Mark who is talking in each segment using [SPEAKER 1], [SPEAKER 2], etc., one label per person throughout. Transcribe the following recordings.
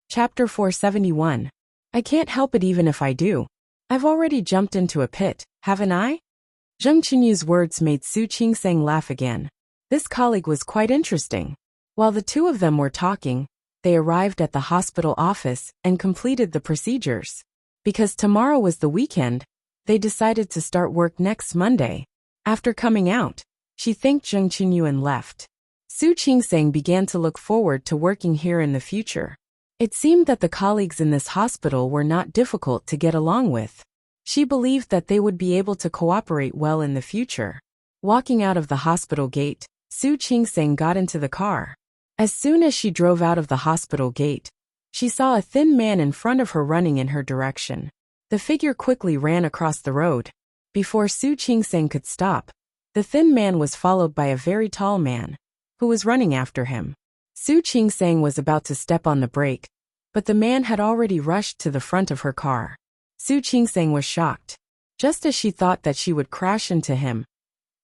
[SPEAKER 1] Chapter 471. I can't help it even if I do. I've already jumped into a pit, haven't I? Zheng Qinyu's words made Su Qingsang laugh again. This colleague was quite interesting. While the two of them were talking, they arrived at the hospital office and completed the procedures. Because tomorrow was the weekend, they decided to start work next Monday. After coming out, she thanked Zheng Qinyu and left. Su Qingsang began to look forward to working here in the future. It seemed that the colleagues in this hospital were not difficult to get along with. She believed that they would be able to cooperate well in the future. Walking out of the hospital gate, Su Qingsang got into the car. As soon as she drove out of the hospital gate, she saw a thin man in front of her running in her direction. The figure quickly ran across the road. Before Su Qingsang could stop, the thin man was followed by a very tall man, who was running after him. Su Qingsang was about to step on the brake, but the man had already rushed to the front of her car. Su Qingsang was shocked. Just as she thought that she would crash into him,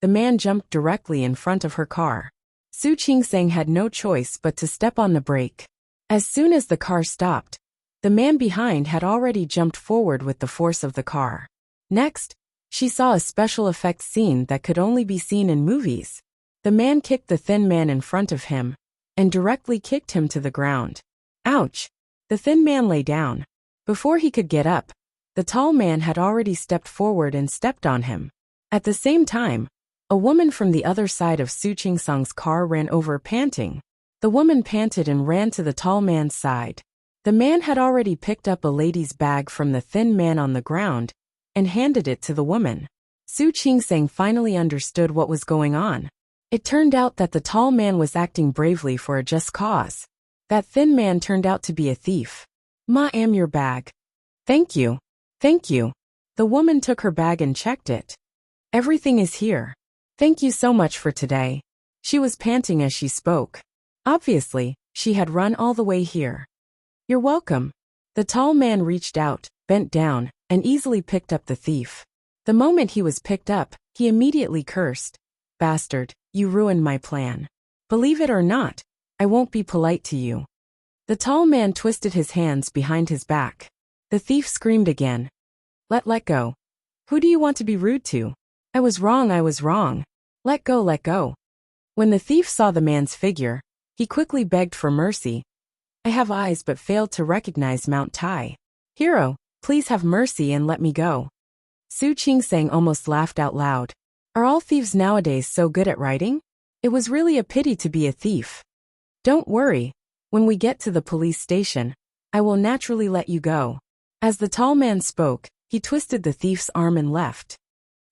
[SPEAKER 1] the man jumped directly in front of her car. Su Qingsang had no choice but to step on the brake. As soon as the car stopped, the man behind had already jumped forward with the force of the car. Next, she saw a special effects scene that could only be seen in movies. The man kicked the thin man in front of him and directly kicked him to the ground. Ouch! The thin man lay down. Before he could get up, the tall man had already stepped forward and stepped on him. At the same time, a woman from the other side of Su Qingsang's car ran over panting. The woman panted and ran to the tall man's side. The man had already picked up a lady's bag from the thin man on the ground and handed it to the woman. Su Qingsang finally understood what was going on. It turned out that the tall man was acting bravely for a just cause. That thin man turned out to be a thief. "Ma am your bag." "Thank you. Thank you." The woman took her bag and checked it. "Everything is here. Thank you so much for today." She was panting as she spoke. Obviously, she had run all the way here. "You're welcome." The tall man reached out, bent down, and easily picked up the thief. The moment he was picked up, he immediately cursed. "Bastard, you ruined my plan. Believe it or not, I won't be polite to you." The tall man twisted his hands behind his back. The thief screamed again. Let go. Who do you want to be rude to? I was wrong. Let go, let go." When the thief saw the man's figure, he quickly begged for mercy. "I have eyes but failed to recognize Mount Tai. Hero, please have mercy and let me go." Su Qingsang almost laughed out loud. Are all thieves nowadays so good at writing? It was really a pity to be a thief. "Don't worry. When we get to the police station, I will naturally let you go." As the tall man spoke, he twisted the thief's arm and left.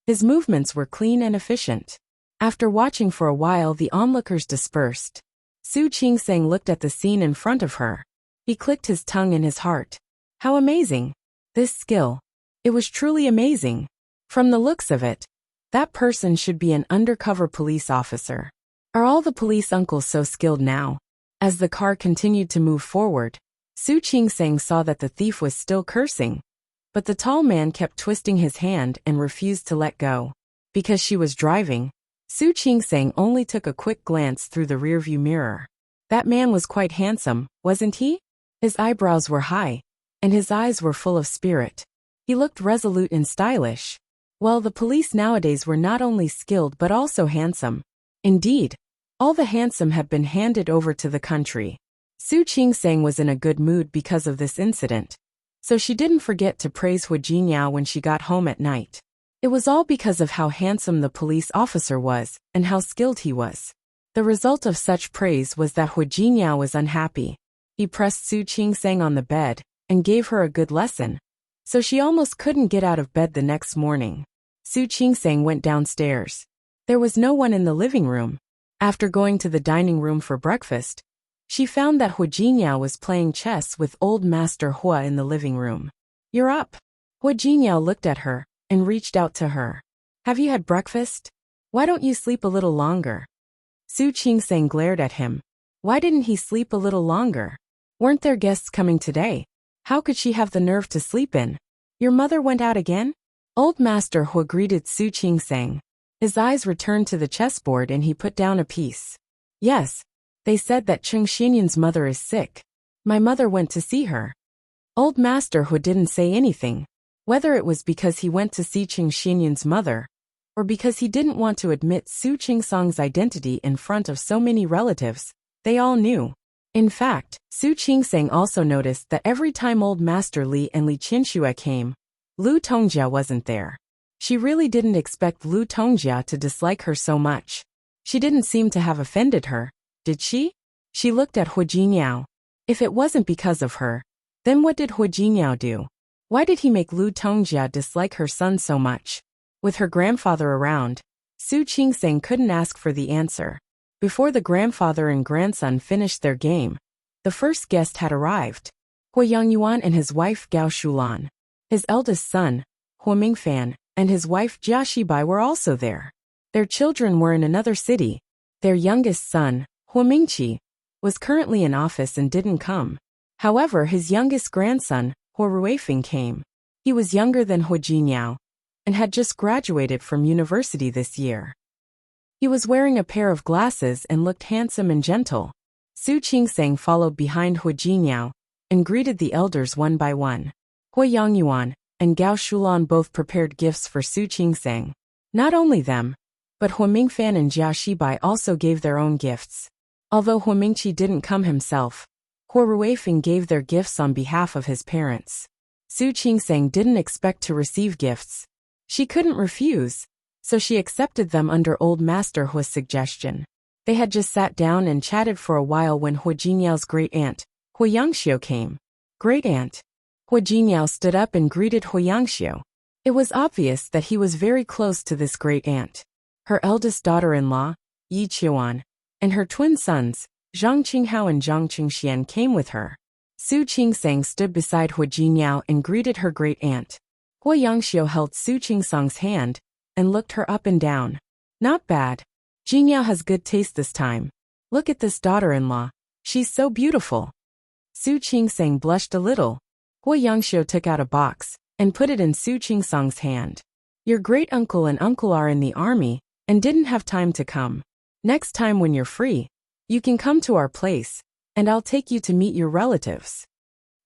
[SPEAKER 1] His movements were clean and efficient. After watching for a while, the onlookers dispersed. Su Qingsang looked at the scene in front of her. He clicked his tongue in his heart. How amazing! This skill. It was truly amazing. From the looks of it, that person should be an undercover police officer. Are all the police uncles so skilled now? As the car continued to move forward, Su Qingsang saw that the thief was still cursing. But the tall man kept twisting his hand and refused to let go. Because she was driving, Su Qingsang only took a quick glance through the rearview mirror. That man was quite handsome, wasn't he? His eyebrows were high, and his eyes were full of spirit. He looked resolute and stylish. Well, the police nowadays were not only skilled but also handsome. Indeed, all the handsome have been handed over to the country. Su Qingsang was in a good mood because of this incident, so she didn't forget to praise Hu Jinyao when she got home at night. It was all because of how handsome the police officer was and how skilled he was. The result of such praise was that Hu Jinyao was unhappy. He pressed Su Qingsang on the bed and gave her a good lesson, so she almost couldn't get out of bed the next morning. Su Qingsang went downstairs. There was no one in the living room. After going to the dining room for breakfast, she found that Hu Jinyao was playing chess with old Master Hua in the living room. "You're up." Hu Jinyao looked at her and reached out to her. "Have you had breakfast? Why don't you sleep a little longer?" Su Qingsang glared at him. Why didn't he sleep a little longer? Weren't there guests coming today? How could she have the nerve to sleep in? "Your mother went out again?" Old Master Hua greeted Su Qingsang. His eyes returned to the chessboard and he put down a piece. "Yes. They said that Cheng Xinyun's mother is sick. My mother went to see her. Old Master Hu didn't say anything, whether it was because he went to see Qing Xianyun's mother, or because he didn't want to admit Su Qingsang's identity in front of so many relatives. They all knew. In fact, Su Qingsang also noticed that every time Old Master Li and Li Qianxue came, Lu Tongjia wasn't there. She really didn't expect Lu Tongjia to dislike her so much. She didn't seem to have offended her, did she? She looked at Hu Jiniao. If it wasn't because of her, then what did Hu Jiniao do? Why did he make Lu Tongjia dislike her son so much? With her grandfather around, Su Qingsang couldn't ask for the answer. Before the grandfather and grandson finished their game, the first guest had arrived. Hu Yangyuan and his wife Gao Shulan. His eldest son, Hu Mingfan, and his wife Jia Shibai were also there. Their children were in another city. Their youngest son, Hu Mingqi, was currently in office and didn't come. However, his youngest grandson, Hu Ruifeng, came. He was younger than Hu Jiniao and had just graduated from university this year. He was wearing a pair of glasses and looked handsome and gentle. Su Qingsang followed behind Hu Jiniao and greeted the elders one by one. Hu Yangyuan and Gao Shulan both prepared gifts for Su Qingsang. Not only them, but Hu Mingfan and Jia Shibai also gave their own gifts. Although Hu Mingqi didn't come himself, Hu Ruifeng gave their gifts on behalf of his parents. Su Qingsang didn't expect to receive gifts. She couldn't refuse, so she accepted them under Old Master Hu's suggestion. They had just sat down and chatted for a while when Hu Jiniao's great-aunt, Hu Yangxiu, came. Great-aunt. Hu Jiniao stood up and greeted Hu Yangxiu. It was obvious that he was very close to this great-aunt. Her eldest daughter-in-law, Yi Qiuan, and her twin sons, Zhang Qinghao and Zhang Qingxian, came with her. Su Qingsang stood beside Hu Jiniao and greeted her great-aunt. Hu Yangxiu held Su Qingsang's hand and looked her up and down. Not bad. Jiniao has good taste this time. Look at this daughter-in-law. She's so beautiful. Su Qingsang blushed a little. Hu Yangxiu took out a box and put it in Su Qingsang's hand. Your great-uncle and uncle are in the army and didn't have time to come. Next time when you're free, you can come to our place, and I'll take you to meet your relatives.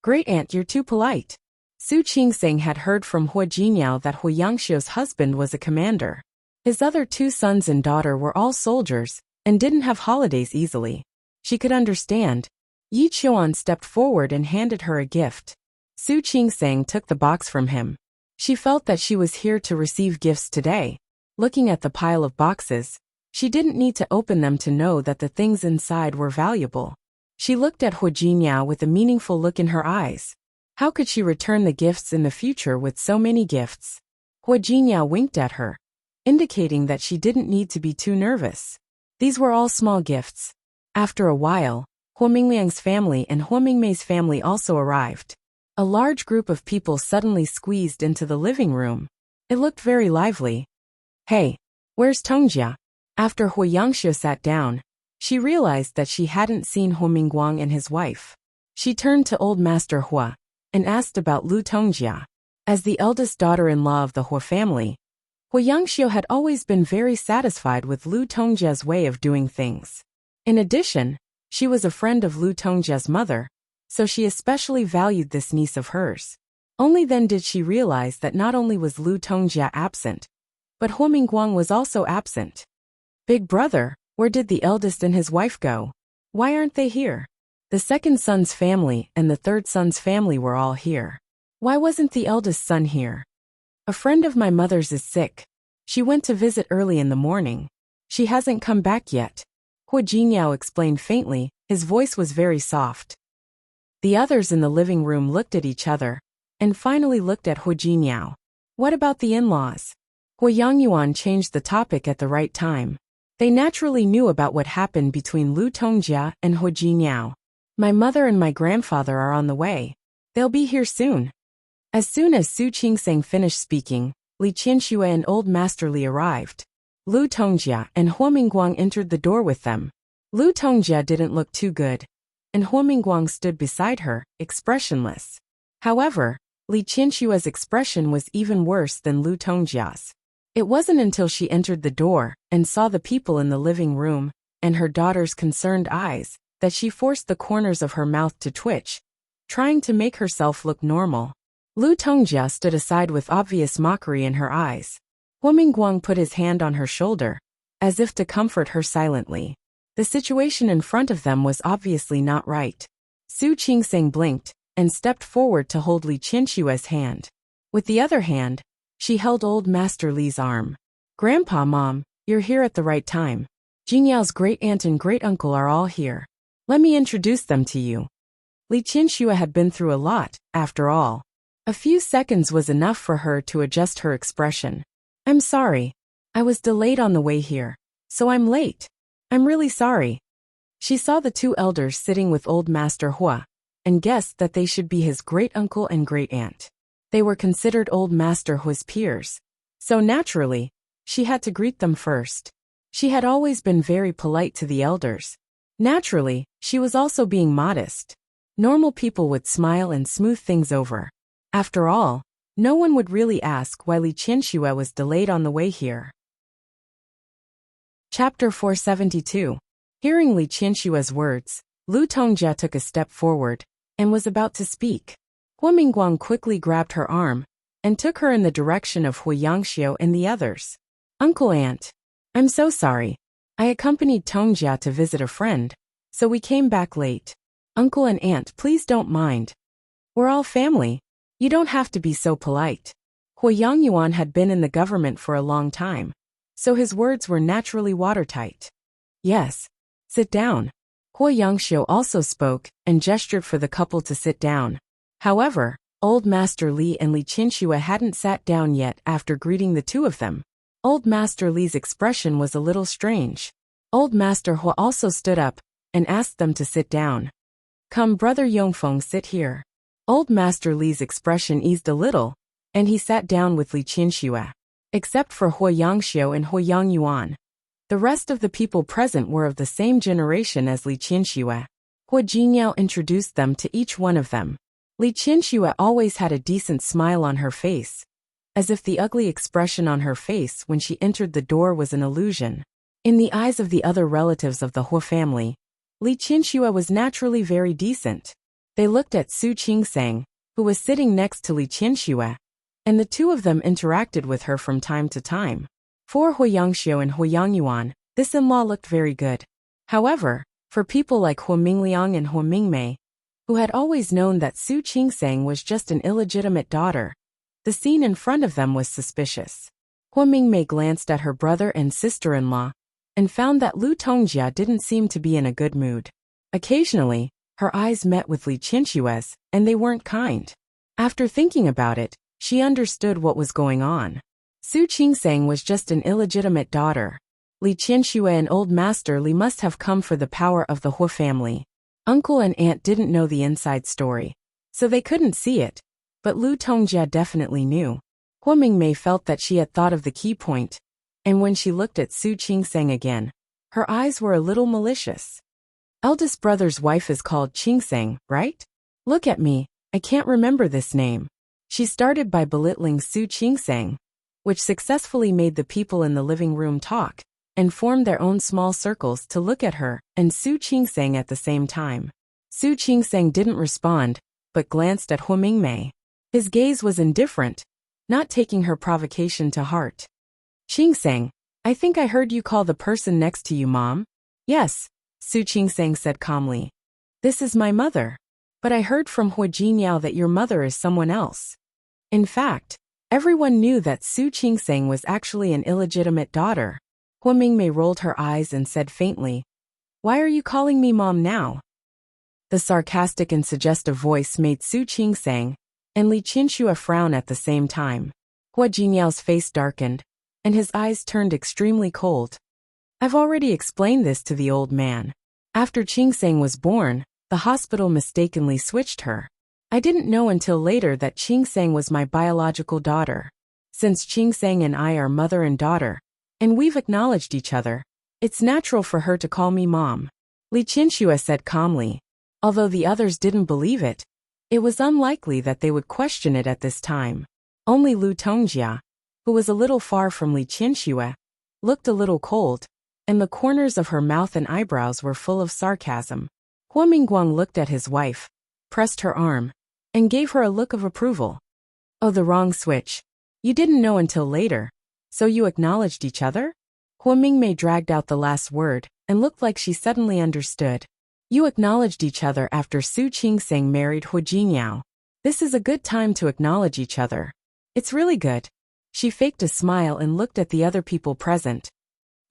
[SPEAKER 1] Great-aunt, you're too polite. Su Qingsang had heard from Hu Jiniao that Hu Yangxiu's husband was a commander. His other two sons and daughter were all soldiers and didn't have holidays easily. She could understand. Yi Qiuan stepped forward and handed her a gift. Su Qingsang took the box from him. She felt that she was here to receive gifts today. Looking at the pile of boxes, she didn't need to open them to know that the things inside were valuable. She looked at Hu Jiniao with a meaningful look in her eyes. How could she return the gifts in the future with so many gifts? Hu Jiniao winked at her, indicating that she didn't need to be too nervous. These were all small gifts. After a while, Hu Mingliang's family and Hu Mingmei's family also arrived. A large group of people suddenly squeezed into the living room. It looked very lively. Hey, where's Tongjia? After Hu Yangxiu sat down, she realized that she hadn't seen Hu Mingguang and his wife. She turned to Old Master Hua and asked about Lu Tongjia. As the eldest daughter-in-law of the Hu family, Hu Yangxiu had always been very satisfied with Lu Tongjia's way of doing things. In addition, she was a friend of Lu Tongjia's mother, so she especially valued this niece of hers. Only then did she realize that not only was Lu Tongjia absent, but Hu Mingguang was also absent. Big brother, where did the eldest and his wife go? Why aren't they here? The second son's family and the third son's family were all here. Why wasn't the eldest son here? A friend of my mother's is sick. She went to visit early in the morning. She hasn't come back yet. Hu Jiniao explained faintly, his voice was very soft. The others in the living room looked at each other, and finally looked at Hu Jiniao. What about the in-laws? Hu Yangyuan changed the topic at the right time. They naturally knew about what happened between Lu Tongjia and Hu Jiniao. My mother and my grandfather are on the way. They'll be here soon. As soon as Su Qingsang finished speaking, Li Qianxue and Old Master Li arrived. Lu Tongjia and Hu Mingguang entered the door with them. Lu Tongjia didn't look too good, and Hu Mingguang stood beside her, expressionless. However, Li Qianxue's expression was even worse than Lu Tongjia's. It wasn't until she entered the door and saw the people in the living room and her daughter's concerned eyes that she forced the corners of her mouth to twitch, trying to make herself look normal. Lu Tongjia stood aside with obvious mockery in her eyes. Hua Mingguang put his hand on her shoulder, as if to comfort her silently. The situation in front of them was obviously not right. Su Qingseng blinked and stepped forward to hold Li Qinshue's hand. With the other hand, she held old Master Li's arm. "Grandpa, Mom, you're here at the right time. Jingyao's great-aunt and great-uncle are all here. Let me introduce them to you." Li Qianxue had been through a lot, after all. A few seconds was enough for her to adjust her expression. "I'm sorry. I was delayed on the way here, so I'm late. I'm really sorry." She saw the two elders sitting with old Master Hua, and guessed that they should be his great-uncle and great-aunt. They were considered old Master Hua's peers, so naturally, she had to greet them first. She had always been very polite to the elders. Naturally, she was also being modest. Normal people would smile and smooth things over. After all, no one would really ask why Li Qianxue was delayed on the way here. Chapter 472. Hearing Li Qianshue's words, Lu Tongjia took a step forward and was about to speak. Hua Mingguang quickly grabbed her arm and took her in the direction of Hua Yangxiu and the others. "Uncle, Aunt, I'm so sorry. I accompanied Tongjia to visit a friend, so we came back late. Uncle and Aunt, please don't mind. We're all family. You don't have to be so polite." Hua Yangyuan had been in the government for a long time, so his words were naturally watertight. "Yes, sit down." Hua Yangxiu also spoke and gestured for the couple to sit down. However, old Master Li and Li Qianxue hadn't sat down yet after greeting the two of them. Old Master Li's expression was a little strange. Old Master Hua also stood up and asked them to sit down. "Come, Brother Yongfeng, sit here." Old Master Li's expression eased a little, and he sat down with Li Qianxue. Except for Hua Yangxiu and Hua Yangyuan, the rest of the people present were of the same generation as Li Qianxue. Hua Jingyao introduced them to each one of them. Li Qianxue always had a decent smile on her face, as if the ugly expression on her face when she entered the door was an illusion. In the eyes of the other relatives of the Hua family, Li Qianxue was naturally very decent. They looked at Su Qingseng, who was sitting next to Li Qianxue, and the two of them interacted with her from time to time. For Hua Yangxiu and Hua Yangyuan, this in-law looked very good. However, for people like Hua Mingliang and Hua Mingmei, who had always known that Su Qingseng was just an illegitimate daughter, the scene in front of them was suspicious. Hua Mingmei glanced at her brother and sister-in-law, and found that Lu Tongjia didn't seem to be in a good mood. Occasionally, her eyes met with Li Qianshue's, and they weren't kind. After thinking about it, she understood what was going on. Su Qingseng was just an illegitimate daughter. Li Qianxue and old Master Li must have come for the power of the Hua family. Uncle and aunt didn't know the inside story, so they couldn't see it, but Lu Tongjia definitely knew. Hua Mingmei felt that she had thought of the key point, and when she looked at Su Qingseng again, her eyes were a little malicious. "Eldest brother's wife is called Qingseng, right? Look at me, I can't remember this name." She started by belittling Su Qingseng, which successfully made the people in the living room talk, and formed their own small circles to look at her and Su Qingseng at the same time. Su Qingseng didn't respond, but glanced at Hua Mingmei. His gaze was indifferent, not taking her provocation to heart. "Qingseng, I think I heard you call the person next to you Mom." "Yes," Su Qingseng said calmly. "This is my mother. But I heard from Hua Jinyao that your mother is someone else." In fact, everyone knew that Su Qingseng was actually an illegitimate daughter. Hua Mingmei rolled her eyes and said faintly, "Why are you calling me Mom now?" The sarcastic and suggestive voice made Su Qingseng and Li Qianxue frown at the same time. Hua Jinyao's face darkened, and his eyes turned extremely cold. "I've already explained this to the old man. After Qingseng was born, the hospital mistakenly switched her. I didn't know until later that Qingseng was my biological daughter. Since Qingseng and I are mother and daughter, and we've acknowledged each other, it's natural for her to call me Mom," Li Qianxue said calmly. Although the others didn't believe it, it was unlikely that they would question it at this time. Only Lu Tongjia, who was a little far from Li Qianxue, looked a little cold, and the corners of her mouth and eyebrows were full of sarcasm. Hua Mingguang looked at his wife, pressed her arm, and gave her a look of approval. Oh, the wrong switch. You didn't know until later. So you acknowledged each other? Hua Mingmei dragged out the last word, and looked like she suddenly understood. You acknowledged each other after Su Qingseng married Hua Jingyao. This is a good time to acknowledge each other. It's really good. She faked a smile and looked at the other people present.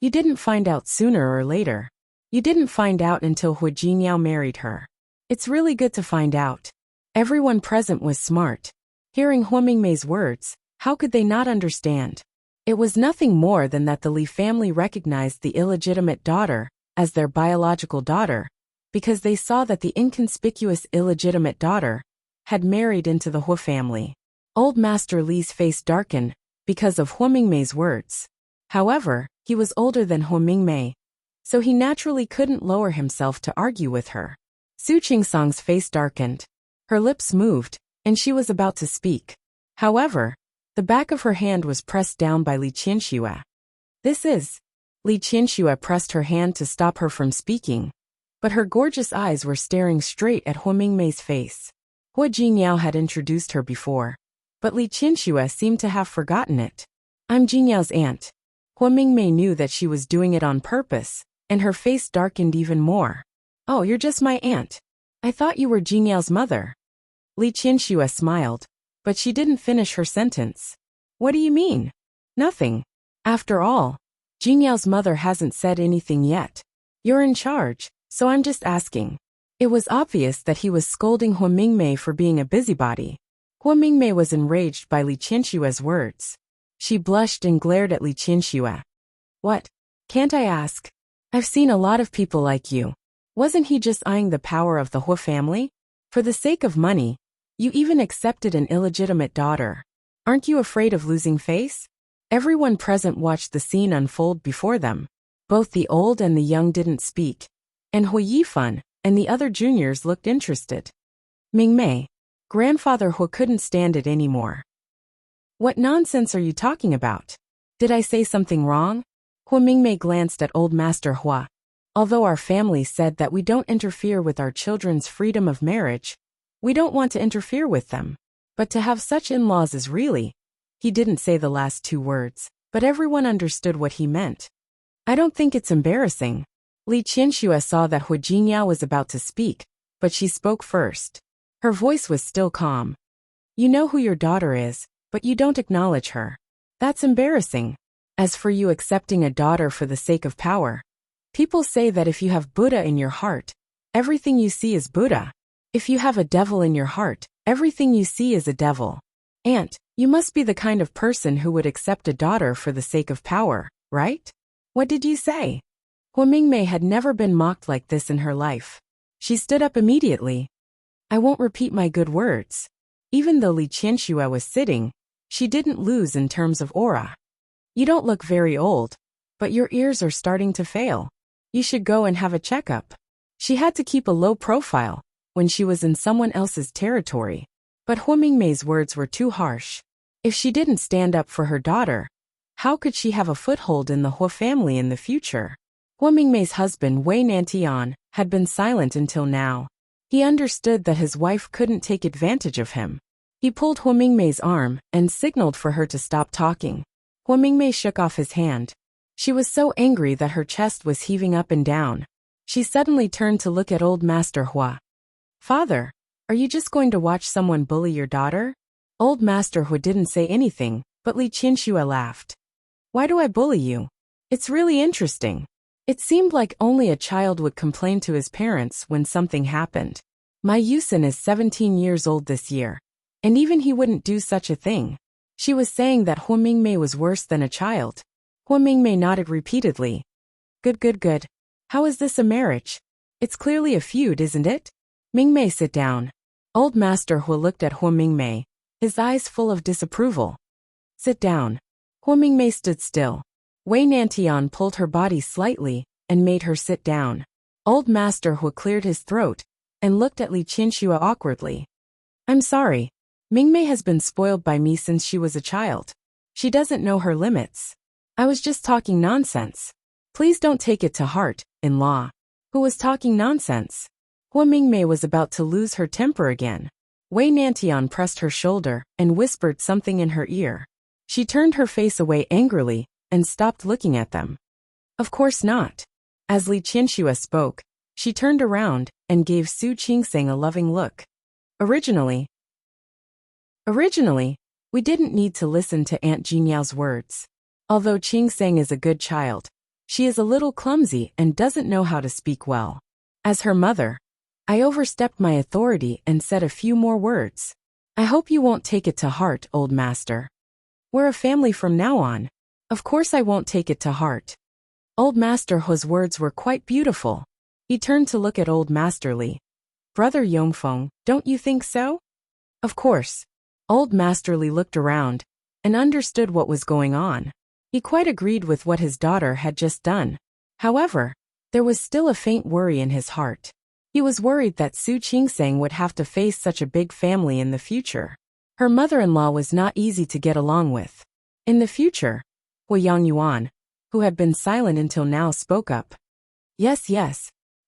[SPEAKER 1] You didn't find out sooner or later. You didn't find out until Hua Jingyao married her. It's really good to find out. Everyone present was smart. Hearing Hua Mingmei's words, how could they not understand? It was nothing more than that the Li family recognized the illegitimate daughter as their biological daughter, because they saw that the inconspicuous illegitimate daughter had married into the Hua family. Old Master Li's face darkened because of Hua Mingmei's words. However, he was older than Hua Mingmei, so he naturally couldn't lower himself to argue with her. Su Qingsong's face darkened. Her lips moved, and she was about to speak. However, the back of her hand was pressed down by Li Qianxue. This is. Li Qianxue pressed her hand to stop her from speaking, but her gorgeous eyes were staring straight at Hua Mingmei's face. Hua Jingyao had introduced her before, but Li Qianxue seemed to have forgotten it. I'm Jingyao's aunt. Hua Mingmei knew that she was doing it on purpose, and her face darkened even more. Oh, you're just my aunt. I thought you were Jingyao's mother. Li Qianxue smiled, but she didn't finish her sentence. What do you mean? Nothing. After all, Jingyao's mother hasn't said anything yet. You're in charge, so I'm just asking. It was obvious that he was scolding Hua Mingmei for being a busybody. Hua Mingmei was enraged by Li Qianxue's words. She blushed and glared at Li Qianxue. What? Can't I ask? I've seen a lot of people like you. Wasn't he just eyeing the power of the Hua family? For the sake of money, you even accepted an illegitimate daughter. Aren't you afraid of losing face? Everyone present watched the scene unfold before them. Both the old and the young didn't speak, and Hua Yifan and the other juniors looked interested. Mingmei. Grandfather Hua couldn't stand it anymore. What nonsense are you talking about? Did I say something wrong? Hua Mingmei glanced at old Master Hua. Although our family said that we don't interfere with our children's freedom of marriage, we don't want to interfere with them. But to have such in-laws is really... He didn't say the last two words, but everyone understood what he meant. I don't think it's embarrassing. Li Qianxue saw that Hua Jingyao was about to speak, but she spoke first. Her voice was still calm. You know who your daughter is, but you don't acknowledge her. That's embarrassing. As for you accepting a daughter for the sake of power, people say that if you have Buddha in your heart, everything you see is Buddha. If you have a devil in your heart, everything you see is a devil. Aunt, you must be the kind of person who would accept a daughter for the sake of power, right? What did you say? Hua Mingmei had never been mocked like this in her life. She stood up immediately. I won't repeat my good words. Even though Li Qianxue was sitting, she didn't lose in terms of aura. You don't look very old, but your ears are starting to fail. You should go and have a checkup. She had to keep a low profile when she was in someone else's territory. But Hua Mingmei's words were too harsh. If she didn't stand up for her daughter, how could she have a foothold in the Hua family in the future? Hua Mingmei's husband Wei Nantian had been silent until now. He understood that his wife couldn't take advantage of him. He pulled Hua Mingmei's arm and signaled for her to stop talking. Hua Mingmei shook off his hand. She was so angry that her chest was heaving up and down. She suddenly turned to look at old Master Hua. Father, are you just going to watch someone bully your daughter? Old Master Hua didn't say anything, but Li Qianxue laughed. Why do I bully you? It's really interesting. It seemed like only a child would complain to his parents when something happened. My Yusin is 17 years old this year, and even he wouldn't do such a thing. She was saying that Hua Mingmei was worse than a child. Hua Mingmei nodded repeatedly. Good. How is this a marriage? It's clearly a feud, isn't it? Mingmei, sit down. Old Master Hua looked at Hua Mingmei, his eyes full of disapproval. Sit down. Hua Mingmei stood still. Wei Nantian pulled her body slightly and made her sit down. Old Master Hua cleared his throat and looked at Li Qianxue awkwardly. I'm sorry. Mingmei has been spoiled by me since she was a child. She doesn't know her limits. I was just talking nonsense. Please don't take it to heart, in-law. Who was talking nonsense? Hua Mingmei was about to lose her temper again. Wei Nantian pressed her shoulder and whispered something in her ear. She turned her face away angrily and stopped looking at them. Of course not. As Li Qianxue spoke, she turned around and gave Su Qingseng a loving look. Originally, we didn't need to listen to Aunt Jinyao's words. Although Qingseng is a good child, she is a little clumsy and doesn't know how to speak well. As her mother, I overstepped my authority and said a few more words. I hope you won't take it to heart, old master. We're a family from now on. Of course I won't take it to heart. Old Master Hu's words were quite beautiful. He turned to look at Old Master Li. Brother Yongfeng, don't you think so? Of course. Old Master Li looked around and understood what was going on. He quite agreed with what his daughter had just done. However, there was still a faint worry in his heart. He was worried that Su Qingseng would have to face such a big family in the future. Her mother-in-law was not easy to get along with. In the future, Hua Yangyuan, who had been silent until now, spoke up. Yes.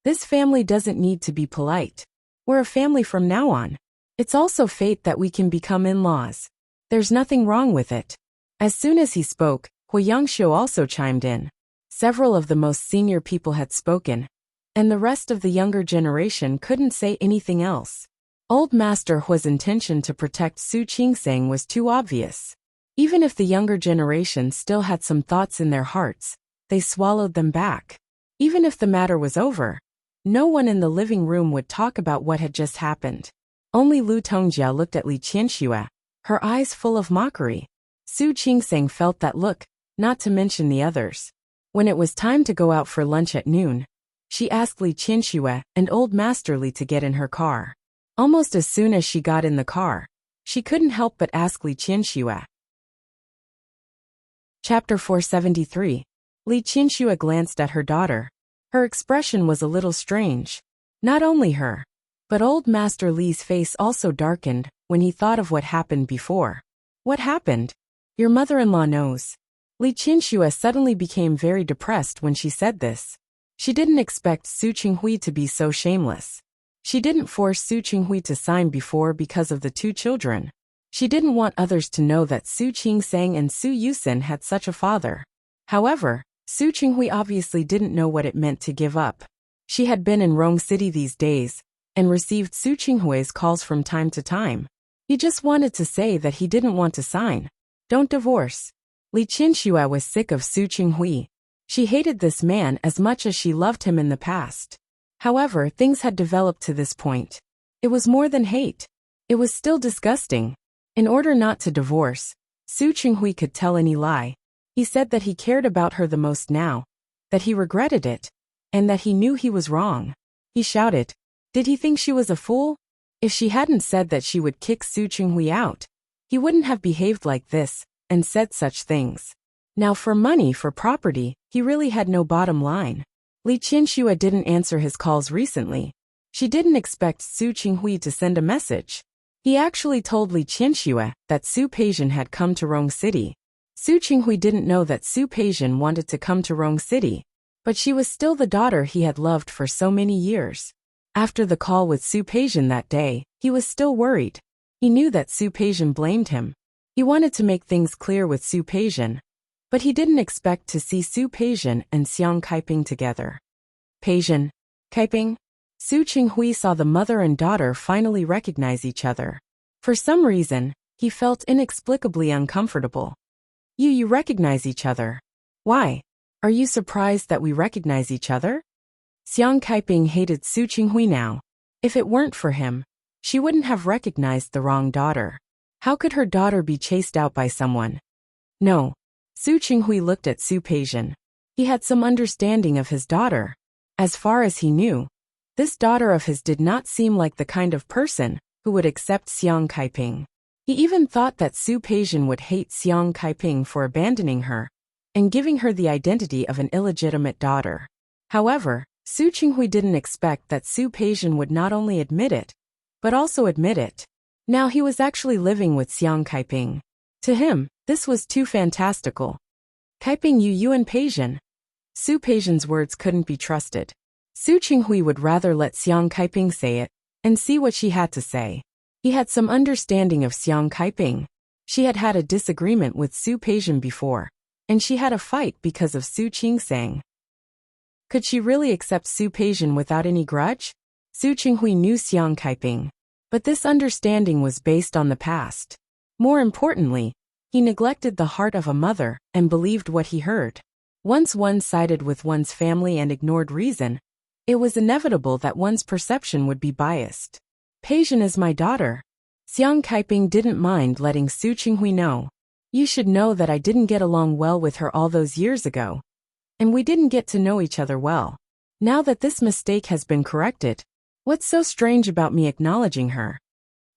[SPEAKER 1] This family doesn't need to be polite. We're a family from now on. It's also fate that we can become in-laws. There's nothing wrong with it. As soon as he spoke, Hua Yangshuo also chimed in. Several of the most senior people had spoken, and the rest of the younger generation couldn't say anything else. Old Master Hua's intention to protect Su Qingseng was too obvious. Even if the younger generation still had some thoughts in their hearts, they swallowed them back. Even if the matter was over, no one in the living room would talk about what had just happened. Only Lu Tongjia looked at Li Qianxue, her eyes full of mockery. Su Qingseng felt that look, not to mention the others. When it was time to go out for lunch at noon, she asked Li Qianxue and Old Master Li to get in her car. Almost as soon as she got in the car, she couldn't help but ask Li Qianxue. Chapter 473. Li Qianxue glanced at her daughter. Her expression was a little strange. Not only her, but Old Master Li's face also darkened when he thought of what happened before. What happened? Your mother-in-law knows. Li Qianxue suddenly became very depressed when she said this. She didn't expect Su Qinghui to be so shameless. She didn't force Su Qinghui to sign before because of the two children. She didn't want others to know that Su Qingseng and Su Yusen had such a father. However, Su Qinghui obviously didn't know what it meant to give up. She had been in Rong City these days and received Su Qinghui's calls from time to time. He just wanted to say that he didn't want to sign. Don't divorce. Li Qianxue was sick of Su Qinghui. She hated this man as much as she loved him in the past. However, things had developed to this point. It was more than hate. It was still disgusting. In order not to divorce, Su Qinghui could tell any lie. He said that he cared about her the most now, that he regretted it, and that he knew he was wrong. He shouted. Did he think she was a fool? If she hadn't said that she would kick Su Qinghui out, he wouldn't have behaved like this and said such things. Now for money, for property, he really had no bottom line. Li Qianxue didn't answer his calls recently. She didn't expect Su Qinghui to send a message. He actually told Li Qianxue that Su Peijian had come to Rong City. Su Qinghui didn't know that Su Peijian wanted to come to Rong City, but she was still the daughter he had loved for so many years. After the call with Su Peijian that day, he was still worried. He knew that Su Peijian blamed him. He wanted to make things clear with Su Peijian, but he didn't expect to see Su Peijian and Xiang Kaiping together. Peijian, Kaiping? Su Qinghui saw the mother and daughter finally recognize each other. For some reason, he felt inexplicably uncomfortable. You recognize each other. Why? Are you surprised that we recognize each other? Xiang Kaiping hated Su Qinghui now. If it weren't for him, she wouldn't have recognized the wrong daughter. How could her daughter be chased out by someone? No. Su Qinghui looked at Su Peijian. He had some understanding of his daughter. As far as he knew, this daughter of his did not seem like the kind of person who would accept Xiang Kaiping. He even thought that Su Peijian would hate Xiang Kaiping for abandoning her and giving her the identity of an illegitimate daughter. However, Su Qinghui didn't expect that Su Peijian would not only admit it, but also admit it. Now he was actually living with Xiang Kaiping. To him, this was too fantastical. Kaiping you and Peijian. Su Peijian's words couldn't be trusted. Su Qinghui would rather let Xiang Kaiping say it and see what she had to say. He had some understanding of Xiang Kaiping. She had had a disagreement with Su Peijian before, and she had a fight because of Su Qingsang. Could she really accept Su Peijian without any grudge? Su Qinghui knew Xiang Kaiping, but this understanding was based on the past. More importantly, he neglected the heart of a mother and believed what he heard. Once one sided with one's family and ignored reason, it was inevitable that one's perception would be biased. Peijian is my daughter. Xiang Kaiping didn't mind letting Su Qinghui know. You should know that I didn't get along well with her all those years ago, and we didn't get to know each other well. Now that this mistake has been corrected, what's so strange about me acknowledging her?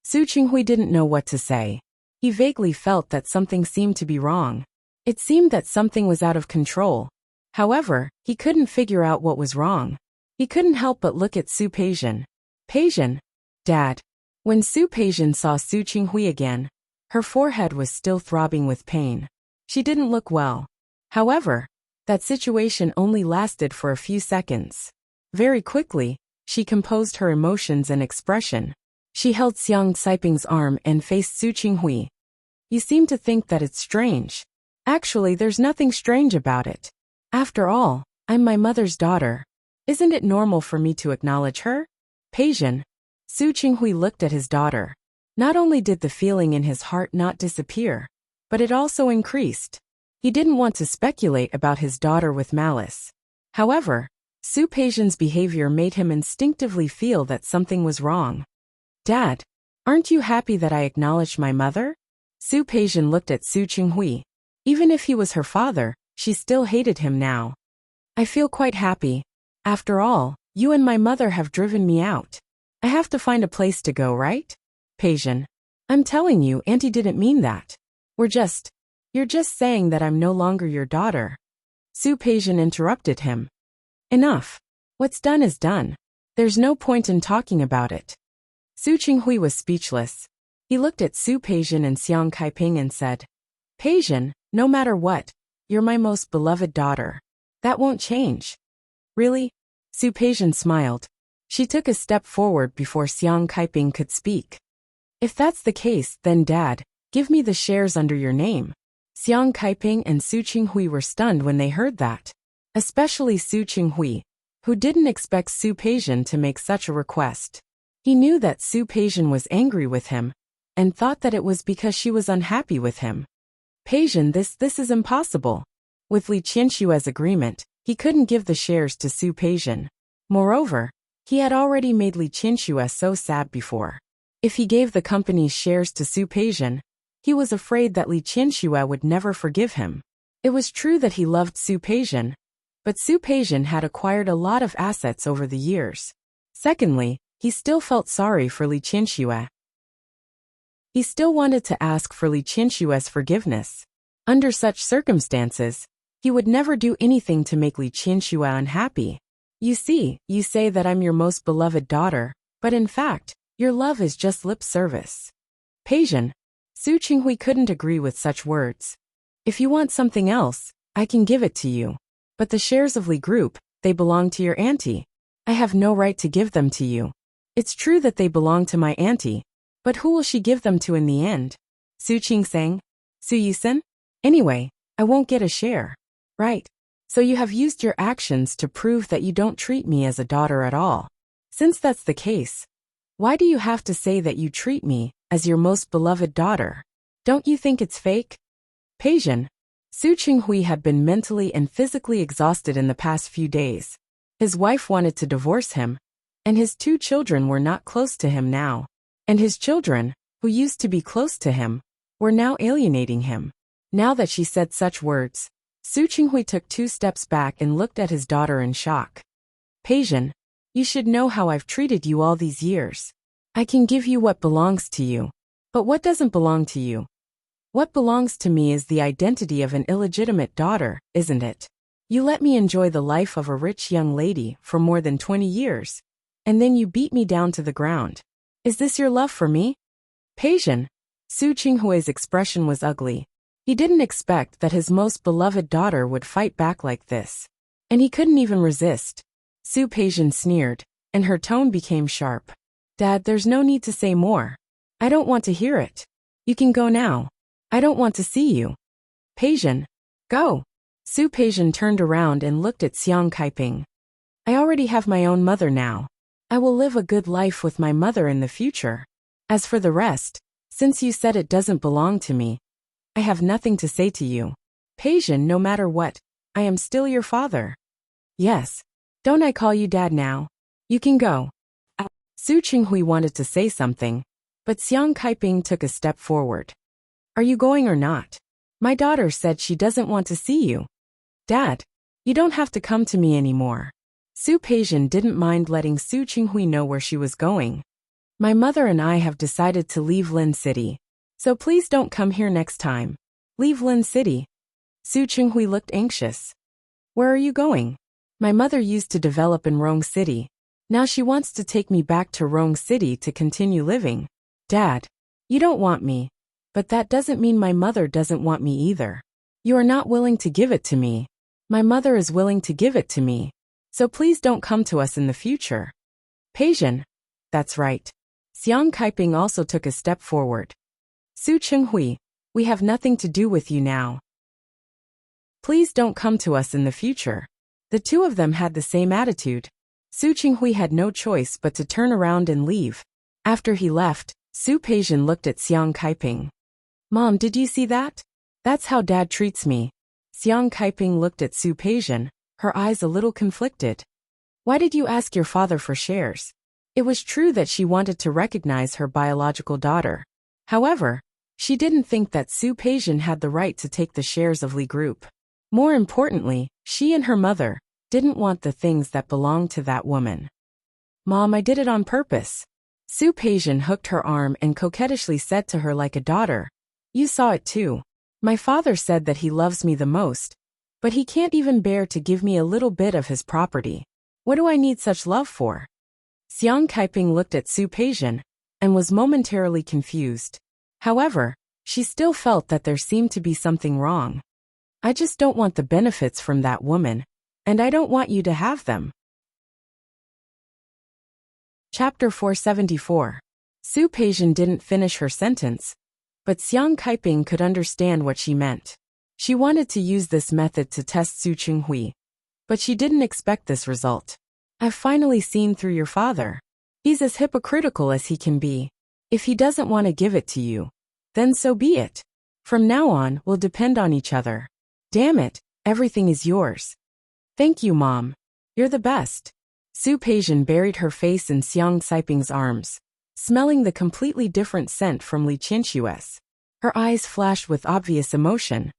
[SPEAKER 1] Su Qinghui didn't know what to say. He vaguely felt that something seemed to be wrong. It seemed that something was out of control. However, he couldn't figure out what was wrong. He couldn't help but look at Su Peijian. Peijian? Dad. When Su Peijian saw Su Qinghui again, her forehead was still throbbing with pain. She didn't look well. However, that situation only lasted for a few seconds. Very quickly, she composed her emotions and expression. She held Xiang Kaiping's arm and faced Su Qinghui. You seem to think that it's strange. Actually, there's nothing strange about it. After all, I'm my mother's daughter. Isn't it normal for me to acknowledge her? Peijian. Su Qinghui looked at his daughter. Not only did the feeling in his heart not disappear, but it also increased. He didn't want to speculate about his daughter with malice. However, Su Peijian's behavior made him instinctively feel that something was wrong. Dad, aren't you happy that I acknowledged my mother? Su Peijian looked at Su Qinghui. Even if he was her father, she still hated him now. I feel quite happy. After all, you and my mother have driven me out. I have to find a place to go, right? Peijian. I'm telling you, Auntie didn't mean that. You're just saying that I'm no longer your daughter. Su Peijian interrupted him. Enough. What's done is done. There's no point in talking about it. Su Qinghui was speechless. He looked at Su Peijian and Xiang Kaiping and said, Peijian, no matter what, you're my most beloved daughter. That won't change. Really? Su Peijian smiled. She took a step forward before Xiang Kaiping could speak. If that's the case, then Dad, give me the shares under your name. Xiang Kaiping and Su Qinghui were stunned when they heard that. Especially Su Qinghui, who didn't expect Su Peijian to make such a request. He knew that Su Peijian was angry with him, and thought that it was because she was unhappy with him. Peijian, this is impossible. With Li Qianshue's agreement, he couldn't give the shares to Su Peijian. Moreover, he had already made Li Qianshue so sad before. If he gave the company's shares to Su Peijian, he was afraid that Li Qianshue would never forgive him. It was true that he loved Su Peijian, but Su Peijian had acquired a lot of assets over the years. Secondly, he still felt sorry for Li Qianshue. He still wanted to ask for Li Qianshue's forgiveness. Under such circumstances, he would never do anything to make Li Qianshue unhappy. You see, you say that I'm your most beloved daughter, but in fact, your love is just lip service. Peijian. Su Qinghui couldn't agree with such words. If you want something else, I can give it to you. But the shares of Li Group, they belong to your auntie. I have no right to give them to you. It's true that they belong to my auntie, but who will she give them to in the end? Su Qingsang? Su Yusen? Anyway, I won't get a share. Right. So you have used your actions to prove that you don't treat me as a daughter at all. Since that's the case, why do you have to say that you treat me as your most beloved daughter? Don't you think it's fake? Peijian. Su Qinghui had been mentally and physically exhausted in the past few days. His wife wanted to divorce him, and his 2 children were not close to him now. And his children, who used to be close to him, were now alienating him. Now that she said such words, Su Qinghui took 2 steps back and looked at his daughter in shock. Peijian, you should know how I've treated you all these years. I can give you what belongs to you. But what doesn't belong to you? What belongs to me is the identity of an illegitimate daughter, isn't it? You let me enjoy the life of a rich young lady for more than 20 years, and then you beat me down to the ground. Is this your love for me? Peijian. Su Qinghui's expression was ugly. He didn't expect that his most beloved daughter would fight back like this. And he couldn't even resist. Su Peijian sneered, and her tone became sharp. Dad, there's no need to say more. I don't want to hear it. You can go now. I don't want to see you. Peijian, go. Su Peijian turned around and looked at Xiang Kaiping. I already have my own mother now. I will live a good life with my mother in the future. As for the rest, since you said it doesn't belong to me, I have nothing to say to you. Peijian, no matter what, I am still your father. Yes. Don't I call you Dad now? You can go. Su Qinghui wanted to say something, but Xiang Kaiping took a step forward. Are you going or not? My daughter said she doesn't want to see you. Dad, you don't have to come to me anymore. Su Peijian didn't mind letting Su Qinghui know where she was going. My mother and I have decided to leave Lin City, so please don't come here next time. Leave Lin City. Su Qinghui looked anxious. Where are you going? My mother used to develop in Rong City. Now she wants to take me back to Rong City to continue living. Dad, you don't want me, but that doesn't mean my mother doesn't want me either. You are not willing to give it to me. My mother is willing to give it to me. So please don't come to us in the future. Peijian. That's right. Xiang Kaiping also took a step forward. Su Qinghui, we have nothing to do with you now. Please don't come to us in the future. The two of them had the same attitude. Su Qinghui had no choice but to turn around and leave. After he left, Su Peijian looked at Xiang Kaiping. Mom, did you see that? That's how Dad treats me. Xiang Kaiping looked at Su Peijian, her eyes a little conflicted. Why did you ask your father for shares? It was true that she wanted to recognize her biological daughter. However, she didn't think that Su Peijian had the right to take the shares of Li Group. More importantly, she and her mother didn't want the things that belonged to that woman. Mom, I did it on purpose. Su Peijian hooked her arm and coquettishly said to her like a daughter. You saw it too. My father said that he loves me the most, but he can't even bear to give me a little bit of his property. What do I need such love for? Xiang Kaiping looked at Su Peijian and was momentarily confused. However, she still felt that there seemed to be something wrong. I just don't want the benefits from that woman, and I don't want you to have them. Chapter 474. Su Peijian didn't finish her sentence, but Xiang Kaiping could understand what she meant. She wanted to use this method to test Su Qinghui, but she didn't expect this result. I've finally seen through your father. He's as hypocritical as he can be. If he doesn't want to give it to you, then so be it. From now on, we'll depend on each other. Damn it, everything is yours. Thank you, Mom. You're the best. Su Peijian buried her face in Xiang Kaiping's arms, smelling the completely different scent from Li Qinshue's. Her eyes flashed with obvious emotion.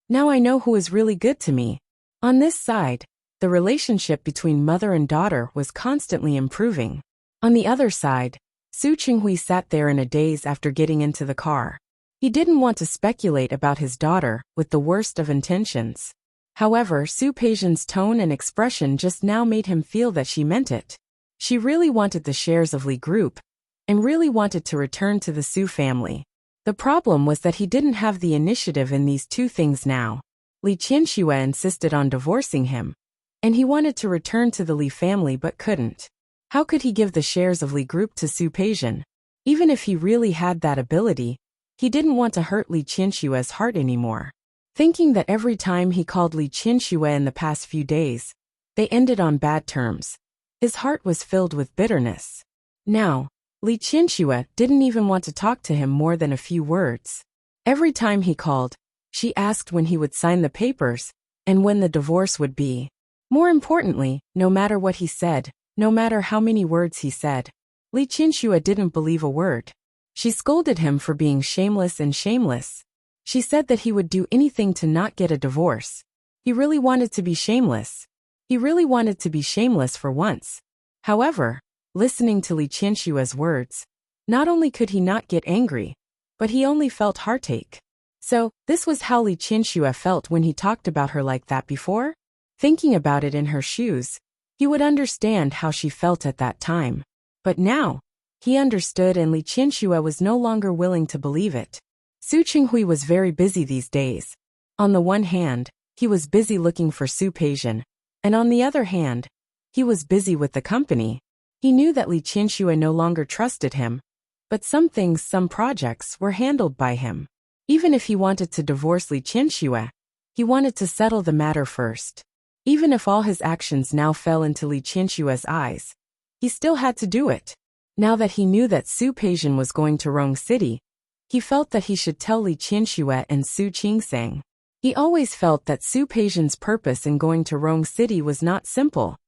[SPEAKER 1] Now I know who is really good to me. On this side, the relationship between mother and daughter was constantly improving. On the other side, Su Qinghui sat there in a daze after getting into the car. He didn't want to speculate about his daughter with the worst of intentions. However, Su Peijian's tone and expression just now made him feel that she meant it. She really wanted the shares of Li Group, and really wanted to return to the Su family. The problem was that he didn't have the initiative in these two things now. Li Qianxue insisted on divorcing him, and he wanted to return to the Li family but couldn't. How could he give the shares of Li Group to Su Peijian? Even if he really had that ability, he didn't want to hurt Li Qianxue's heart anymore. Thinking that every time he called Li Qianxue in the past few days, they ended on bad terms, his heart was filled with bitterness. Now, Li Qianxue didn't even want to talk to him more than a few words. Every time he called, she asked when he would sign the papers, and when the divorce would be. More importantly, no matter what he said, no matter how many words he said, Li Qianxue didn't believe a word. She scolded him for being shameless and shameless. She said that he would do anything to not get a divorce. He really wanted to be shameless. He really wanted to be shameless for once. However, listening to Li Qianxue's words, not only could he not get angry, but he only felt heartache. So, this was how Li Qianxue felt when he talked about her like that before? Thinking about it in her shoes, he would understand how she felt at that time. But now, he understood, and Li Qianxue was no longer willing to believe it. Su Qinghui was very busy these days. On the one hand, he was busy looking for Su Peijian, and on the other hand, He was busy with the company. He knew that Li Qianxue no longer trusted him, but some things, some projects, were handled by him. Even if he wanted to divorce Li Qianxue, he wanted to settle the matter first. Even if all his actions now fell into Li Qianxue's eyes, he still had to do it. Now that he knew that Su Peijian was going to Rong City, he felt that he should tell Li Qianxue and Su Qingsang. He always felt that Su Peijian's purpose in going to Rong City was not simple,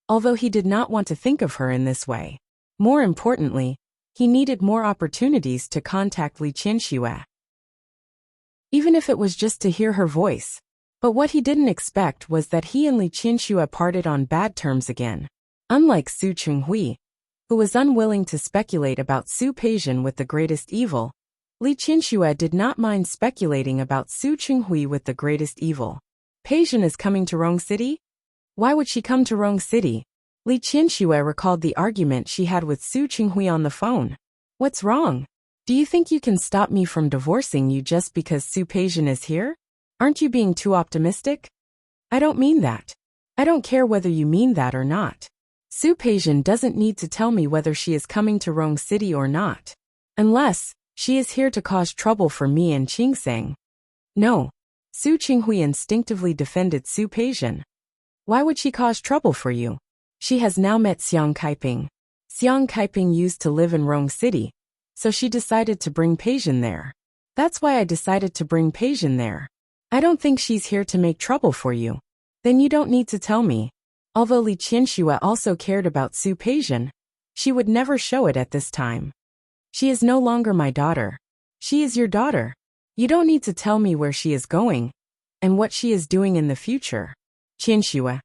[SPEAKER 1] although he did not want to think of her in this way. More importantly, he needed more opportunities to contact Li Qianxue, even if it was just to hear her voice. But what he didn't expect was that he and Li Qianxue parted on bad terms again. Unlike Su Chenghui, who was unwilling to speculate about Su Peijian with the greatest evil, Li Qianxue did not mind speculating about Su Chenghui with the greatest evil. Peijian is coming to Rong City? Why would she come to Rong City? Li Qianxue recalled the argument she had with Su Chenghui on the phone. What's wrong? Do you think you can stop me from divorcing you just because Su Peijian is here? Aren't you being too optimistic? I don't mean that. I don't care whether you mean that or not. Su Peijian doesn't need to tell me whether she is coming to Rong City or not. Unless she is here to cause trouble for me and Qingsang. No. Su Chenghui instinctively defended Su Peijian. Why would she cause trouble for you? She has now met Xiang Kaiping. Xiang Kaiping used to live in Rong City, so she decided to bring Peijian there. That's why I decided to bring Peijian there. I don't think she's here to make trouble for you. Then you don't need to tell me. Although Li Qianxue also cared about Su Peijian, she would never show it at this time. She is no longer my daughter. She is your daughter. You don't need to tell me where she is going and what she is doing in the future. Qianxue.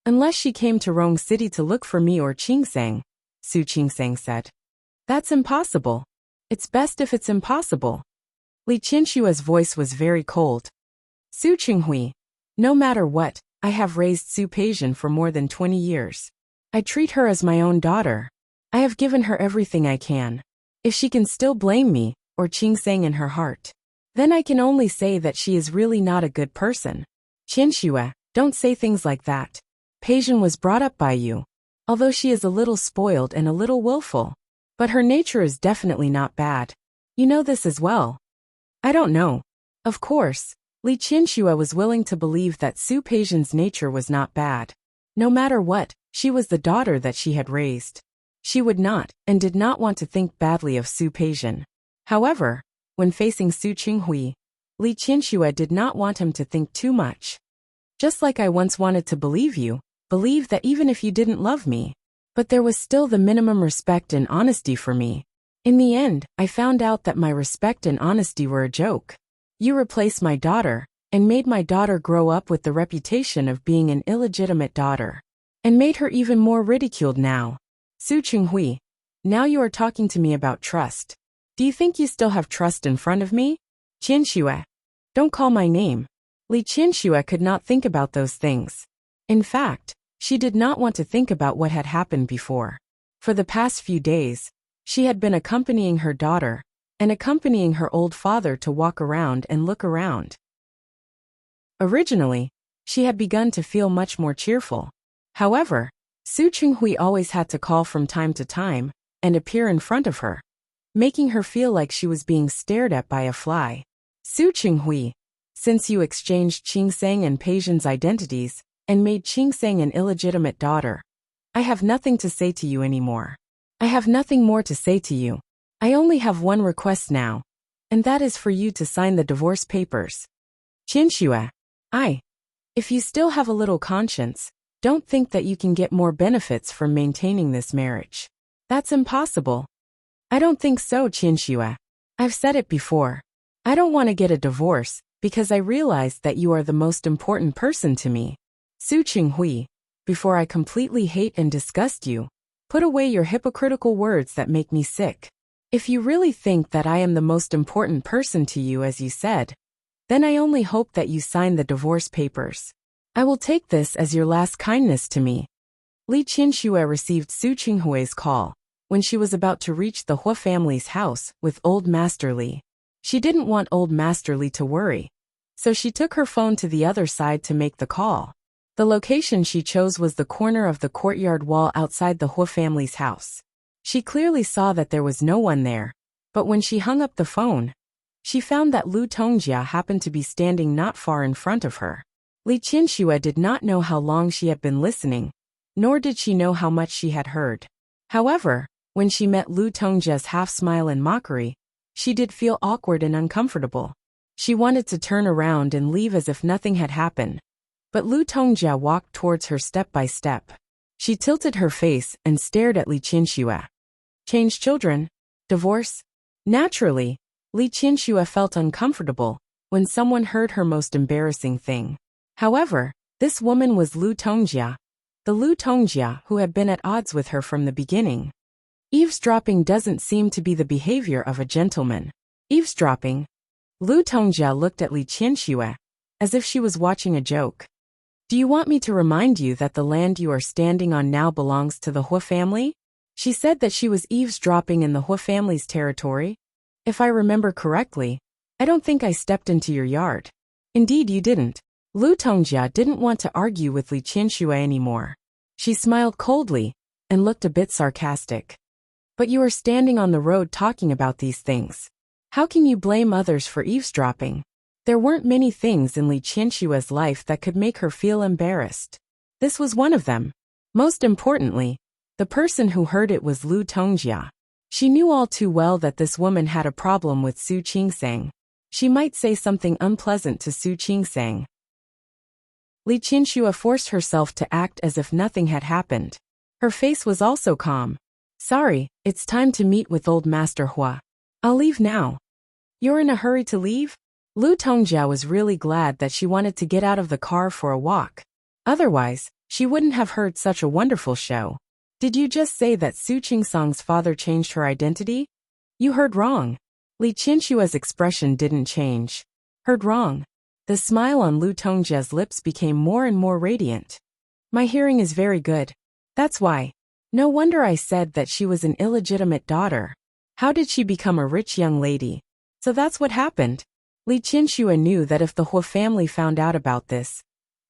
[SPEAKER 1] Unless she came to Rong City to look for me or Qingsang, Su Qingsang said. That's impossible. It's best if it's impossible. Li Qianxue's voice was very cold. Su Chenghui, no matter what, I have raised Su Peijian for more than 20 years. I treat her as my own daughter. I have given her everything I can. If she can still blame me, or Qingsang in her heart, then I can only say that she is really not a good person. Qianxue, don't say things like that. Peijian was brought up by you, although she is a little spoiled and a little willful. But her nature is definitely not bad. You know this as well. I don't know. Of course, Li Qianxue was willing to believe that Su Peijian's nature was not bad. No matter what, she was the daughter that she had raised. She would not, and did not want to think badly of Su Peijian. However, when facing Su Chenghui, Li Qianxue did not want him to think too much. Just like I once wanted to believe you, believe that even if you didn't love me, but there was still the minimum respect and honesty for me. In the end, I found out that my respect and honesty were a joke. You replaced my daughter, and made my daughter grow up with the reputation of being an illegitimate daughter, and made her even more ridiculed now. Su Chenghui, now you are talking to me about trust. Do you think you still have trust in front of me? Qianxue, don't call my name. Li Qianxue could not think about those things. In fact, she did not want to think about what had happened before. For the past few days, she had been accompanying her daughter, and accompanying her old father to walk around and look around. Originally, she had begun to feel much more cheerful. However, Su Chenghui always had to call from time to time, and appear in front of her, making her feel like she was being stared at by a fly. Su Chenghui, since you exchanged Qingsang and Peijian's identities, and made Qingsang an illegitimate daughter, I have nothing to say to you anymore. I have nothing more to say to you. I only have one request now, and that is for you to sign the divorce papers. Qianxue, if you still have a little conscience, don't think that you can get more benefits from maintaining this marriage. That's impossible. I don't think so, Qianxue. I've said it before. I don't want to get a divorce, because I realize that you are the most important person to me. Su Chenghui, before I completely hate and disgust you, put away your hypocritical words that make me sick. If you really think that I am the most important person to you as you said, then I only hope that you sign the divorce papers. I will take this as your last kindness to me. Li Qianxue received Su Chenghui's call when she was about to reach the Hua family's house with Old Master Li. She didn't want Old Master Li to worry, so she took her phone to the other side to make the call. The location she chose was the corner of the courtyard wall outside the Hua family's house. She clearly saw that there was no one there, but when she hung up the phone, she found that Lu Tongjia happened to be standing not far in front of her. Li Qianxue did not know how long she had been listening, nor did she know how much she had heard. However, when she met Lu Tongjia's half-smile and mockery, she did feel awkward and uncomfortable. She wanted to turn around and leave as if nothing had happened, but Lu Tongjia walked towards her step by step. She tilted her face and stared at Li Qianxue. Change children? Divorce? Naturally, Li Qianxue felt uncomfortable when someone heard her most embarrassing thing. However, this woman was Lu Tongjia, the Lu Tongjia who had been at odds with her from the beginning. Eavesdropping doesn't seem to be the behavior of a gentleman. Eavesdropping? Lu Tongjia looked at Li Qianxue, as if she was watching a joke. Do you want me to remind you that the land you are standing on now belongs to the Hua family? She said that she was eavesdropping in the Hua family's territory. If I remember correctly, I don't think I stepped into your yard. Indeed you didn't. Lu Tongjia didn't want to argue with Li Qianxue anymore. She smiled coldly and looked a bit sarcastic. But you are standing on the road talking about these things. How can you blame others for eavesdropping? There weren't many things in Li Qianxue's life that could make her feel embarrassed. This was one of them. Most importantly, the person who heard it was Lu Tongjia. She knew all too well that this woman had a problem with Su Qingsang. She might say something unpleasant to Su Qingsang. Li Qianxue forced herself to act as if nothing had happened. Her face was also calm. Sorry, it's time to meet with old Master Hua. I'll leave now. You're in a hurry to leave? Lu Tongjia was really glad that she wanted to get out of the car for a walk. Otherwise, she wouldn't have heard such a wonderful show. Did you just say that Su Qingsang's father changed her identity? You heard wrong. Li Qianxue's expression didn't change. Heard wrong. The smile on Lu Tongjia's lips became more and more radiant. My hearing is very good. That's why. No wonder I said that she was an illegitimate daughter. How did she become a rich young lady? So that's what happened. Li Qianxue knew that if the Hua family found out about this,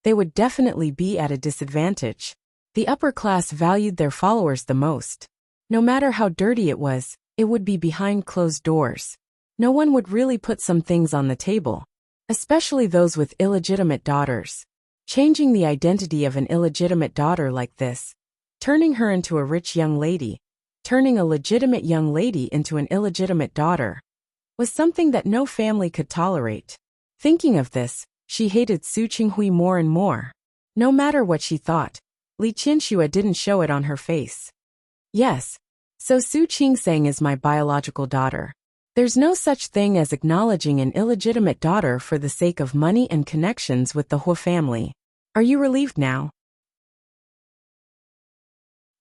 [SPEAKER 1] they would definitely be at a disadvantage. The upper class valued their followers the most. No matter how dirty it would be behind closed doors. No one would really put some things on the table, especially those with illegitimate daughters. Changing the identity of an illegitimate daughter like this, turning her into a rich young lady, turning a legitimate young lady into an illegitimate daughter, was something that no family could tolerate. Thinking of this, she hated Su Qinghui more and more. No matter what she thought, Li Qianxue didn't show it on her face. Yes. So Su Qingsang is my biological daughter. There's no such thing as acknowledging an illegitimate daughter for the sake of money and connections with the Hua family. Are you relieved now?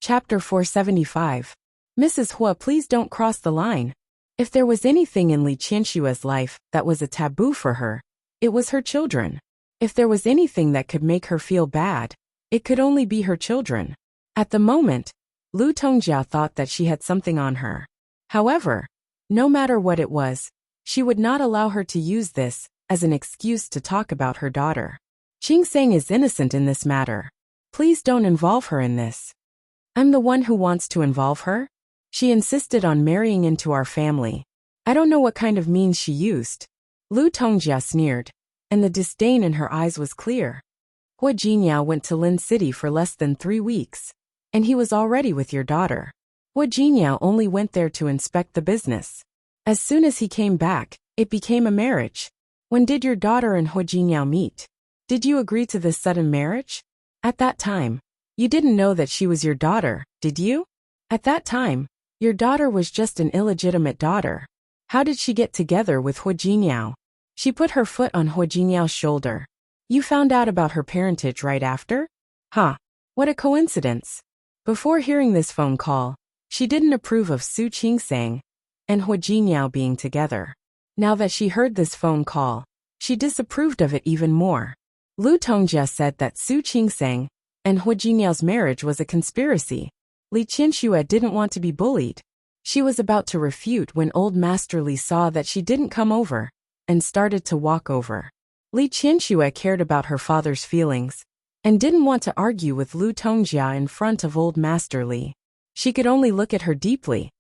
[SPEAKER 1] Chapter 475. Mrs. Hua, please don't cross the line. If there was anything in Li Qianxue's life that was a taboo for her, it was her children. If there was anything that could make her feel bad, it could only be her children. At the moment, Lu Tongjia thought that she had something on her. However, no matter what it was, she would not allow her to use this as an excuse to talk about her daughter. Qingsang is innocent in this matter. Please don't involve her in this. I'm the one who wants to involve her. She insisted on marrying into our family. I don't know what kind of means she used. Lu Tongjia sneered, and the disdain in her eyes was clear. Hua Jinyao went to Lin City for less than 3 weeks, and he was already with your daughter. Hua Jinyao only went there to inspect the business. As soon as he came back, it became a marriage. When did your daughter and Hua Jinyao meet? Did you agree to this sudden marriage? At that time, you didn't know that she was your daughter, did you? At that time, your daughter was just an illegitimate daughter. How did she get together with Hua Jinyao? She put her foot on Hua Jinyao's shoulder. You found out about her parentage right after? Huh. What a coincidence. Before hearing this phone call, she didn't approve of Su Qingsang and Hua Jinyao being together. Now that she heard this phone call, she disapproved of it even more. Lu Tongjia said that Su Qingsang and Hua Jinyao's marriage was a conspiracy. Li Qianxue didn't want to be bullied. She was about to refute when old Master Li saw that she didn't come over and started to walk over. Li Qianxue cared about her father's feelings, and didn't want to argue with Lu Tongjia in front of old Master Li. She could only look at her deeply,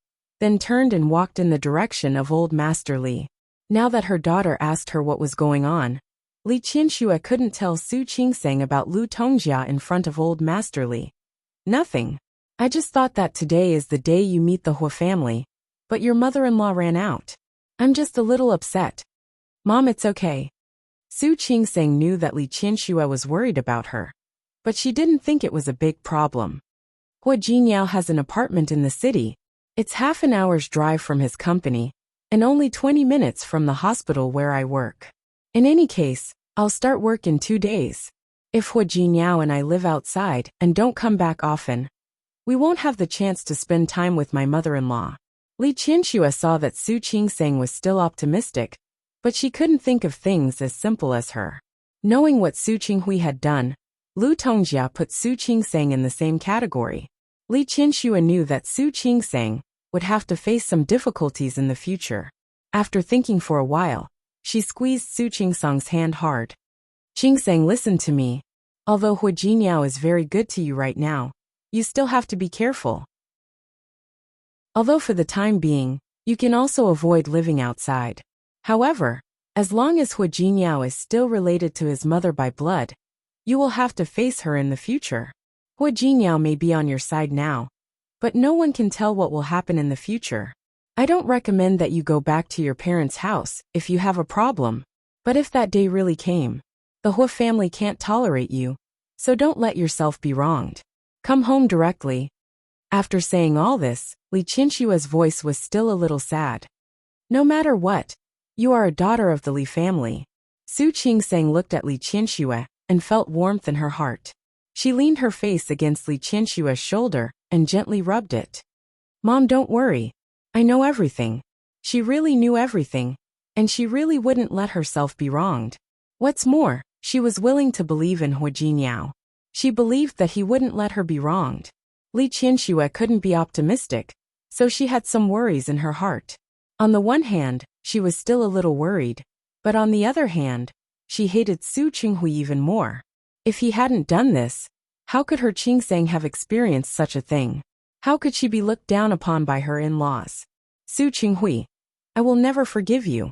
[SPEAKER 1] then turned and walked in the direction of old Master Li. Now that her daughter asked her what was going on, Li Qianxue couldn't tell Su Qingsang about Lu Tongjia in front of old Master Li. Nothing. I just thought that today is the day you meet the Hua family, but your mother-in-law ran out. I'm just a little upset. Mom, it's okay. Su Qingsang knew that Li Qianxue was worried about her, but she didn't think it was a big problem. Hua Jinyao has an apartment in the city. It's half an hour's drive from his company, and only 20 minutes from the hospital where I work. In any case, I'll start work in 2 days. If Hua Jinyao and I live outside and don't come back often, we won't have the chance to spend time with my mother-in-law. Li Qianxue saw that Su Qingsang was still optimistic, but she couldn't think of things as simple as her. Knowing what Su Qinghui had done, Lu Tongjia put Su Qingsang in the same category. Li Qianxue knew that Su Qingsang would have to face some difficulties in the future. After thinking for a while, she squeezed Su Qingsang's hand hard. Qingsang, listen to me. Although Hua Jinyao is very good to you right now, you still have to be careful. Although for the time being, you can also avoid living outside. However, as long as Hua Jinyao is still related to his mother by blood, you will have to face her in the future. Hua Jinyao may be on your side now, but no one can tell what will happen in the future. I don't recommend that you go back to your parents' house if you have a problem, but if that day really came, the Hua family can't tolerate you, so don't let yourself be wronged. Come home directly. After saying all this, Li Qianxue's voice was still a little sad. No matter what, you are a daughter of the Li family. Su Qingsang looked at Li Qianxue and felt warmth in her heart. She leaned her face against Li Qianxue's shoulder and gently rubbed it. Mom, don't worry. I know everything. She really knew everything, and she really wouldn't let herself be wronged. What's more, she was willing to believe in Hua Jinyao. She believed that he wouldn't let her be wronged. Li Qianxue couldn't be optimistic, so she had some worries in her heart. On the one hand, she was still a little worried, but on the other hand, she hated Su Qinghui even more. If he hadn't done this, how could her Qingsang have experienced such a thing? How could she be looked down upon by her in-laws? Su Qinghui, I will never forgive you.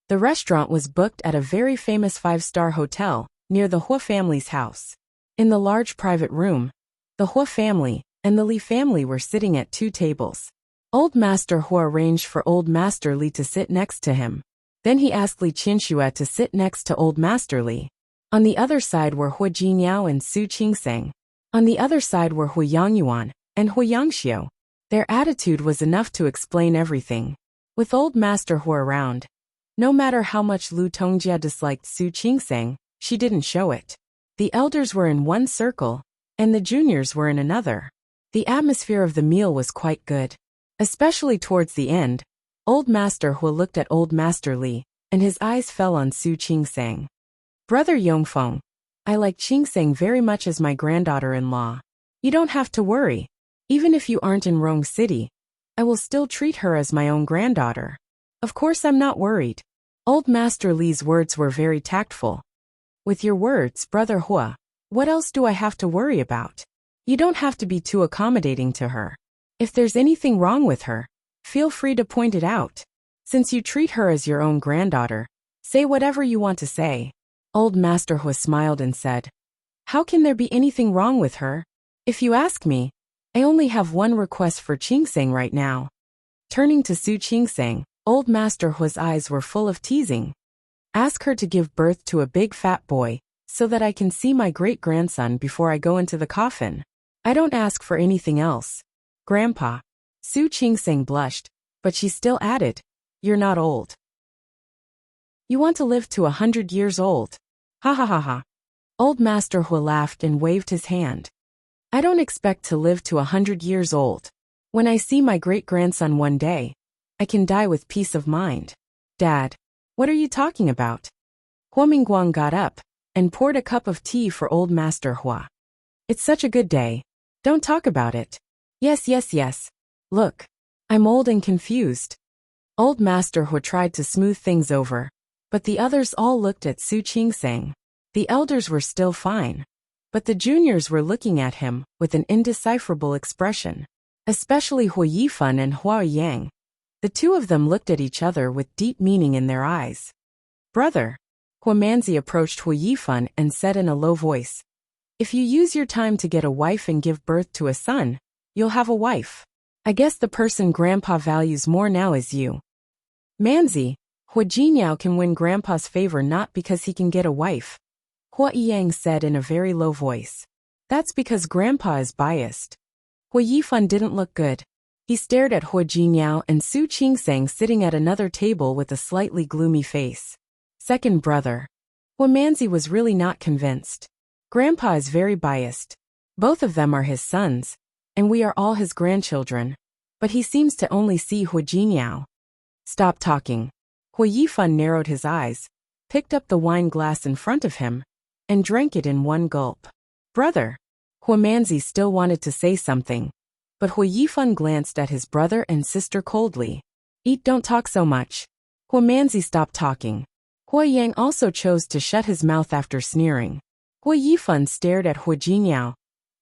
[SPEAKER 1] The restaurant was booked at a very famous 5-star hotel near the Hua family's house. In the large private room, the Hua family and the Li family were sitting at 2 tables. Old Master Hua arranged for Old Master Li to sit next to him. Then he asked Li Qianxue to sit next to Old Master Li. On the other side were Hua Jinyao and Su Qingsang. On the other side were Hua Yangyuan and Hua Yangxiu. Their attitude was enough to explain everything. With Old Master Hua around, no matter how much Lu Tongjia disliked Su Qingsang, she didn't show it. The elders were in one circle, and the juniors were in another. The atmosphere of the meal was quite good. Especially towards the end, Old Master Hua looked at Old Master Li, and his eyes fell on Su Qingsang. Brother Yongfeng, I like Qingsang very much as my granddaughter-in-law. You don't have to worry. Even if you aren't in Rong City, I will still treat her as my own granddaughter. Of course I'm not worried. Old Master Li's words were very tactful. With your words, Brother Hua, what else do I have to worry about? You don't have to be too accommodating to her. If there's anything wrong with her, feel free to point it out. Since you treat her as your own granddaughter, say whatever you want to say. Old Master Hua smiled and said, How can there be anything wrong with her? If you ask me, I only have one request for Qingsang right now. Turning to Su Qingsang, Old Master Hua's eyes were full of teasing. Ask her to give birth to a big fat boy, so that I can see my great-grandson before I go into the coffin. I don't ask for anything else. Grandpa. Su Qingsang blushed, but she still added, You're not old. You want to live to 100 years old. Ha ha ha ha. Old Master Hua laughed and waved his hand. I don't expect to live to 100 years old. When I see my great-grandson one day, I can die with peace of mind. Dad, what are you talking about? Hua Mingguang got up and poured a cup of tea for Old Master Hua. It's such a good day. Don't talk about it. Yes. Look, I'm old and confused. Old Master Hua tried to smooth things over, but the others all looked at Su Qingsang. The elders were still fine. But the juniors were looking at him with an indecipherable expression. Especially Hua Yifan and Hua Yang. The two of them looked at each other with deep meaning in their eyes. Brother. Hua Manzi approached Hua Yifan and said in a low voice, if you use your time to get a wife and give birth to a son, you'll have a wife. I guess the person Grandpa values more now is you. Manzi, Hua Jinyao can win Grandpa's favor not because he can get a wife. Hua Yang said in a very low voice. That's because Grandpa is biased. Hua Yifan didn't look good. He stared at Hua Jinyao and Su Qingsang sitting at another table with a slightly gloomy face. Second brother. Hua Manzi was really not convinced. Grandpa is very biased. Both of them are his sons, and we are all his grandchildren. But he seems to only see Hua Jinyao. Stop talking. Hua Yifan narrowed his eyes, picked up the wine glass in front of him, and drank it in one gulp. Brother. Hua Manzi still wanted to say something, but Hua Yifan glanced at his brother and sister coldly. Eat, don't talk so much. Hua Manzi stopped talking. Hua Yang also chose to shut his mouth after sneering. Hua Yifan stared at Hua Jinyao,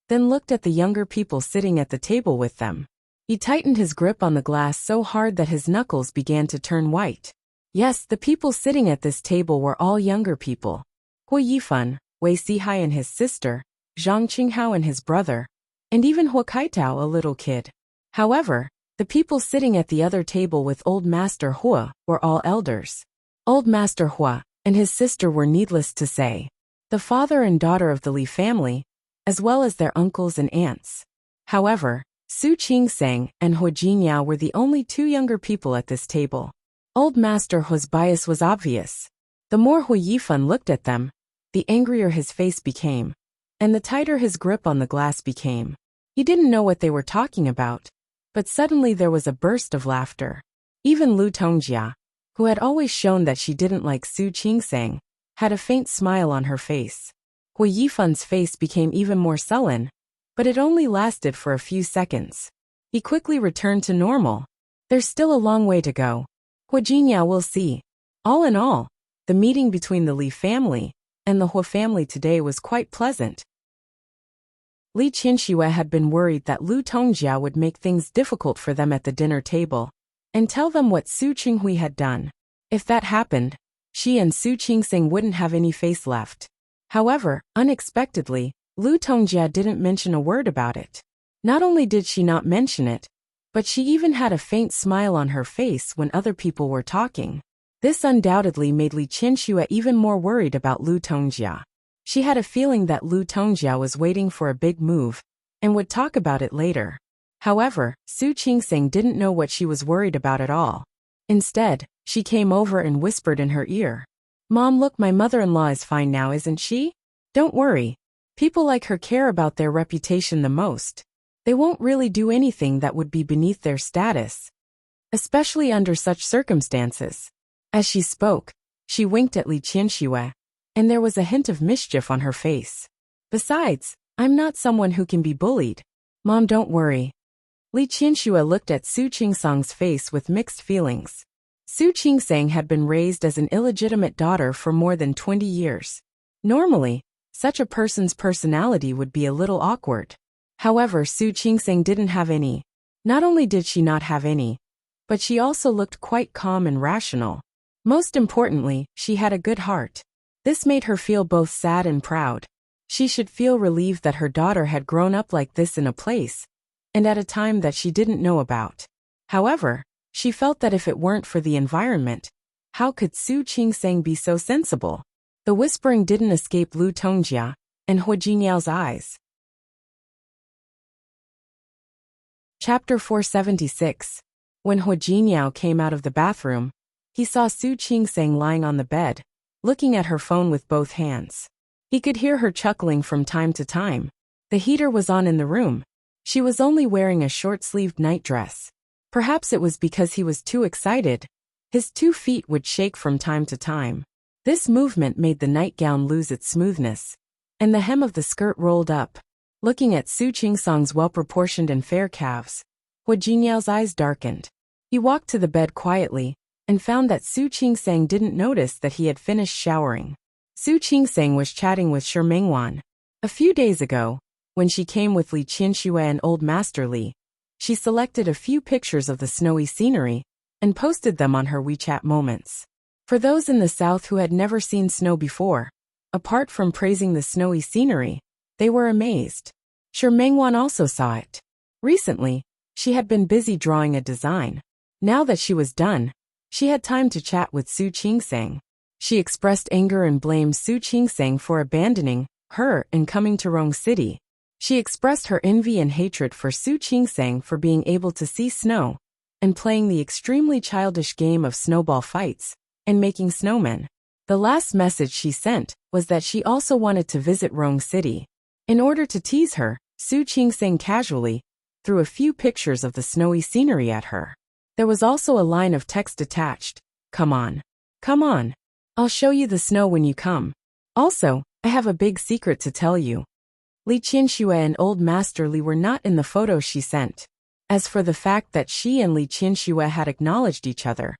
[SPEAKER 1] then looked at the younger people sitting at the table with them. He tightened his grip on the glass so hard that his knuckles began to turn white. Yes, the people sitting at this table were all younger people. Hua Yifan, Wei Sihai and his sister, Zhang Qinghao and his brother, and even Hua Kaitao, a little kid. However, the people sitting at the other table with Old Master Hua were all elders. Old Master Hua and his sister were, needless to say, the father and daughter of the Li family, as well as their uncles and aunts. However, Su Qingsang and Hua Jinyao were the only two younger people at this table. Old Master Hua's bias was obvious. The more Hua Yifan looked at them, the angrier his face became, and the tighter his grip on the glass became. He didn't know what they were talking about, but suddenly there was a burst of laughter. Even Lu Tongjia, who had always shown that she didn't like Su Qingsang, had a faint smile on her face. Hua Yifan's face became even more sullen, but it only lasted for a few seconds. He quickly returned to normal. There's still a long way to go. Hua Jinyao will see. All in all, the meeting between the Li family and the Hua family today was quite pleasant. Li Qinxue had been worried that Lu Tongjia would make things difficult for them at the dinner table and tell them what Su Qinghui had done. If that happened, she and Su Qingsing wouldn't have any face left. However, unexpectedly, Lu Tongjia didn't mention a word about it. Not only did she not mention it, but she even had a faint smile on her face when other people were talking. This undoubtedly made Li Qinxue even more worried about Lu Tongjia. She had a feeling that Lu Tongjia was waiting for a big move and would talk about it later. However, Su Qingsing didn't know what she was worried about at all. Instead, she came over and whispered in her ear. Mom, look, my mother-in-law is fine now, isn't she? Don't worry. People like her care about their reputation the most. They won't really do anything that would be beneath their status, especially under such circumstances. As she spoke, she winked at Li Qinxue, and there was a hint of mischief on her face. Besides, I'm not someone who can be bullied. Mom, don't worry. Li Qinxue looked at Su Qingsang's face with mixed feelings. Su Qingsang had been raised as an illegitimate daughter for more than 20 years. Normally, such a person's personality would be a little awkward. However, Su Qingsang didn't have any. Not only did she not have any, but she also looked quite calm and rational. Most importantly, she had a good heart. This made her feel both sad and proud. She should feel relieved that her daughter had grown up like this in a place, and at a time that she didn't know about. However, she felt that if it weren't for the environment, how could Su Qingsang be so sensible? The whispering didn't escape Lu Tongjia and Hua Jinyao's eyes. Chapter 476. When Hua Jinyao came out of the bathroom, he saw Su Qingsang lying on the bed, looking at her phone with both hands. He could hear her chuckling from time to time. The heater was on in the room. She was only wearing a short-sleeved nightdress. Perhaps it was because he was too excited. His 2 feet would shake from time to time. This movement made the nightgown lose its smoothness, and the hem of the skirt rolled up. Looking at Su Qingsang's well-proportioned and fair calves, Hua Jinyao's eyes darkened. He walked to the bed quietly and found that Su Qingsang didn't notice that he had finished showering. Su Qingsang was chatting with Shi Mengwan. A few days ago, when she came with Li Qianxue and Old Master Li, she selected a few pictures of the snowy scenery and posted them on her WeChat Moments. For those in the south who had never seen snow before, apart from praising the snowy scenery, they were amazed. Shi Mengwan also saw it. Recently, she had been busy drawing a design. Now that she was done, she had time to chat with Su Qingsang. She expressed anger and blamed Su Qingsang for abandoning her and coming to Rong City. She expressed her envy and hatred for Su Qingsang for being able to see snow and playing the extremely childish game of snowball fights and making snowmen. The last message she sent was that she also wanted to visit Rong City. In order to tease her, Su Qingsang casually threw a few pictures of the snowy scenery at her. There was also a line of text attached. Come on. Come on. I'll show you the snow when you come. Also, I have a big secret to tell you. Li Qianxue and Old Master Li were not in the photos she sent. As for the fact that she and Li Qianxue had acknowledged each other,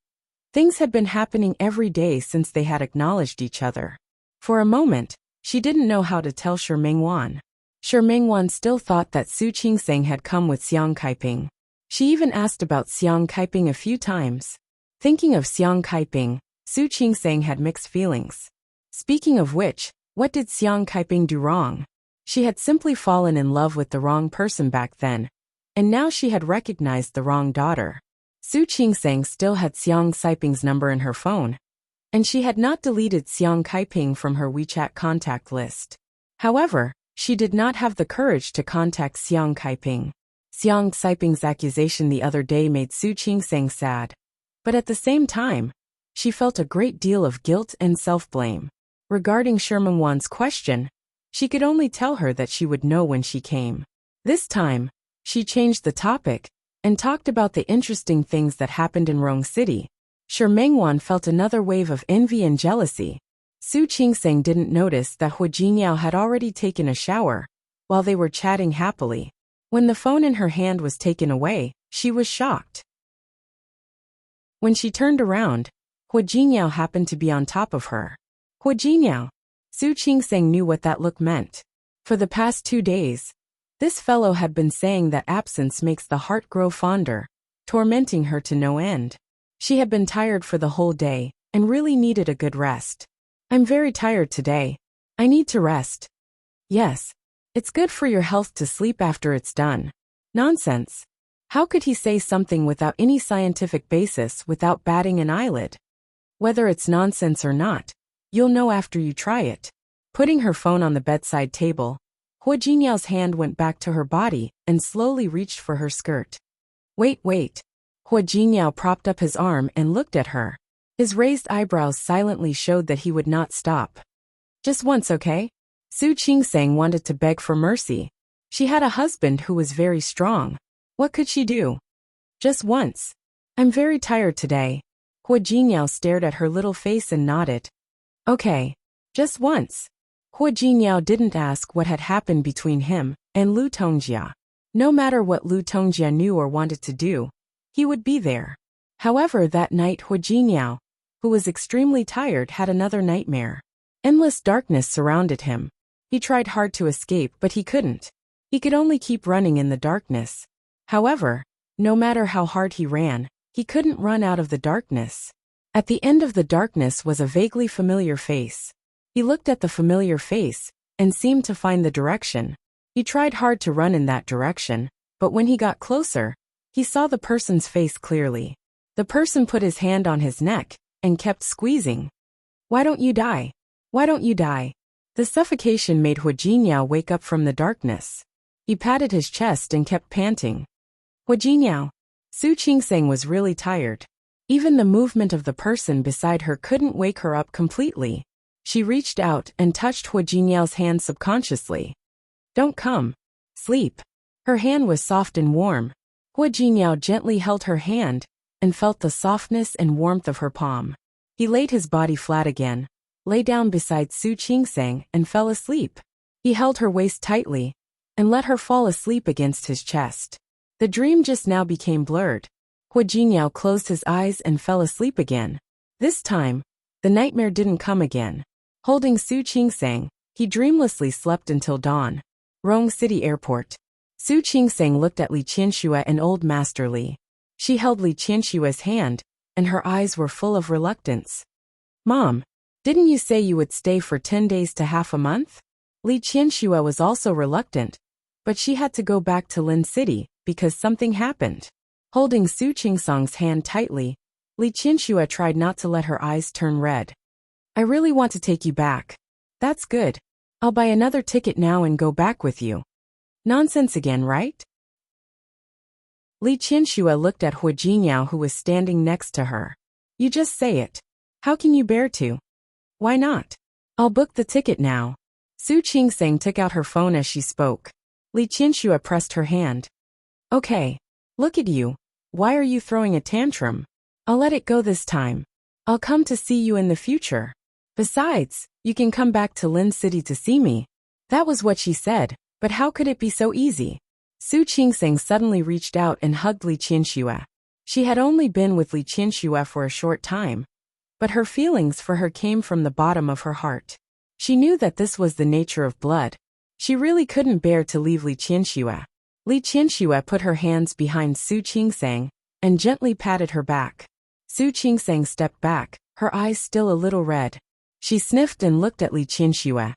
[SPEAKER 1] things had been happening every day since they had acknowledged each other. For a moment, she didn't know how to tell Shi Mengwan. Shi Mengwan still thought that Su Qingsang had come with Xiang Kaiping. She even asked about Xiang Kaiping a few times. Thinking of Xiang Kaiping, Su Qingsang had mixed feelings. Speaking of which, what did Xiang Kaiping do wrong? She had simply fallen in love with the wrong person back then, and now she had recognized the wrong daughter. Su Qingsang still had Xiang Kaiping's number in her phone, and she had not deleted Xiang Kaiping from her WeChat contact list. However, she did not have the courage to contact Xiang Kaiping. Xiang Kaiping's accusation the other day made Su Qingsang sad. But at the same time, she felt a great deal of guilt and self-blame. Regarding Shi Mengwan's question, she could only tell her that she would know when she came. This time, she changed the topic and talked about the interesting things that happened in Rong City. Shi Mengwan felt another wave of envy and jealousy. Su Qingsang didn't notice that Hu Jiniao had already taken a shower while they were chatting happily. When the phone in her hand was taken away, she was shocked. When she turned around, Hu Jiniao happened to be on top of her. Hu Jiniao. Su Qingsang knew what that look meant. For the past 2 days, this fellow had been saying that absence makes the heart grow fonder, tormenting her to no end. She had been tired for the whole day and really needed a good rest. I'm very tired today. I need to rest. Yes. It's good for your health to sleep after it's done. Nonsense. How could he say something without any scientific basis without batting an eyelid? Whether it's nonsense or not, you'll know after you try it. Putting her phone on the bedside table, Hu Jiniao's hand went back to her body and slowly reached for her skirt. Wait. Hu Jiniao propped up his arm and looked at her. His raised eyebrows silently showed that he would not stop. Just once, okay? Su Qingsang wanted to beg for mercy. She had a husband who was very strong. What could she do? Just once. I'm very tired today. Hu Jiniao stared at her little face and nodded. Okay. Just once. Hu Jiniao didn't ask what had happened between him and Lu Tongjia. No matter what Lu Tongjia knew or wanted to do, he would be there. However, that night Hu Jiniao, who was extremely tired, had another nightmare. Endless darkness surrounded him. He tried hard to escape, but he couldn't. He could only keep running in the darkness. However, no matter how hard he ran, he couldn't run out of the darkness. At the end of the darkness was a vaguely familiar face. He looked at the familiar face and seemed to find the direction. He tried hard to run in that direction, but when he got closer, he saw the person's face clearly. The person put his hand on his neck and kept squeezing. Why don't you die? Why don't you die? The suffocation made Hu Jiniao wake up from the darkness. He patted his chest and kept panting. Hu Jiniao. Su Qingsang was really tired. Even the movement of the person beside her couldn't wake her up completely. She reached out and touched Hu Jiniao's hand subconsciously. Don't come. Sleep. Her hand was soft and warm. Hu Jiniao gently held her hand and felt the softness and warmth of her palm. He laid his body flat again, lay down beside Su Qingsang and fell asleep. He held her waist tightly and let her fall asleep against his chest. The dream just now became blurred. Hu Jiniao closed his eyes and fell asleep again. This time, the nightmare didn't come again. Holding Su Qingsang, He dreamlessly slept until dawn. Rong City Airport. Su Qingseng looked at Li Qianxue and Old Master Li. She held Li Qianxue's hand, and her eyes were full of reluctance. Mom, didn't you say you would stay for 10 days to half a month? Li Qianxue was also reluctant, but she had to go back to Lin City because something happened. Holding Su Qingseng's hand tightly, Li Qianxue tried not to let her eyes turn red. I really want to take you back. That's good. I'll buy another ticket now and go back with you. Nonsense again, right? Li Qianxue looked at Hu Jinyao, who was standing next to her. You just say it. How can you bear to? Why not? I'll book the ticket now. Su Qingseng took out her phone as she spoke. Li Qianxue pressed her hand. Okay. Look at you. Why are you throwing a tantrum? I'll let it go this time. I'll come to see you in the future. Besides, you can come back to Lin City to see me. That was what she said, but how could it be so easy? Su Qingseng suddenly reached out and hugged Li Qianxue. She had only been with Li Qianxue for a short time, but her feelings for her came from the bottom of her heart. She knew that this was the nature of blood. She really couldn't bear to leave Li Qianxue. Li Qianxue put her hands behind Su Qingseng and gently patted her back. Su Qingseng stepped back, her eyes still a little red. She sniffed and looked at Li Qianxue.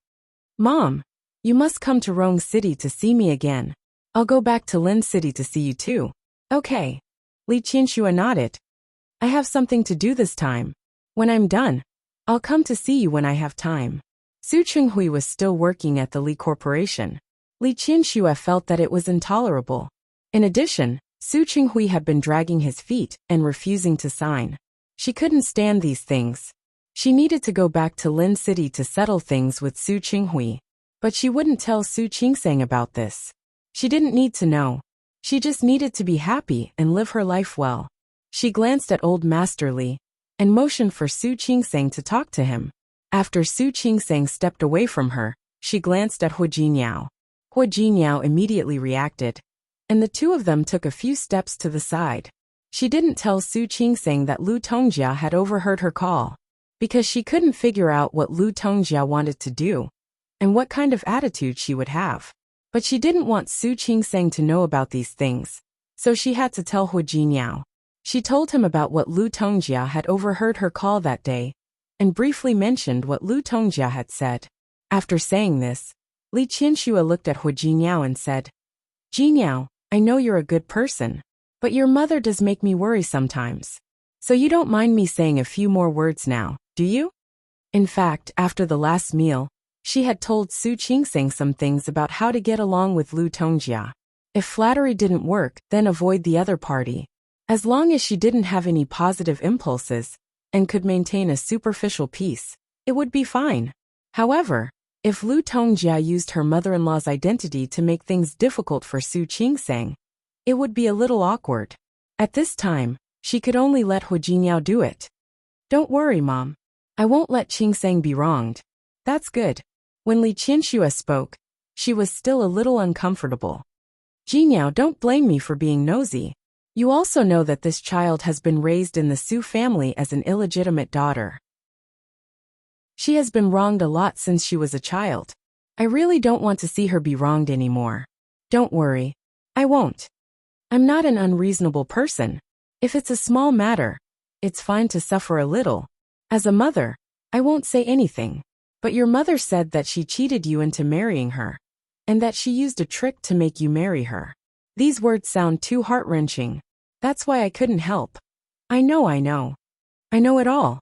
[SPEAKER 1] Mom, you must come to Rong City to see me again. I'll go back to Lin City to see you too. Okay. Li Qianxue nodded. I have something to do this time. When I'm done, I'll come to see you when I have time. Su Chenghui was still working at the Li Corporation. Li Qianxue felt that it was intolerable. In addition, Su Chenghui had been dragging his feet and refusing to sign. She couldn't stand these things. She needed to go back to Lin City to settle things with Su Chenghui. But she wouldn't tell Su Qingseng about this. She didn't need to know. She just needed to be happy and live her life well. She glanced at Old Master Li and motioned for Su Qingseng to talk to him. After Su Qingseng stepped away from her, she glanced at Hu Jinyao. Hu Jinyao immediately reacted, and the two of them took a few steps to the side. She didn't tell Su Qingseng that Lu Tongjia had overheard her call, because she couldn't figure out what Lu Tongjia wanted to do, and what kind of attitude she would have. But she didn't want Su Qingseng to know about these things, so she had to tell Hu Jinyao. She told him about what Lu Tongjia had overheard her call that day, and briefly mentioned what Lu Tongjia had said. After saying this, Li Qianxue looked at Hu Jinyao and said, Jinyao, I know you're a good person, but your mother does make me worry sometimes. So you don't mind me saying a few more words now, do you? In fact, after the last meal, she had told Su Qingseng some things about how to get along with Lu Tongjia. If flattery didn't work, then avoid the other party. As long as she didn't have any positive impulses and could maintain a superficial peace, it would be fine. However, if Lu Tongjia used her mother-in-law's identity to make things difficult for Su Qingseng, it would be a little awkward. At this time, she could only let Hu Jinyao do it. Don't worry, Mom. I won't let Qingseng be wronged. That's good. When Li Qianxue spoke, she was still a little uncomfortable. Jinyao, don't blame me for being nosy. You also know that this child has been raised in the Su family as an illegitimate daughter. She has been wronged a lot since she was a child. I really don't want to see her be wronged anymore. Don't worry. I won't. I'm not an unreasonable person. If it's a small matter, it's fine to suffer a little. As a mother, I won't say anything. But your mother said that she cheated you into marrying her, and that she used a trick to make you marry her. These words sound too heart-wrenching. That's why I couldn't help. I know. I know it all.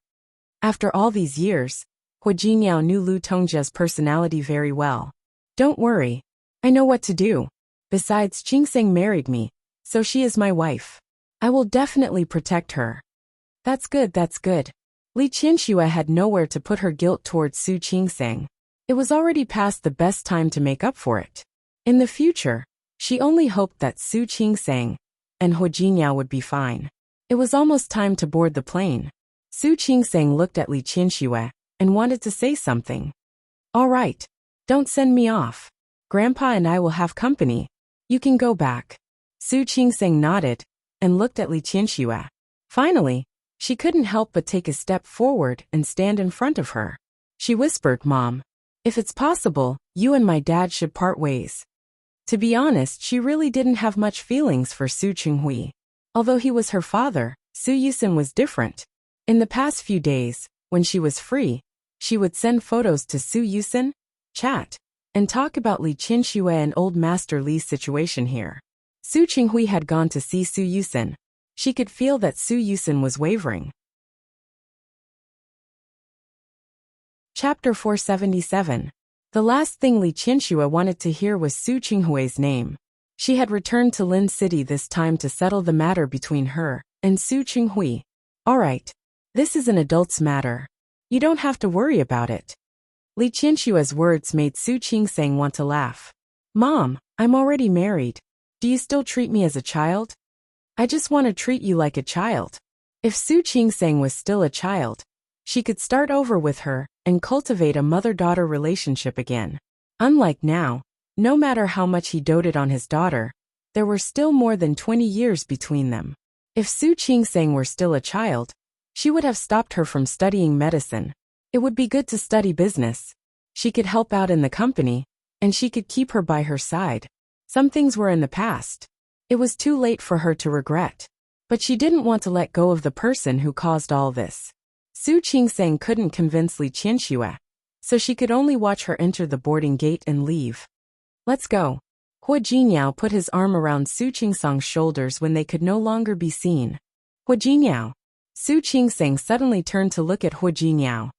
[SPEAKER 1] After all these years, Hu Jinyao knew Lu Tongjia's personality very well. Don't worry. I know what to do. Besides, Qingseng married me, so she is my wife. I will definitely protect her. That's good. Li Qianxue had nowhere to put her guilt towards Su Qingseng. It was already past the best time to make up for it. In the future, she only hoped that Su Qingseng and Hu Jinyao would be fine. It was almost time to board the plane. Su Qingseng looked at Li Qianxue and wanted to say something. All right. Don't send me off. Grandpa and I will have company. You can go back. Su Qingseng nodded and looked at Li Qianxue. Finally, she couldn't help but take a step forward and stand in front of her. She whispered, Mom, If it's possible, you and my dad should part ways. To be honest, she really didn't have much feelings for Su Chinghui. Although he was her father, Su Yusin was different. In the past few days, when she was free, she would send photos to Su Yusin, chat, and talk about Li Qinxue and Old Master Li's situation here. Su Qinghui had gone to see Su Yusin. She could feel that Su Yusin was wavering. Chapter 477. The last thing Li Qinxue wanted to hear was Su Qinghui's name. She had returned to Lin City this time to settle the matter between her and Su Qinghui. Alright. This is an adult's matter. You don't have to worry about it. Li Qinshua's words made Su Qingsang want to laugh. Mom, I'm already married. Do you still treat me as a child? I just want to treat you like a child. If Su Qingsang was still a child, she could start over with her and cultivate a mother-daughter relationship again. Unlike now, no matter how much he doted on his daughter, there were still more than 20 years between them. If Su Qingsang were still a child, she would have stopped her from studying medicine. It would be good to study business. She could help out in the company, and she could keep her by her side. Some things were in the past. It was too late for her to regret. But she didn't want to let go of the person who caused all this. Su Qingsang couldn't convince Li Qianxue, so she could only watch her enter the boarding gate and leave. Let's go. Hua Jinyao put his arm around Su Qingsang's shoulders when they could no longer be seen. Hua Jinyao. Su Qingsang suddenly turned to look at Hua Jinyao.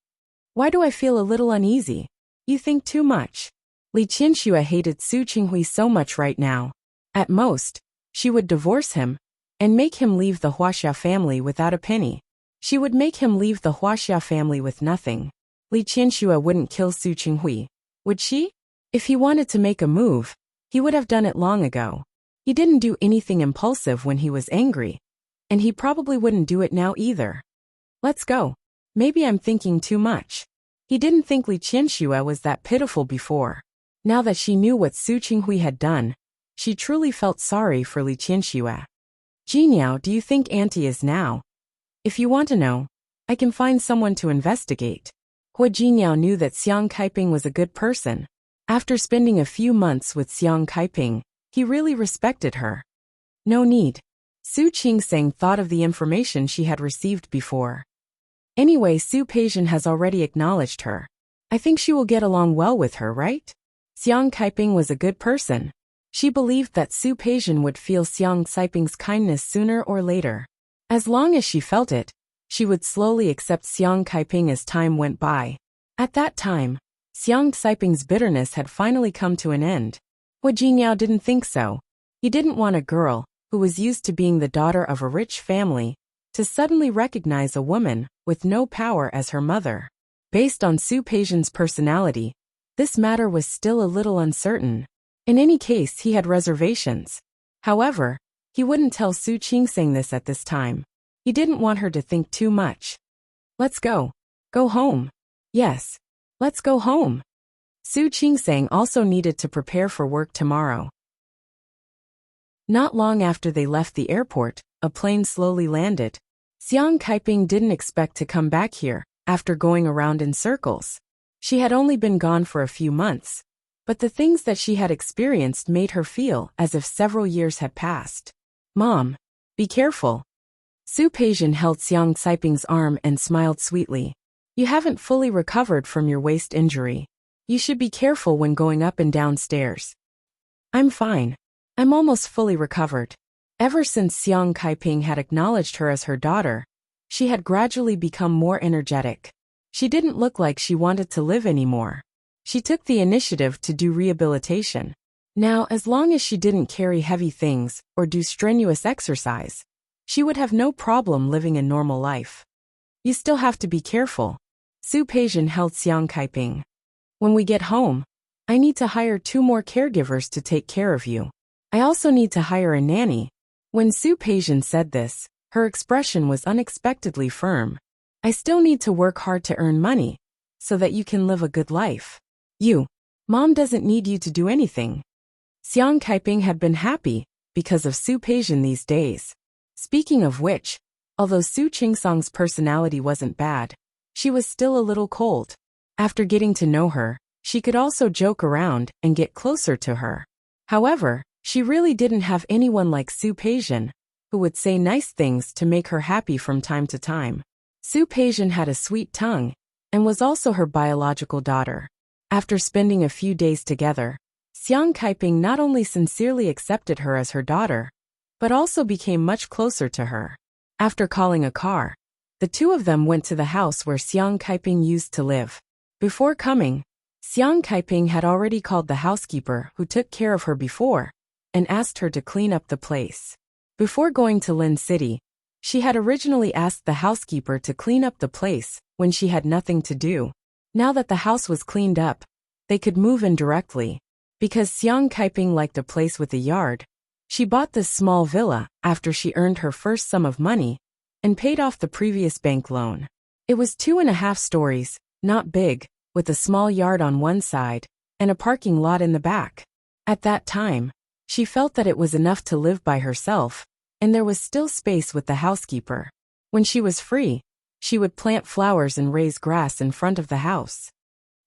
[SPEAKER 1] Why do I feel a little uneasy? You think too much. Li Qianxue hated Su Qinghui so much right now. At most, she would divorce him and make him leave the Huaxia family without a penny. She would make him leave the Huaxia family with nothing. Li Qianxue wouldn't kill Su Qinghui, would she? If he wanted to make a move, he would have done it long ago. He didn't do anything impulsive when he was angry, and he probably wouldn't do it now either. Let's go. Maybe I'm thinking too much. He didn't think Li Qianxue was that pitiful before. Now that she knew what Su Qinghui had done, she truly felt sorry for Li Qianxue. Jinyao, do you think Auntie is now? If you want to know, I can find someone to investigate. Hua Jinyao knew that Xiang Kaiping was a good person. After spending a few months with Xiang Kaiping, he really respected her. No need. Su Qingsang thought of the information she had received before. Anyway, Su Peijian has already acknowledged her. I think she will get along well with her, right? Xiang Kaiping was a good person. She believed that Su Peijian would feel Xiang Kaiping's kindness sooner or later. As long as she felt it, she would slowly accept Xiang Kaiping as time went by. At that time, Xiang Kaiping's bitterness had finally come to an end. Hua Jinyao didn't think so. He didn't want a girl, who was used to being the daughter of a rich family, to suddenly recognize a woman with no power as her mother. Based on Su Peijian's personality, this matter was still a little uncertain. In any case, he had reservations. However, he wouldn't tell Su Qingsang this at this time. He didn't want her to think too much. Let's go. Go home. Yes. Let's go home. Su Qingsang also needed to prepare for work tomorrow. Not long after they left the airport, a plane slowly landed. Xiang Kaiping didn't expect to come back here, after going around in circles. She had only been gone for a few months, but the things that she had experienced made her feel as if several years had passed. Mom, be careful. Su Peijian held Xiang Kaiping's arm and smiled sweetly. You haven't fully recovered from your waist injury. You should be careful when going up and down stairs. I'm fine. I'm almost fully recovered. Ever since Xiang Kaiping had acknowledged her as her daughter, she had gradually become more energetic. She didn't look like she wanted to live anymore. She took the initiative to do rehabilitation. Now, as long as she didn't carry heavy things or do strenuous exercise, she would have no problem living a normal life. You still have to be careful. Su Peijian held Xiang Kaiping. When we get home, I need to hire 2 more caregivers to take care of you. I also need to hire a nanny. When Su Peijian said this, her expression was unexpectedly firm. I still need to work hard to earn money, so that you can live a good life. Mom doesn't need you to do anything. Xiang Kaiping had been happy because of Su Peijian these days. Speaking of which, although Su Qingsang's personality wasn't bad, she was still a little cold. After getting to know her, She could also joke around and get closer to her. However, she really didn't have anyone like Su Peijian, who would say nice things to make her happy from time to time. Su Peijian had a sweet tongue, and was also her biological daughter. After spending a few days together, Xiang Kaiping not only sincerely accepted her as her daughter, but also became much closer to her. After calling a car, the two of them went to the house where Xiang Kaiping used to live. Before coming, Xiang Kaiping had already called the housekeeper who took care of her before, and asked her to clean up the place. Before going to Lin City, she had originally asked the housekeeper to clean up the place when she had nothing to do. Now that the house was cleaned up, they could move in directly. Because Xiang Kaiping liked a place with a yard, she bought this small villa after she earned her first sum of money and paid off the previous bank loan. It was 2.5 stories, not big, with a small yard on one side and a parking lot in the back. At that time, she felt that it was enough to live by herself, and there was still space with the housekeeper. When she was free, she would plant flowers and raise grass in front of the house.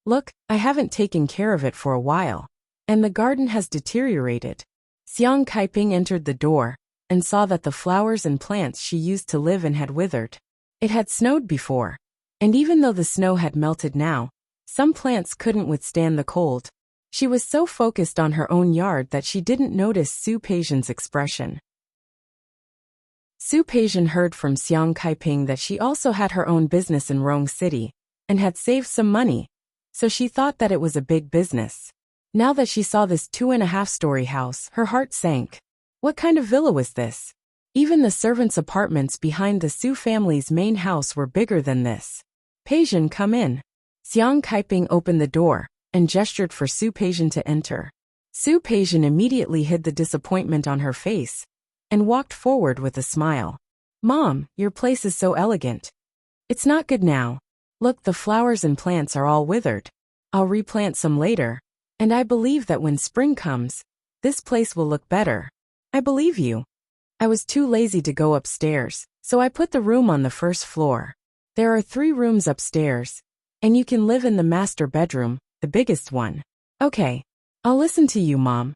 [SPEAKER 1] Look, I haven't taken care of it for a while, and the garden has deteriorated. Xiang Kaiping entered the door and saw that the flowers and plants she used to live in had withered. It had snowed before, and even though the snow had melted now, some plants couldn't withstand the cold. She was so focused on her own yard that she didn't notice Su Peijian's expression. Su Peijian heard from Xiang Kaiping that she also had her own business in Rong City, and had saved some money, so she thought that it was a big business. Now that she saw this 2.5-story house, her heart sank. What kind of villa was this? Even the servants' apartments behind the Su family's main house were bigger than this. Peijian, come in. Xiang Kaiping opened the door and gestured for Su Peijian to enter. Su Peijian immediately hid the disappointment on her face and walked forward with a smile. Mom, your place is so elegant. It's not good now. Look, the flowers and plants are all withered. I'll replant some later, and I believe that when spring comes, this place will look better. I believe you. I was too lazy to go upstairs, so I put the room on the first floor. There are 3 rooms upstairs, and you can live in the master bedroom, the biggest one. Okay, I'll listen to you, Mom.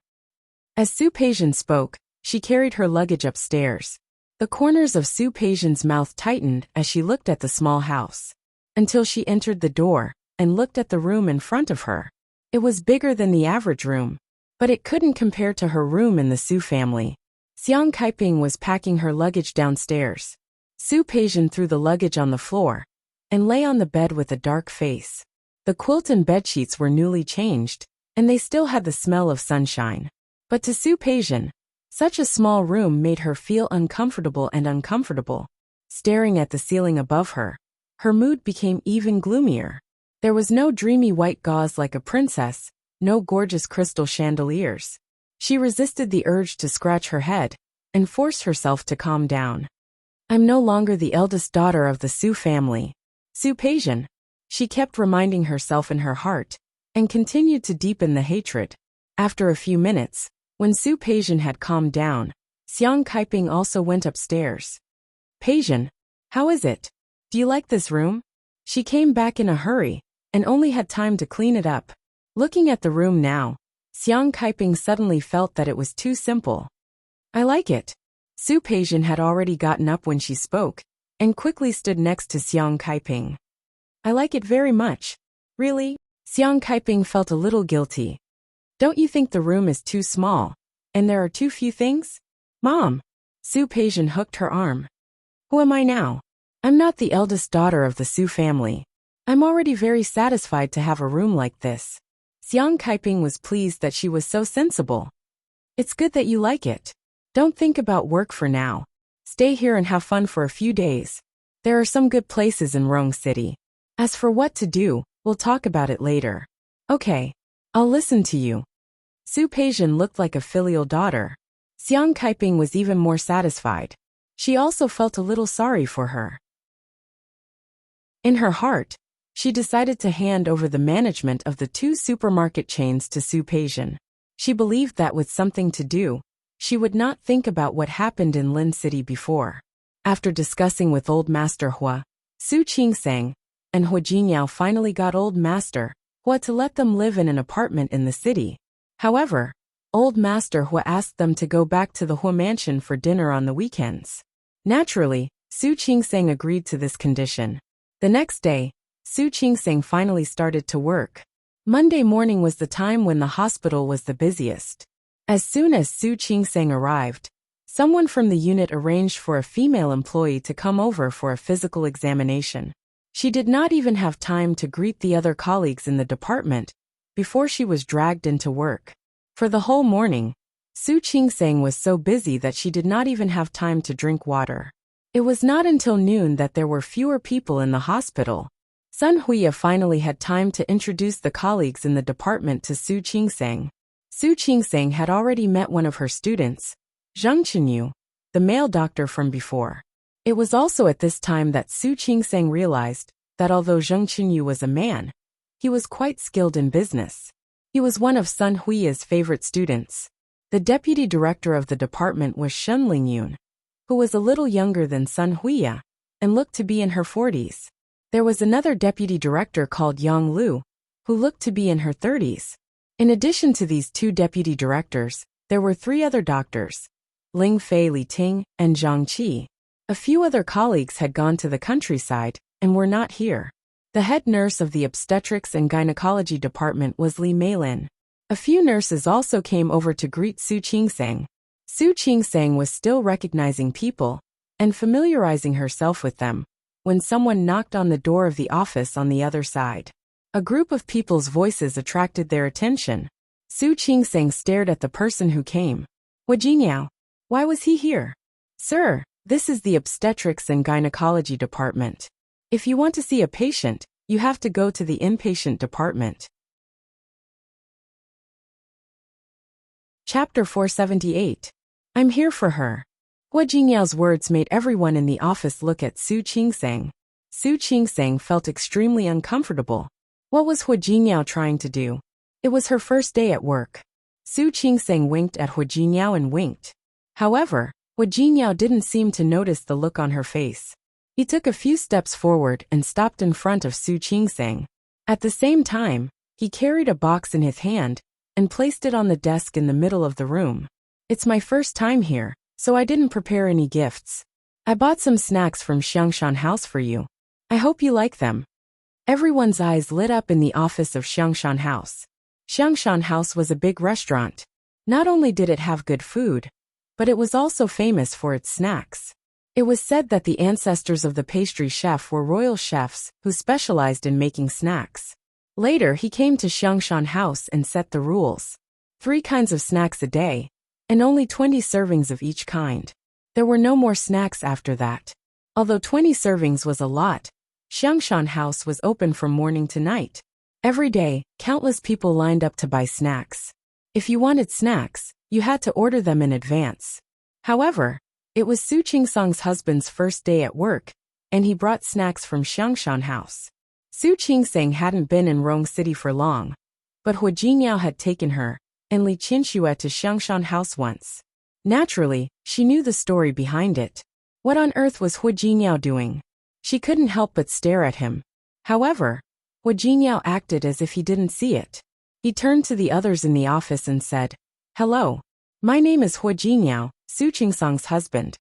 [SPEAKER 1] As Su Peijian spoke, she carried her luggage upstairs. The corners of Su Peijian's mouth tightened as she looked at the small house, until she entered the door and looked at the room in front of her. It was bigger than the average room, but it couldn't compare to her room in the Su family. Xiang Kaiping was packing her luggage downstairs. Su Peijian threw the luggage on the floor and lay on the bed with a dark face. The quilt and bedsheets were newly changed, and they still had the smell of sunshine. But to Su Peijian, such a small room made her feel uncomfortable and uncomfortable. Staring at the ceiling above her, her mood became even gloomier. There was no dreamy white gauze like a princess, no gorgeous crystal chandeliers. She resisted the urge to scratch her head and forced herself to calm down. I'm no longer the eldest daughter of the Su family. Su Peijian, she kept reminding herself in her heart, and continued to deepen the hatred. After a few minutes, when Su Peijian had calmed down, Xiang Kaiping also went upstairs. Peijian, how is it? Do you like this room? She came back in a hurry, and only had time to clean it up. Looking at the room now, Xiang Kaiping suddenly felt that it was too simple. I like it. Su Peijian had already gotten up when she spoke, and quickly stood next to Xiang Kaiping. I like it very much. Really? Xiang Kaiping felt a little guilty. Don't you think the room is too small, and there are too few things? Mom! Su Peijian hooked her arm. Who am I now? I'm not the eldest daughter of the Su family. I'm already very satisfied to have a room like this. Xiang Kaiping was pleased that she was so sensible. It's good that you like it. Don't think about work for now. Stay here and have fun for a few days. There are some good places in Rong City. As for what to do, we'll talk about it later. Okay, I'll listen to you. Su Peijian looked like a filial daughter. Xiang Kaiping was even more satisfied. She also felt a little sorry for her. In her heart, she decided to hand over the management of the 2 supermarket chains to Su Peijian. She believed that with something to do, she would not think about what happened in Lin City before. After discussing with Old Master Hua, Su Qingsang, and Hua Jinyao finally got Old Master Hua to let them live in an apartment in the city. However, old Master Hua asked them to go back to the Hua mansion for dinner on the weekends. Naturally, Su Qingsang agreed to this condition. The next day, Su Qingsang finally started to work. Monday morning was the time when the hospital was the busiest. As soon as Su Qingsang arrived, someone from the unit arranged for a female employee to come over for a physical examination. She did not even have time to greet the other colleagues in the department before she was dragged into work. For the whole morning, Su Qingsang was so busy that she did not even have time to drink water. It was not until noon that there were fewer people in the hospital. Sun Huiya finally had time to introduce the colleagues in the department to Su Qingsang. Su Qingsang had already met one of her students, Zheng Qinyu, the male doctor from before. It was also at this time that Su Qingsang realized that although Zheng Qinyu was a man, he was quite skilled in business. He was one of Sun Huiya's favorite students. The deputy director of the department was Shen Lingyun, who was a little younger than Sun Huiya and looked to be in her 40s. There was another deputy director called Yang Lu, who looked to be in her 30s. In addition to these two deputy directors, there were 3 other doctors, Ling Fei Li Ting and Zhang Qi. A few other colleagues had gone to the countryside and were not here. The head nurse of the obstetrics and gynecology department was Li Meilin. A few nurses also came over to greet Su Qingsang. Su Qingsang was still recognizing people and familiarizing herself with them when someone knocked on the door of the office on the other side. A group of people's voices attracted their attention. Su Qingsang stared at the person who came. Hua Jiniao. Why was he here? Sir, this is the obstetrics and gynecology department. If you want to see a patient, you have to go to the inpatient department. Chapter 478. I'm here for her. Hua Jiniao's words made everyone in the office look at Su Qingsang. Su Qingsang felt extremely uncomfortable. What was Hua Jiniao trying to do? It was her first day at work. Su Qingsang winked at Hua Jiniao and winked. However, Hua Jiniao didn't seem to notice the look on her face. He took a few steps forward and stopped in front of Su Qingsang. At the same time, he carried a box in his hand and placed it on the desk in the middle of the room. It's my first time here, so I didn't prepare any gifts. I bought some snacks from Xiangshan House for you. I hope you like them. Everyone's eyes lit up in the office of Xiangshan House. Xiangshan House was a big restaurant. Not only did it have good food, but it was also famous for its snacks. It was said that the ancestors of the pastry chef were royal chefs who specialized in making snacks. Later he came to Xiangshan House and set the rules. 3 kinds of snacks a day, and only 20 servings of each kind. There were no more snacks after that. Although 20 servings was a lot, Xiangshan House was open from morning to night. Every day, countless people lined up to buy snacks. If you wanted snacks, you had to order them in advance. However, it was Su Qingsang's husband's first day at work, and he brought snacks from Xiangshan House. Su Qingsang hadn't been in Rong City for long, but Hua Jiniao had taken her and Li Qinxue to Xiangshan House once. Naturally, she knew the story behind it. What on earth was Hua Jiniao doing? She couldn't help but stare at him. However, Hua Jiniao acted as if he didn't see it. He turned to the others in the office and said, "Hello. My name is Hua Jiniao, Su Qingsang's husband."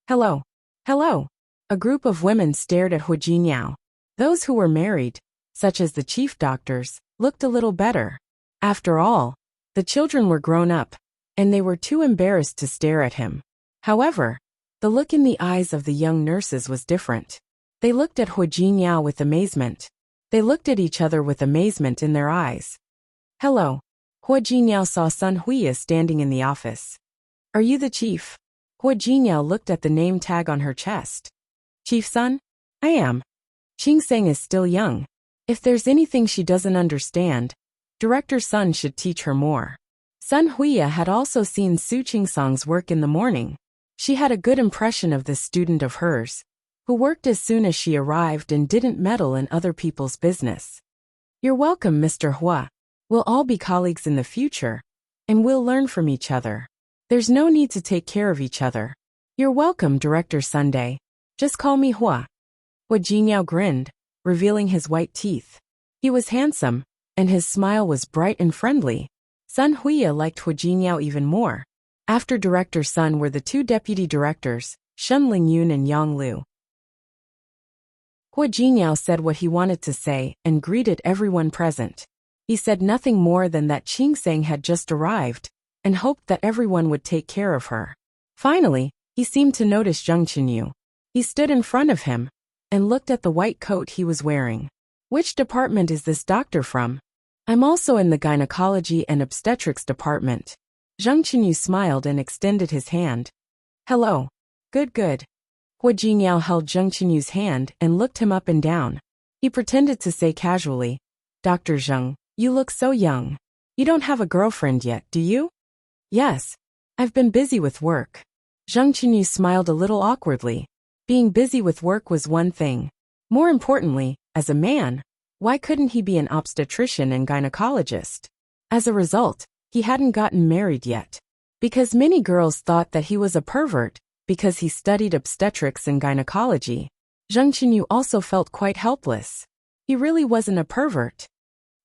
[SPEAKER 1] "Hello. Hello." A group of women stared at Hua Jiniao. Those who were married, such as the chief doctors, looked a little better. After all, the children were grown up, and they were too embarrassed to stare at him. However, the look in the eyes of the young nurses was different. They looked at Hua Jiniao with amazement. They looked at each other with amazement in their eyes. "Hello." Hua Jiniao saw Sun Huiya standing in the office. "Are you the chief?" Hua Jiniao looked at the name tag on her chest. "Chief Sun? I am." Qingsang is still young. If there's anything she doesn't understand, Director Sun should teach her more. Sun Huiya had also seen Su Qingsang's work in the morning. She had a good impression of this student of hers, who worked as soon as she arrived and didn't meddle in other people's business. "You're welcome, Mr. Hua. We'll all be colleagues in the future, and we'll learn from each other. There's no need to take care of each other. You're welcome, Director Sunday. Just call me Hua." Hua Jiniao grinned, revealing his white teeth. He was handsome, and his smile was bright and friendly. Sun Huiya liked Hu Jingyao even more. After Director Sun were the two deputy directors, Shen Lingyun and Yang Lu. Hu Jingyao said what he wanted to say and greeted everyone present. He said nothing more than that Qing Sang had just arrived, and hoped that everyone would take care of her. Finally, he seemed to notice Zheng Qinyu. He stood in front of him and looked at the white coat he was wearing. "Which department is this doctor from?" "I'm also in the gynecology and obstetrics department." Zheng Qinyu smiled and extended his hand. "Hello." Good. Hu Jingyao held Zheng Qinyu's hand and looked him up and down. He pretended to say casually, "Dr. Zheng, you look so young. You don't have a girlfriend yet, do you?" "Yes. I've been busy with work." Zheng Qinyu smiled a little awkwardly. Being busy with work was one thing. More importantly, as a man, why couldn't he be an obstetrician and gynecologist? As a result, he hadn't gotten married yet. Because many girls thought that he was a pervert, because he studied obstetrics and gynecology, Zheng Qinyu also felt quite helpless. He really wasn't a pervert.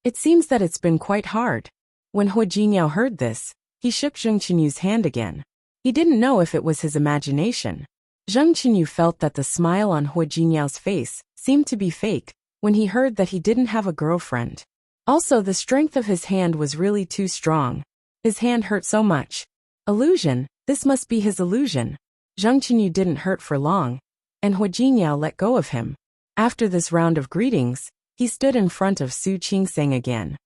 [SPEAKER 1] It seems that it's been quite hard. When Hu Jingyao heard this, he shook Zheng Qinyu's hand again. He didn't know if it was his imagination. Zheng Qinyu felt that the smile on Hu Jingyao's face seemed to be fake when he heard that he didn't have a girlfriend. Also, the strength of his hand was really too strong. His hand hurt so much. Illusion, this must be his illusion. Zheng Qinyu didn't hurt for long, and Hu Jingyao let go of him. After this round of greetings, he stood in front of Su Qingsang again.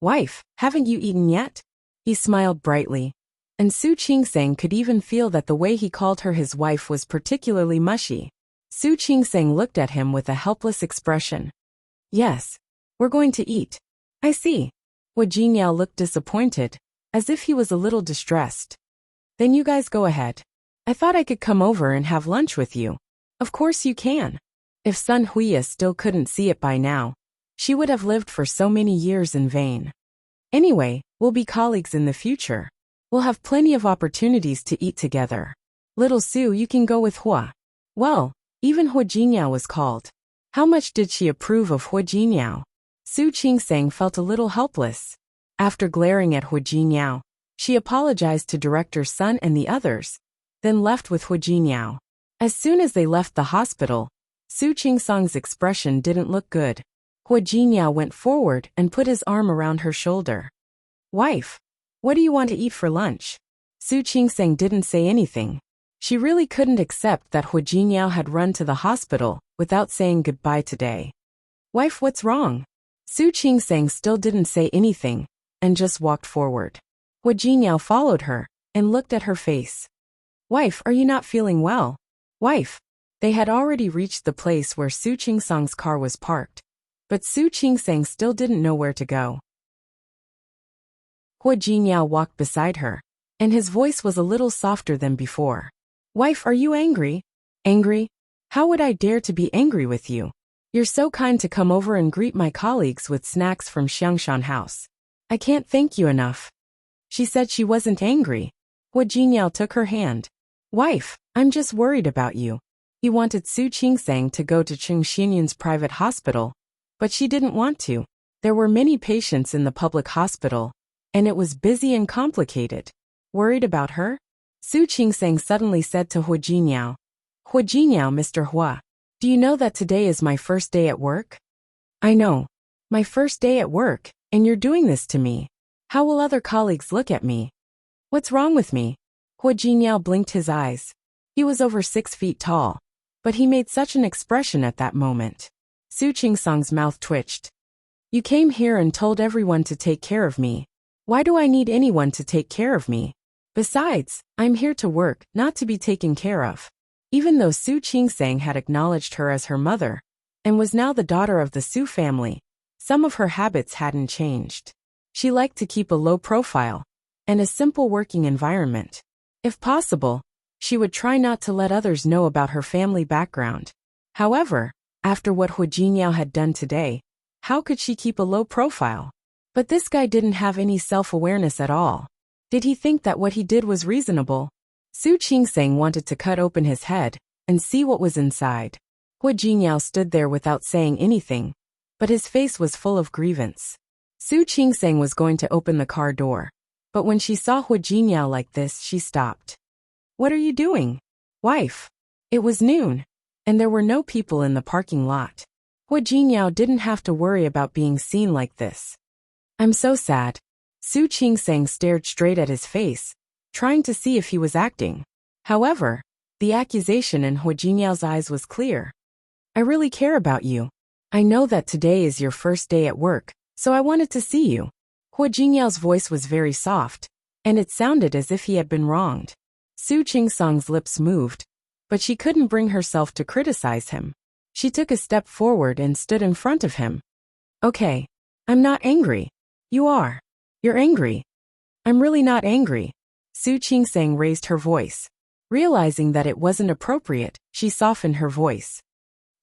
[SPEAKER 1] "Wife, haven't you eaten yet?" He smiled brightly, and Su Qingsang could even feel that the way he called her his wife was particularly mushy. Su Qingsang looked at him with a helpless expression. "Yes. We're going to eat." "I see." Hu Jingyao looked disappointed, as if he was a little distressed. "Then you guys go ahead. I thought I could come over and have lunch with you." "Of course you can." If Sun Huiya still couldn't see it by now, she would have lived for so many years in vain. "Anyway, we'll be colleagues in the future. We'll have plenty of opportunities to eat together. Little Su, you can go with Hua." Well, even Hu Jingyao was called. How much did she approve of Hu Jingyao? Su Qingsang felt a little helpless. After glaring at Hu Jingyao, she apologized to Director Sun and the others, then left with Hu Jingyao. As soon as they left the hospital, Su Qingsang's expression didn't look good. Hu Jingyao went forward and put his arm around her shoulder. "Wife, what do you want to eat for lunch?" Su Qingsang didn't say anything. She really couldn't accept that Hu Jingyao had run to the hospital without saying goodbye today. "Wife, what's wrong?" Su Qingsang still didn't say anything and just walked forward. Hu Jingyao followed her and looked at her face. "Wife, are you not feeling well?" "Wife." They had already reached the place where Su Qingsang's car was parked, but Su Qingsang still didn't know where to go. Hu Jingyao walked beside her, and his voice was a little softer than before. "Wife, are you angry?" "Angry? How would I dare to be angry with you? You're so kind to come over and greet my colleagues with snacks from Xiangshan House. I can't thank you enough." She said she wasn't angry. Hu Jingyao took her hand. "Wife, I'm just worried about you." He wanted Su Qingsang to go to Cheng Xinyun's private hospital, but she didn't want to. There were many patients in the public hospital, and it was busy and complicated. Worried about her? Su Qingsang suddenly said to Hu Jingyao, "Hu Jingyao, Mr. Hua, do you know that today is my first day at work?" "I know. My first day at work, and you're doing this to me. How will other colleagues look at me?" "What's wrong with me?" Hu Jingyao blinked his eyes. He was over 6 feet tall, but he made such an expression at that moment. Su Qingsang's mouth twitched. "You came here and told everyone to take care of me. Why do I need anyone to take care of me? Besides, I'm here to work, not to be taken care of." Even though Su Qingsang had acknowledged her as her mother, and was now the daughter of the Su family, some of her habits hadn't changed. She liked to keep a low profile and a simple working environment. If possible, she would try not to let others know about her family background. However, after what Hu Jingyao had done today, how could she keep a low profile? But this guy didn't have any self-awareness at all. Did he think that what he did was reasonable? Su Qingsang wanted to cut open his head and see what was inside. Hu Jingyao stood there without saying anything, but his face was full of grievance. Su Qingsang was going to open the car door, but when she saw Hu Jingyao like this, she stopped. What are you doing, wife? It was noon, and there were no people in the parking lot. Hu Jingyao didn't have to worry about being seen like this. I'm so sad. Su Qingsang stared straight at his face, trying to see if he was acting. However, the accusation in Hu Jingyao's eyes was clear. I really care about you. I know that today is your first day at work, so I wanted to see you. Hu Jingyao's voice was very soft, and it sounded as if he had been wronged. Su Qingsang's lips moved, but she couldn't bring herself to criticize him. She took a step forward and stood in front of him. Okay, I'm not angry. You are. You're angry. I'm really not angry. Su Qingsang raised her voice. Realizing that it wasn't appropriate, she softened her voice.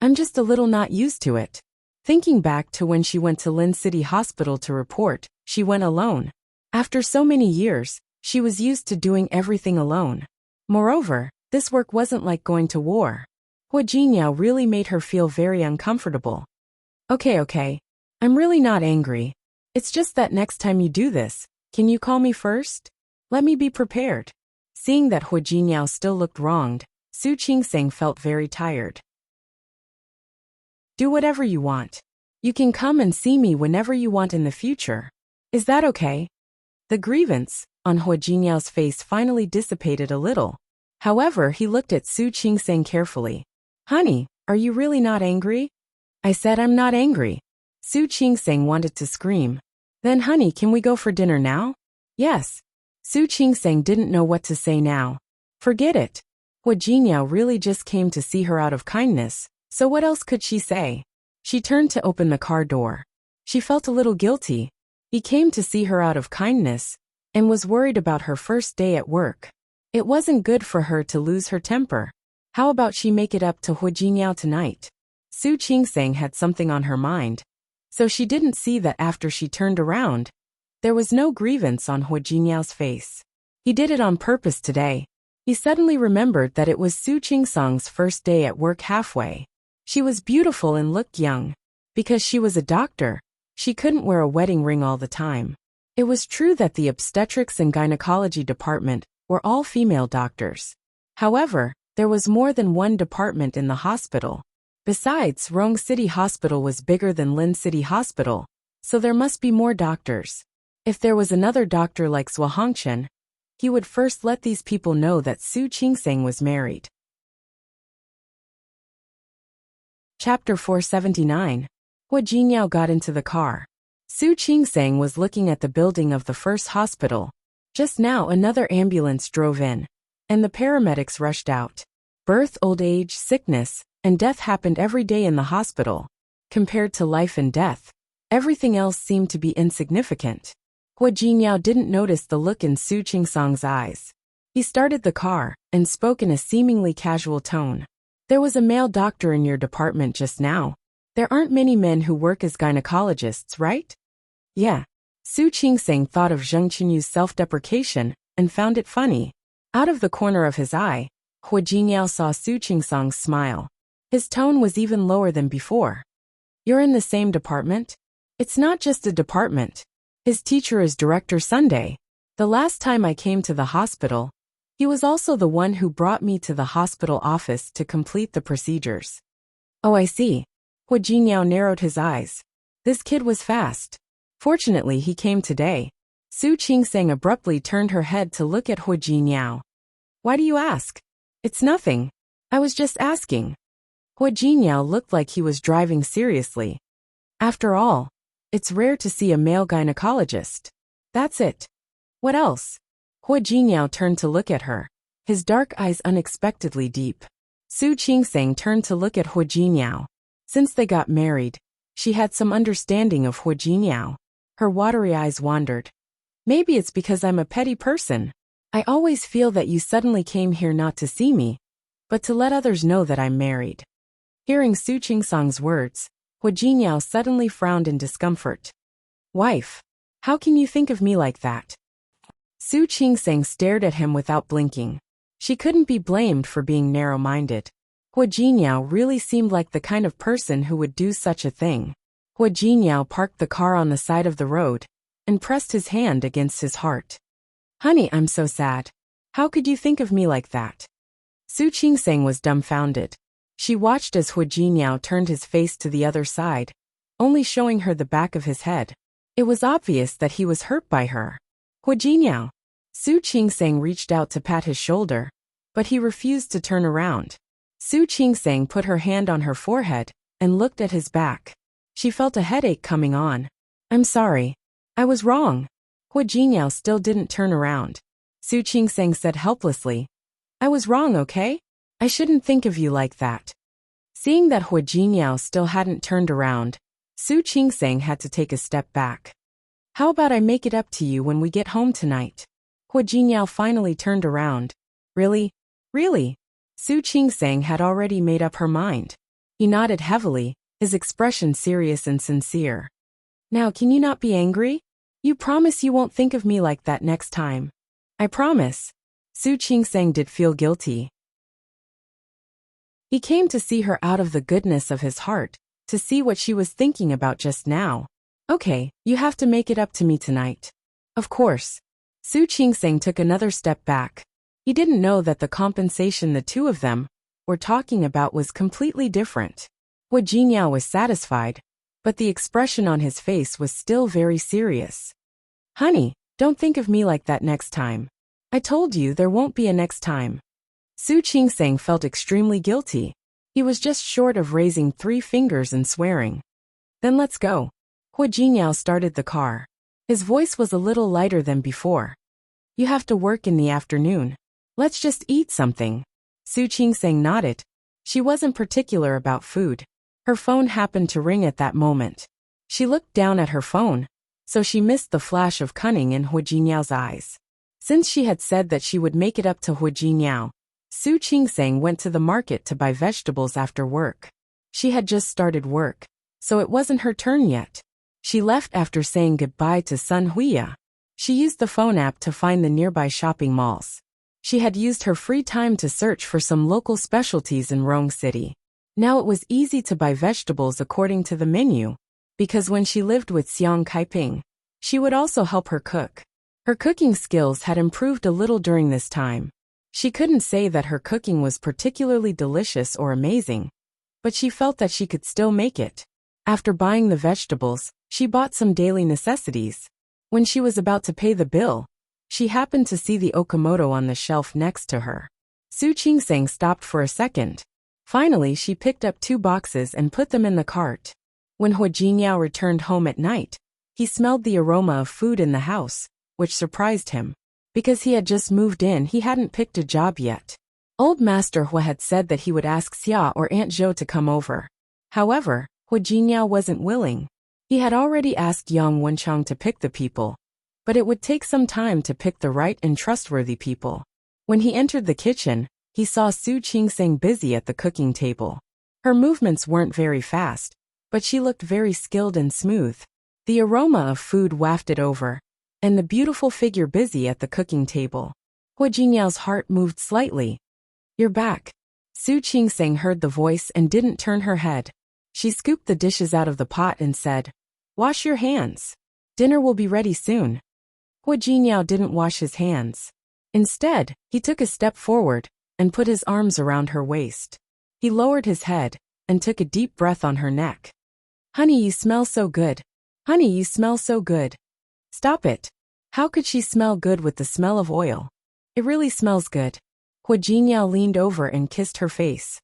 [SPEAKER 1] I'm just a little not used to it. Thinking back to when she went to Lin City Hospital to report, she went alone. After so many years, she was used to doing everything alone. Moreover, this work wasn't like going to war. Hu Jingyao really made her feel very uncomfortable. Okay. I'm really not angry. It's just that next time you do this, can you call me first? Let me be prepared. Seeing that Hu Jingyao still looked wronged, Su Qingsang felt very tired. Do whatever you want. You can come and see me whenever you want in the future. Is that okay? The grievance on Hu Jingyao's face finally dissipated a little. However, he looked at Su Qingsang carefully. Honey, are you really not angry? I said I'm not angry. Su Qingsang wanted to scream. Then honey, can we go for dinner now? Yes. Su Qingsang didn't know what to say now. Forget it. Hu Jingyao really just came to see her out of kindness, so what else could she say? She turned to open the car door. She felt a little guilty. He came to see her out of kindness, and was worried about her first day at work. It wasn't good for her to lose her temper. How about she make it up to Hu Jingyao tonight? Su Qingsang had something on her mind, so she didn't see that after she turned around, there was no grievance on Hu Jingyao's face. He did it on purpose today. He suddenly remembered that it was Su Qingsang's first day at work halfway. She was beautiful and looked young. Because she was a doctor, she couldn't wear a wedding ring all the time. It was true that the obstetrics and gynecology department were all female doctors. However, there was more than one department in the hospital. Besides, Rong City Hospital was bigger than Lin City Hospital, so there must be more doctors. If there was another doctor like Zhou Hongchen, he would first let these people know that Su Qingsang was married. Chapter 479. Hu Jingyao got into the car. Su Qingsang was looking at the building of the first hospital. Just now another ambulance drove in, and the paramedics rushed out. Birth, old age, sickness, and death happened every day in the hospital. Compared to life and death, everything else seemed to be insignificant. Hu Jingyao didn't notice the look in Su Qingsang's eyes. He started the car and spoke in a seemingly casual tone. There was a male doctor in your department just now. There aren't many men who work as gynecologists, right? Yeah. Su Qingsang thought of Zheng Qinyu's self-deprecation and found it funny. Out of the corner of his eye, Hu Jingyao saw Su Qingsang's smile. His tone was even lower than before. You're in the same department? It's not just a department. His teacher is Director Sunday. The last time I came to the hospital, he was also the one who brought me to the hospital office to complete the procedures. Oh, I see. Hu Jingyao narrowed his eyes. This kid was fast. Fortunately, he came today. Su Qingsang abruptly turned her head to look at Hu Jingyao. Why do you ask? It's nothing. I was just asking. Hu Jingyao looked like he was driving seriously. After all, it's rare to see a male gynecologist. That's it. What else? Hu Jingyao turned to look at her, his dark eyes unexpectedly deep. Su Qingsang turned to look at Hu Jingyao. Since they got married, she had some understanding of Hu Jingyao. Her watery eyes wandered. Maybe it's because I'm a petty person. I always feel that you suddenly came here not to see me, but to let others know that I'm married. Hearing Su Qingsang's words, Hu Jingyao suddenly frowned in discomfort. Wife, how can you think of me like that? Su Qingsang stared at him without blinking. She couldn't be blamed for being narrow-minded. Hu Jingyao really seemed like the kind of person who would do such a thing. Hua Jinyao parked the car on the side of the road and pressed his hand against his heart. Honey, I'm so sad. How could you think of me like that? Su Qingseng was dumbfounded. She watched as Hua Jinyao turned his face to the other side, only showing her the back of his head. It was obvious that he was hurt by her. Hua Jinyao. Su Qingseng reached out to pat his shoulder, but he refused to turn around. Su Qingseng put her hand on her forehead and looked at his back. She felt a headache coming on. I'm sorry. I was wrong. Hua Jinyao still didn't turn around. Su Qingseng said helplessly, I was wrong, okay? I shouldn't think of you like that. Seeing that Hua Jinyao still hadn't turned around, Su Qingseng had to take a step back. How about I make it up to you when we get home tonight? Hua Jinyao finally turned around. Really? Really? Su Qingseng had already made up her mind. He nodded heavily, his expression serious and sincere. Now can you not be angry? You promise you won't think of me like that next time. I promise. Su Qingseng did feel guilty. He came to see her out of the goodness of his heart, to see what she was thinking about just now. Okay, you have to make it up to me tonight. Of course. Su Qingseng took another step back. He didn't know that the compensation the two of them were talking about was completely different. Hua Jinyao was satisfied, but the expression on his face was still very serious. Honey, don't think of me like that next time. I told you there won't be a next time. Su Qingseng felt extremely guilty. He was just short of raising 3 fingers and swearing. Then let's go. Hua Jinyao started the car. His voice was a little lighter than before. You have to work in the afternoon. Let's just eat something. Su Qingseng nodded. She wasn't particular about food. Her phone happened to ring at that moment. She looked down at her phone, so she missed the flash of cunning in Hua Jinyao's eyes. Since she had said that she would make it up to Hua Jinyao, Su Qingseng went to the market to buy vegetables after work. She had just started work, so it wasn't her turn yet. She left after saying goodbye to Sun Huiya. She used the phone app to find the nearby shopping malls. She had used her free time to search for some local specialties in Rong City. Now it was easy to buy vegetables according to the menu, because when she lived with Xiang Kaiping, she would also help her cook. Her cooking skills had improved a little during this time. She couldn't say that her cooking was particularly delicious or amazing, but she felt that she could still make it. After buying the vegetables, she bought some daily necessities. When she was about to pay the bill, she happened to see the Okamoto on the shelf next to her. Su Qingseng stopped for a second. Finally, she picked up 2 boxes and put them in the cart. When Hua Jinyao returned home at night, he smelled the aroma of food in the house, which surprised him. Because he had just moved in, he hadn't picked a job yet. Old Master Hua had said that he would ask Xia or Aunt Zhou to come over. However, Hua Jinyao wasn't willing. He had already asked Yang Wenchang to pick the people, but it would take some time to pick the right and trustworthy people. When he entered the kitchen, he saw Su Qingseng busy at the cooking table. Her movements weren't very fast, but she looked very skilled and smooth. The aroma of food wafted over, and the beautiful figure busy at the cooking table. Hua Jinyao's heart moved slightly. You're back. Su Qingseng heard the voice and didn't turn her head. She scooped the dishes out of the pot and said, Wash your hands. Dinner will be ready soon. Hua Jinyao didn't wash his hands. Instead, he took a step forward and put his arms around her waist. He lowered his head and took a deep breath on her neck. Honey, you smell so good. Honey, you smell so good. Stop it. How could she smell good with the smell of oil? It really smells good. Hua Jinyao leaned over and kissed her face.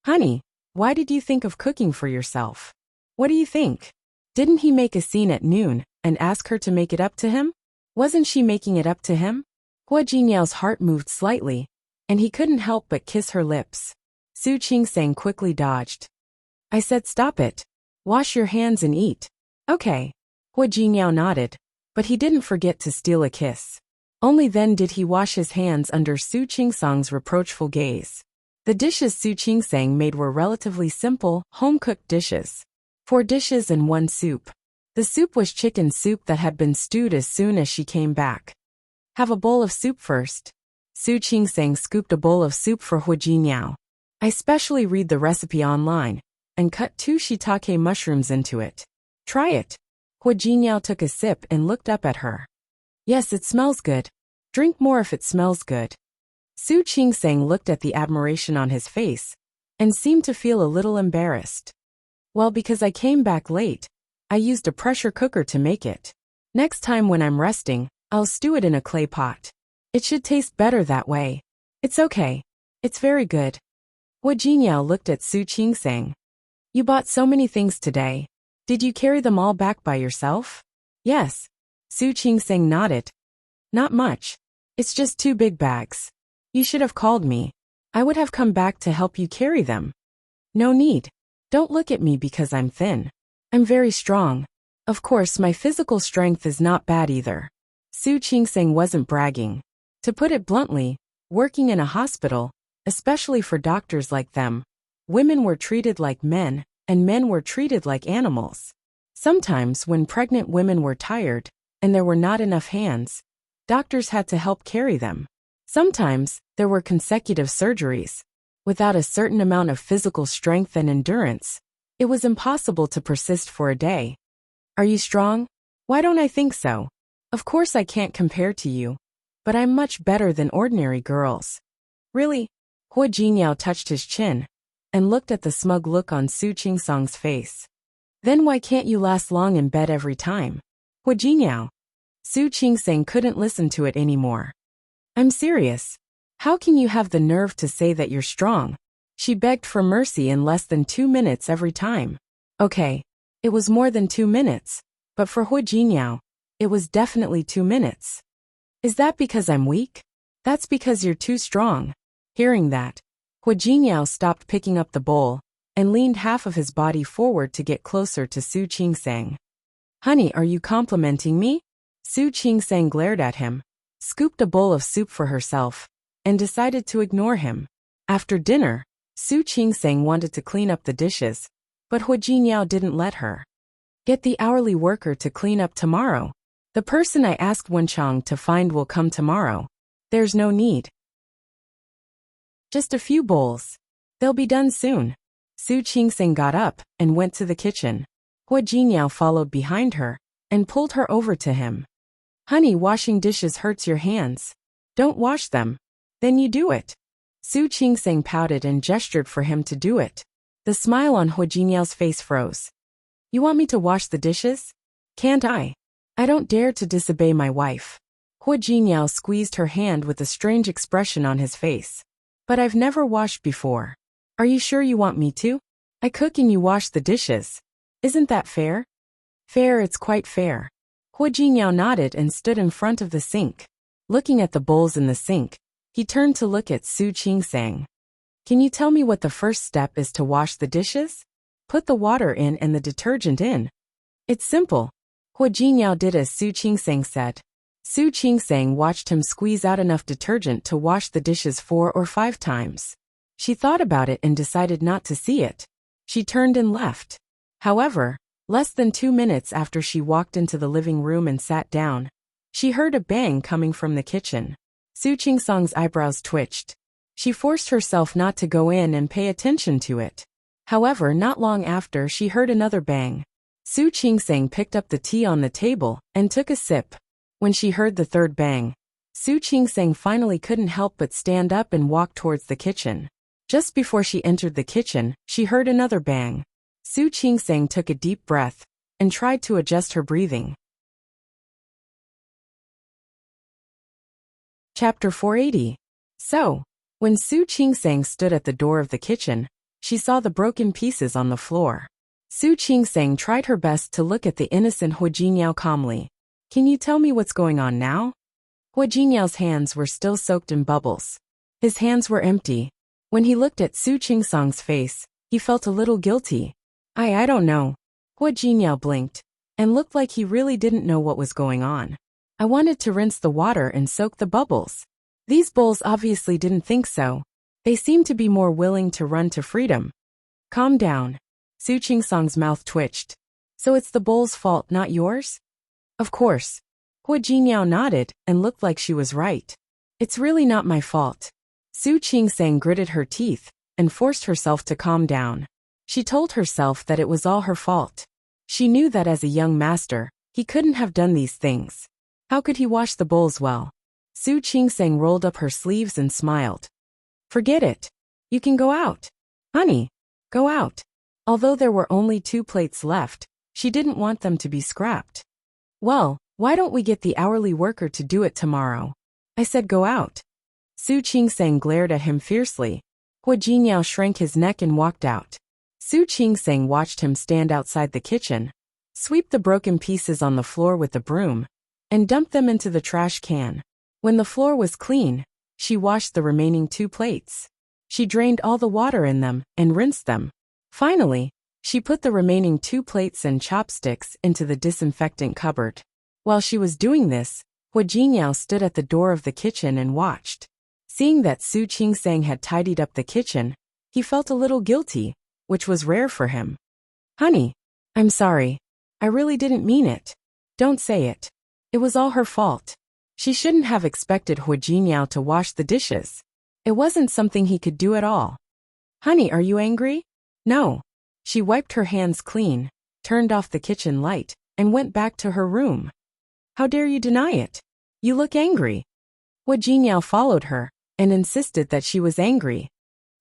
[SPEAKER 1] Honey, why did you think of cooking for yourself? What do you think? Didn't he make a scene at noon and ask her to make it up to him? Wasn't she making it up to him? Hua Jinyao's heart moved slightly, and he couldn't help but kiss her lips. Su Qingseng quickly dodged. I said stop it. Wash your hands and eat. Okay. Hua Jinyao nodded, but he didn't forget to steal a kiss. Only then did he wash his hands under Su Qingseng's reproachful gaze. The dishes Su Qingseng made were relatively simple, home-cooked dishes. 4 dishes and 1 soup. The soup was chicken soup that had been stewed as soon as she came back. Have a bowl of soup first. Su Qingseng scooped a bowl of soup for Hua Jinyao. I specially read the recipe online, and cut 2 shiitake mushrooms into it. Try it. Hua Jinyao took a sip and looked up at her. Yes, it smells good. Drink more if it smells good. Su Qingsang looked at the admiration on his face and seemed to feel a little embarrassed. Well, because I came back late, I used a pressure cooker to make it. Next time when I'm resting, I'll stew it in a clay pot. It should taste better that way. It's okay. It's very good. Hua Jinyao looked at Su Qingsang. You bought so many things today. Did you carry them all back by yourself? Yes. Su Qingsang nodded. Not much. It's just 2 big bags. You should have called me. I would have come back to help you carry them. No need. Don't look at me because I'm thin. I'm very strong. Of course, my physical strength is not bad either. Su Qingsang wasn't bragging. To put it bluntly, working in a hospital, especially for doctors like them, women were treated like men, and men were treated like animals. Sometimes when pregnant women were tired, and there were not enough hands, doctors had to help carry them. Sometimes, there were consecutive surgeries. Without a certain amount of physical strength and endurance, it was impossible to persist for a day. Are you strong? Why don't I think so? Of course I can't compare to you, but I'm much better than ordinary girls. Really? Hua Jinyao touched his chin and looked at the smug look on Su Qingsang's face. Then why can't you last long in bed every time? Hua Jinyao. Su Qingsang couldn't listen to it anymore. I'm serious. How can you have the nerve to say that you're strong? She begged for mercy in less than 2 minutes every time. Okay, it was more than 2 minutes, but for Hua Jinyao, it was definitely 2 minutes. Is that because I'm weak? That's because you're too strong. Hearing that, Hua Jinyao stopped picking up the bowl and leaned half of his body forward to get closer to Su Qingsang. Honey, are you complimenting me? Su Qingsang glared at him, scooped a bowl of soup for herself, and decided to ignore him. After dinner, Su Qingsang wanted to clean up the dishes, but Hua Jinyao didn't let her. Get the hourly worker to clean up tomorrow. The person I asked Wenchang to find will come tomorrow. There's no need. Just a few bowls. They'll be done soon. Su Qingsang got up and went to the kitchen. Hua Jinyao followed behind her and pulled her over to him. Honey, washing dishes hurts your hands. Don't wash them. Then you do it. Su Qingsang pouted and gestured for him to do it. The smile on Hua Jinyao's face froze. You want me to wash the dishes? Can't I? I don't dare to disobey my wife. Hua Jinyao squeezed her hand with a strange expression on his face. But I've never washed before. Are you sure you want me to? I cook and you wash the dishes. Isn't that fair? Fair, it's quite fair. Hua Jinyao nodded and stood in front of the sink. Looking at the bowls in the sink, he turned to look at Su Qingsang. Can you tell me what the first step is to wash the dishes? Put the water in and the detergent in. It's simple. Hua Jinyao did as Su Qingsang said. Su Qingsang watched him squeeze out enough detergent to wash the dishes 4 or 5 times. She thought about it and decided not to see it. She turned and left. However, less than 2 minutes after she walked into the living room and sat down, she heard a bang coming from the kitchen. Su Qingsang's eyebrows twitched. She forced herself not to go in and pay attention to it. However, not long after she heard another bang. Su Qingsang picked up the tea on the table and took a sip. When she heard the third bang, Su Qingsang finally couldn't help but stand up and walk towards the kitchen. Just before she entered the kitchen, she heard another bang. Su Qingsang took a deep breath and tried to adjust her breathing. Chapter 480. So, when Su Qingsang stood at the door of the kitchen, she saw the broken pieces on the floor. Su Qingsang tried her best to look at the innocent Hua Jinyao calmly. Can you tell me what's going on now? Hua Jinyao's hands were still soaked in bubbles. His hands were empty. When he looked at Su Qingsang's face, he felt a little guilty. I don't know. Hua Jinyao blinked and looked like he really didn't know what was going on. I wanted to rinse the water and soak the bubbles. These bowls obviously didn't think so. They seemed to be more willing to run to freedom. Calm down. Su Qingsang's mouth twitched. So it's the bowl's fault, not yours? Of course. Hua Jinyao nodded and looked like she was right. It's really not my fault. Su Qingsang gritted her teeth and forced herself to calm down. She told herself that it was all her fault. She knew that as a young master, he couldn't have done these things. How could he wash the bowls well? Su Qingseng rolled up her sleeves and smiled. Forget it. You can go out. Honey, go out. Although there were only 2 plates left, she didn't want them to be scrapped. Well, why don't we get the hourly worker to do it tomorrow? I said go out. Su Qingseng glared at him fiercely. Hua Jinyao shrank his neck and walked out. Su Qingseng watched him stand outside the kitchen, sweep the broken pieces on the floor with the broom, and dump them into the trash can. When the floor was clean, she washed the remaining 2 plates. She drained all the water in them and rinsed them. Finally, she put the remaining 2 plates and chopsticks into the disinfectant cupboard. While she was doing this, Hua Jinyao stood at the door of the kitchen and watched. Seeing that Su Qingseng had tidied up the kitchen, he felt a little guilty, which was rare for him. Honey, I'm sorry. I really didn't mean it. Don't say it. It was all her fault. She shouldn't have expected Hua Jinyao to wash the dishes. It wasn't something he could do at all. Honey, are you angry? No. She wiped her hands clean, turned off the kitchen light, and went back to her room. How dare you deny it? You look angry. Hua Jinyao followed her, and insisted that she was angry.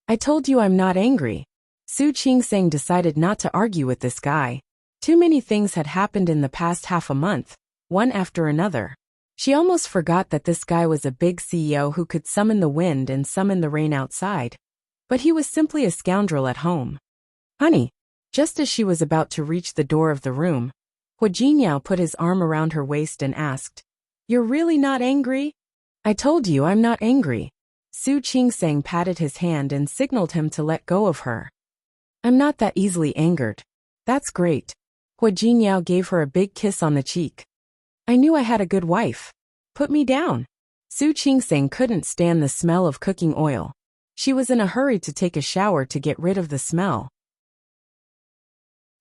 [SPEAKER 1] I told you I'm not angry. Su Qingseng decided not to argue with this guy. Too many things had happened in the past half a month, one after another. She almost forgot that this guy was a big CEO who could summon the wind and summon the rain outside. But he was simply a scoundrel at home. Honey, just as she was about to reach the door of the room, Hua Jinyao put his arm around her waist and asked, You're really not angry? I told you I'm not angry. Su Qingseng patted his hand and signaled him to let go of her. I'm not that easily angered. That's great. Hua Jinyao gave her a big kiss on the cheek. I knew I had a good wife. Put me down. Su Qingseng couldn't stand the smell of cooking oil. She was in a hurry to take a shower to get rid of the smell.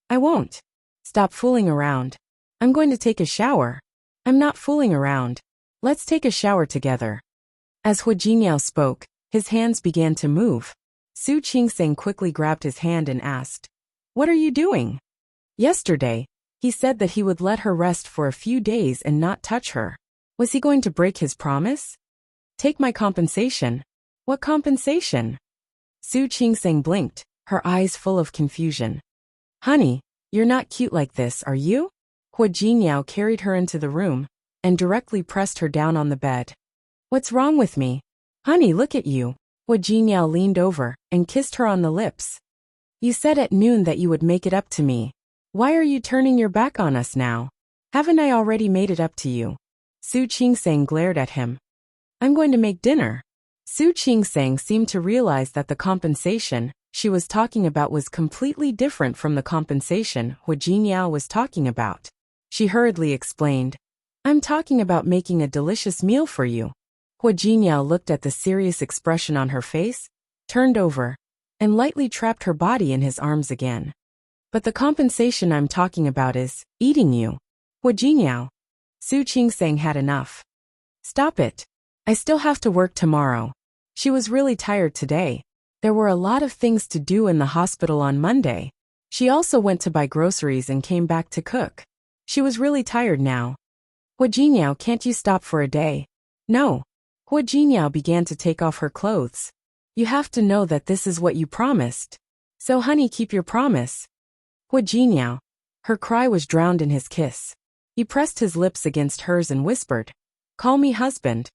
[SPEAKER 1] I won't. Stop fooling around. I'm going to take a shower. I'm not fooling around. Let's take a shower together. As Hua Jinyao spoke, his hands began to move. Su Qingseng quickly grabbed his hand and asked, What are you doing? Yesterday, he said that he would let her rest for a few days and not touch her. Was he going to break his promise? Take my compensation. What compensation? Su Qingseng blinked, her eyes full of confusion. Honey, you're not cute like this, are you? Hua Jinyao carried her into the room and directly pressed her down on the bed. What's wrong with me? Honey, look at you. Hua Jinyao leaned over and kissed her on the lips. You said at noon that you would make it up to me. Why are you turning your back on us now? Haven't I already made it up to you? Su Qingseng glared at him. I'm going to make dinner. Su Qingseng seemed to realize that the compensation she was talking about was completely different from the compensation Hua Jinyao was talking about. She hurriedly explained, I'm talking about making a delicious meal for you. Hua Jinyao looked at the serious expression on her face, turned over, and lightly trapped her body in his arms again. But the compensation I'm talking about is eating you. Hua Jinyao. Su Qingseng had enough. Stop it. I still have to work tomorrow. She was really tired today. There were a lot of things to do in the hospital on Monday. She also went to buy groceries and came back to cook. She was really tired now. Hua Jinyao, can't you stop for a day? No. Hua Jinyao began to take off her clothes. You have to know that this is what you promised. So honey, keep your promise. Hua Jinyao. Her cry was drowned in his kiss. He pressed his lips against hers and whispered, Call me husband.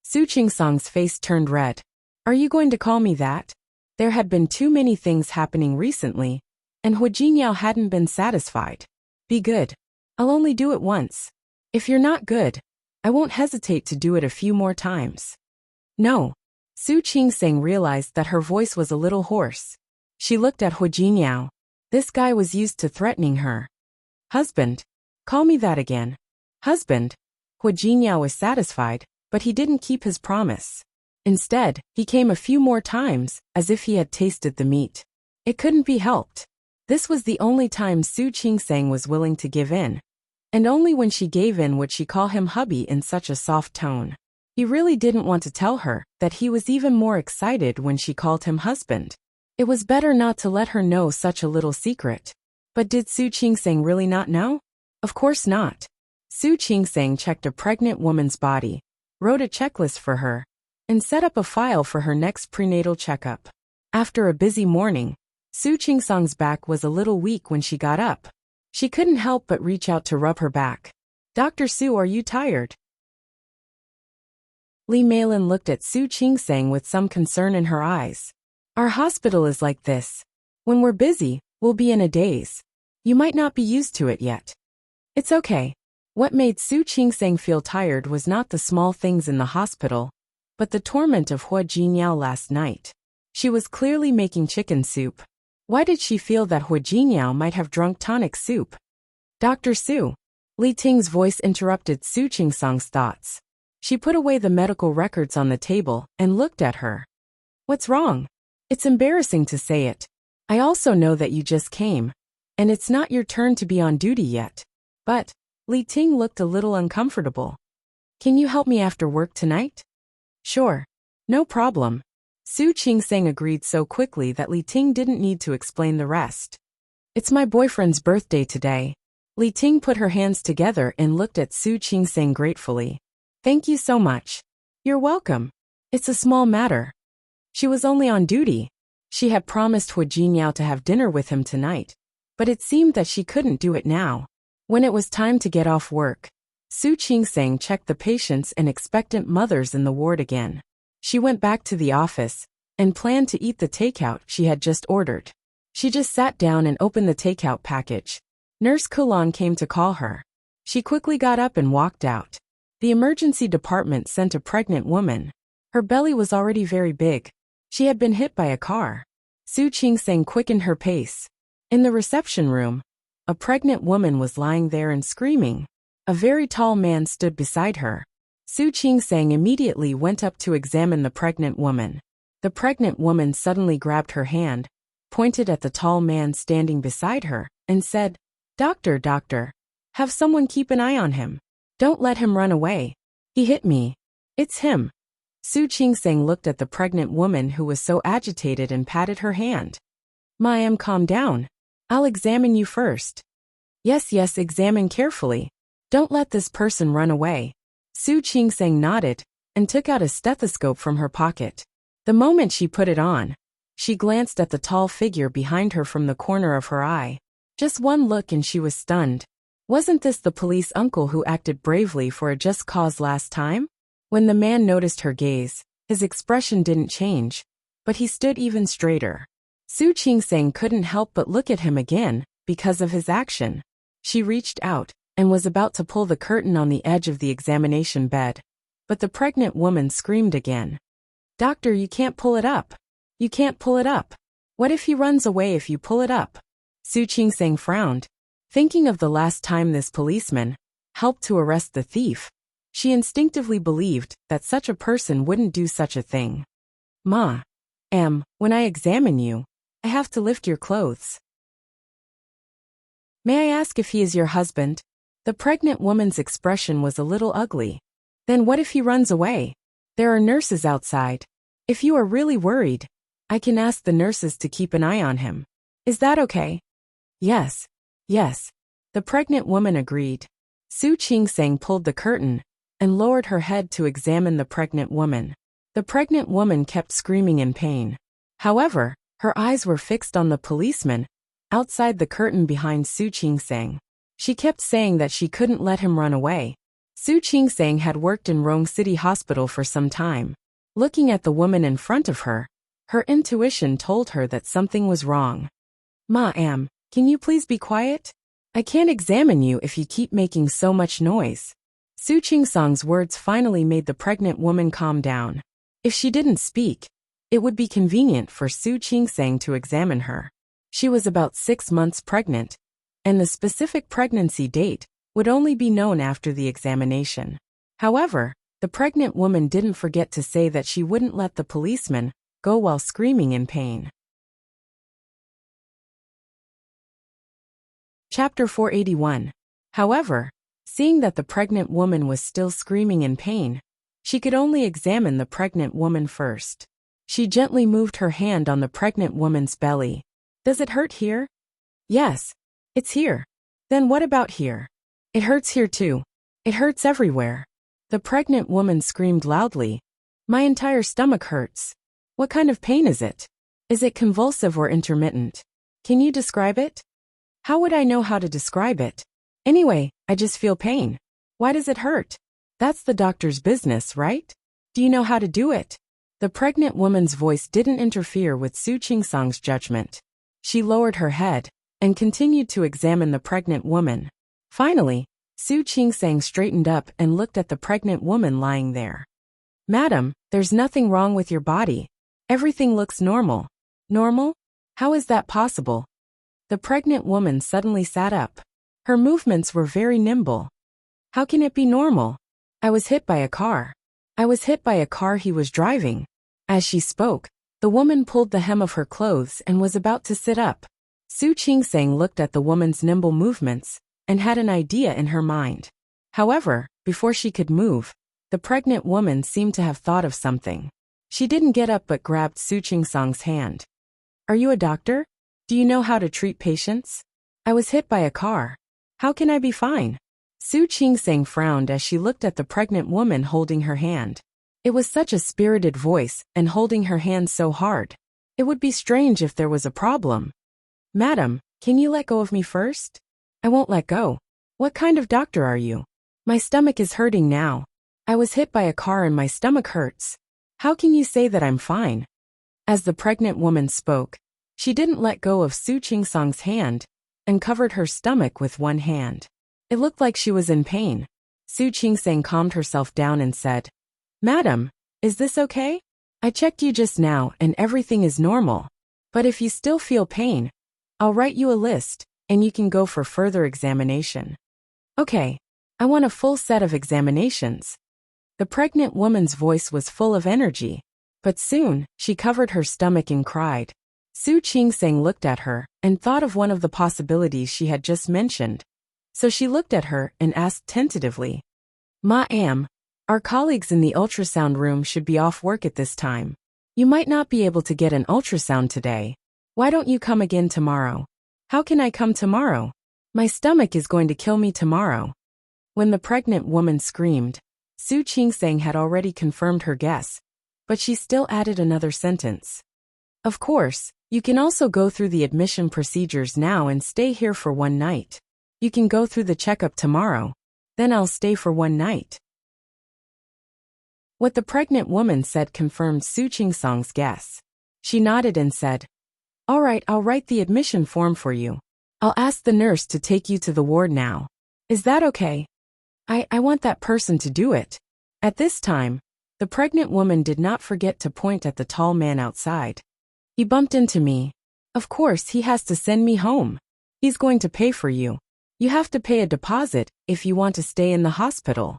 [SPEAKER 1] Su Qingseng's face turned red. Are you going to call me that? There had been too many things happening recently, and Hua Jinyao hadn't been satisfied. Be good. I'll only do it once. If you're not good, I won't hesitate to do it a few more times. No. Su Qingseng realized that her voice was a little hoarse. She looked at Hua Jinyao. This guy was used to threatening her. Husband. Call me that again. Husband. Hua Jinyao was satisfied, but he didn't keep his promise. Instead, he came a few more times, as if he had tasted the meat. It couldn't be helped. This was the only time Su Qingseng was willing to give in. And only when she gave in would she call him hubby in such a soft tone. He really didn't want to tell her that he was even more excited when she called him husband. It was better not to let her know such a little secret. But did Su Qingsang really not know? Of course not. Su Qingsang checked a pregnant woman's body, wrote a checklist for her, and set up a file for her next prenatal checkup. After a busy morning, Su Qingsang's back was a little weak when she got up. She couldn't help but reach out to rub her back. Dr. Su, are you tired? Li Meilin looked at Su Qingsang with some concern in her eyes. Our hospital is like this. When we're busy, we'll be in a daze. You might not be used to it yet. It's okay. What made Su Qingsang feel tired was not the small things in the hospital, but the torment of Hua Jinyao last night. She was clearly making chicken soup. Why did she feel that Hua Jinyao might have drunk tonic soup? Dr. Su. Li Ting's voice interrupted Su Qingsang's thoughts. She put away the medical records on the table and looked at her. What's wrong? It's embarrassing to say it. I also know that you just came, and it's not your turn to be on duty yet. But, Li Ting looked a little uncomfortable. Can you help me after work tonight? Sure. No problem. Su Qingsang agreed so quickly that Li Ting didn't need to explain the rest. It's my boyfriend's birthday today. Li Ting put her hands together and looked at Su Qingsang gratefully. Thank you so much. You're welcome. It's a small matter. She was only on duty. She had promised Hua Jinyao to have dinner with him tonight, but it seemed that she couldn't do it now. When it was time to get off work, Su Qingsang checked the patients and expectant mothers in the ward again. She went back to the office and planned to eat the takeout she had just ordered. She just sat down and opened the takeout package. Nurse Kulan came to call her. She quickly got up and walked out. The emergency department sent a pregnant woman. Her belly was already very big. She had been hit by a car. Su Qingsang quickened her pace. In the reception room, a pregnant woman was lying there and screaming. A very tall man stood beside her. Su Qingsang immediately went up to examine the pregnant woman. The pregnant woman suddenly grabbed her hand, pointed at the tall man standing beside her, and said, Doctor, have someone keep an eye on him. Don't let him run away. He hit me. It's him. Su Qingsang looked at the pregnant woman who was so agitated and patted her hand. Ma'am, calm down. I'll examine you first. Yes, examine carefully. Don't let this person run away. Su Qingsang nodded and took out a stethoscope from her pocket. The moment she put it on, she glanced at the tall figure behind her from the corner of her eye. Just one look and she was stunned. Wasn't this the police uncle who acted bravely for a just cause last time? When the man noticed her gaze, his expression didn't change, but he stood even straighter. Su Qingsang couldn't help but look at him again because of his action. She reached out and was about to pull the curtain on the edge of the examination bed, but the pregnant woman screamed again. Doctor, you can't pull it up. You can't pull it up. What if he runs away if you pull it up? Su Qingsang frowned. Thinking of the last time this policeman helped to arrest the thief, she instinctively believed that such a person wouldn't do such a thing. When I examine you, I have to lift your clothes. May I ask if he is your husband? The pregnant woman's expression was a little ugly. Then what if he runs away? There are nurses outside. If you are really worried, I can ask the nurses to keep an eye on him. Is that okay? Yes. The pregnant woman agreed. Su Qingsang pulled the curtain and lowered her head to examine the pregnant woman. The pregnant woman kept screaming in pain. However, her eyes were fixed on the policeman outside the curtain behind Su Qingsang. She kept saying that she couldn't let him run away. Su Qingsang had worked in Rong City Hospital for some time. Looking at the woman in front of her, her intuition told her that something was wrong. Ma'am, can you please be quiet? I can't examine you if you keep making so much noise. Su Qingsang's words finally made the pregnant woman calm down. If she didn't speak, it would be convenient for Su Qingsang to examine her. She was about 6 months pregnant, and the specific pregnancy date would only be known after the examination. However, the pregnant woman didn't forget to say that she wouldn't let the policeman go while screaming in pain. Chapter 481. However, seeing that the pregnant woman was still screaming in pain, she could only examine the pregnant woman first. She gently moved her hand on the pregnant woman's belly. Does it hurt here? Yes. It's here. Then what about here? It hurts here too. It hurts everywhere. The pregnant woman screamed loudly. My entire stomach hurts. What kind of pain is it? Is it convulsive or intermittent? Can you describe it? How would I know how to describe it? Anyway, I just feel pain. Why does it hurt? That's the doctor's business, right? Do you know how to do it? The pregnant woman's voice didn't interfere with Su Qingsang's judgment. She lowered her head and continued to examine the pregnant woman. Finally, Su Qingsang straightened up and looked at the pregnant woman lying there. Madam, there's nothing wrong with your body. Everything looks normal. Normal? How is that possible? The pregnant woman suddenly sat up. Her movements were very nimble. How can it be normal? I was hit by a car. I was hit by a car he was driving. As she spoke, the woman pulled the hem of her clothes and was about to sit up. Su Qingsang looked at the woman's nimble movements and had an idea in her mind. However, before she could move, the pregnant woman seemed to have thought of something. She didn't get up but grabbed Su Qingsang's hand. Are you a doctor? Do you know how to treat patients? I was hit by a car. How can I be fine? Su Qingsang frowned as she looked at the pregnant woman holding her hand. It was such a spirited voice and holding her hand so hard. It would be strange if there was a problem. Madam, can you let go of me first? I won't let go. What kind of doctor are you? My stomach is hurting now. I was hit by a car and my stomach hurts. How can you say that I'm fine? As the pregnant woman spoke, she didn't let go of Su Qingsang's hand and covered her stomach with one hand. It looked like she was in pain. Su Qingsang calmed herself down and said, Madam, is this okay? I checked you just now and everything is normal. But if you still feel pain, I'll write you a list and you can go for further examination. Okay, I want a full set of examinations. The pregnant woman's voice was full of energy, but soon she covered her stomach and cried. Su Qingsang looked at her and thought of one of the possibilities she had just mentioned. So she looked at her and asked tentatively, Ma'am, our colleagues in the ultrasound room should be off work at this time. You might not be able to get an ultrasound today. Why don't you come again tomorrow? How can I come tomorrow? My stomach is going to kill me tomorrow. When the pregnant woman screamed, Su Qingsang had already confirmed her guess, but she still added another sentence. Of course, you can also go through the admission procedures now and stay here for one night. You can go through the checkup tomorrow. Then I'll stay for one night. What the pregnant woman said confirmed Su Qingsang's guess. She nodded and said, All right, I'll write the admission form for you. I'll ask the nurse to take you to the ward now. Is that okay? I want that person to do it. At this time, the pregnant woman did not forget to point at the tall man outside. He bumped into me. Of course, he has to send me home. He's going to pay for you. You have to pay a deposit if you want to stay in the hospital.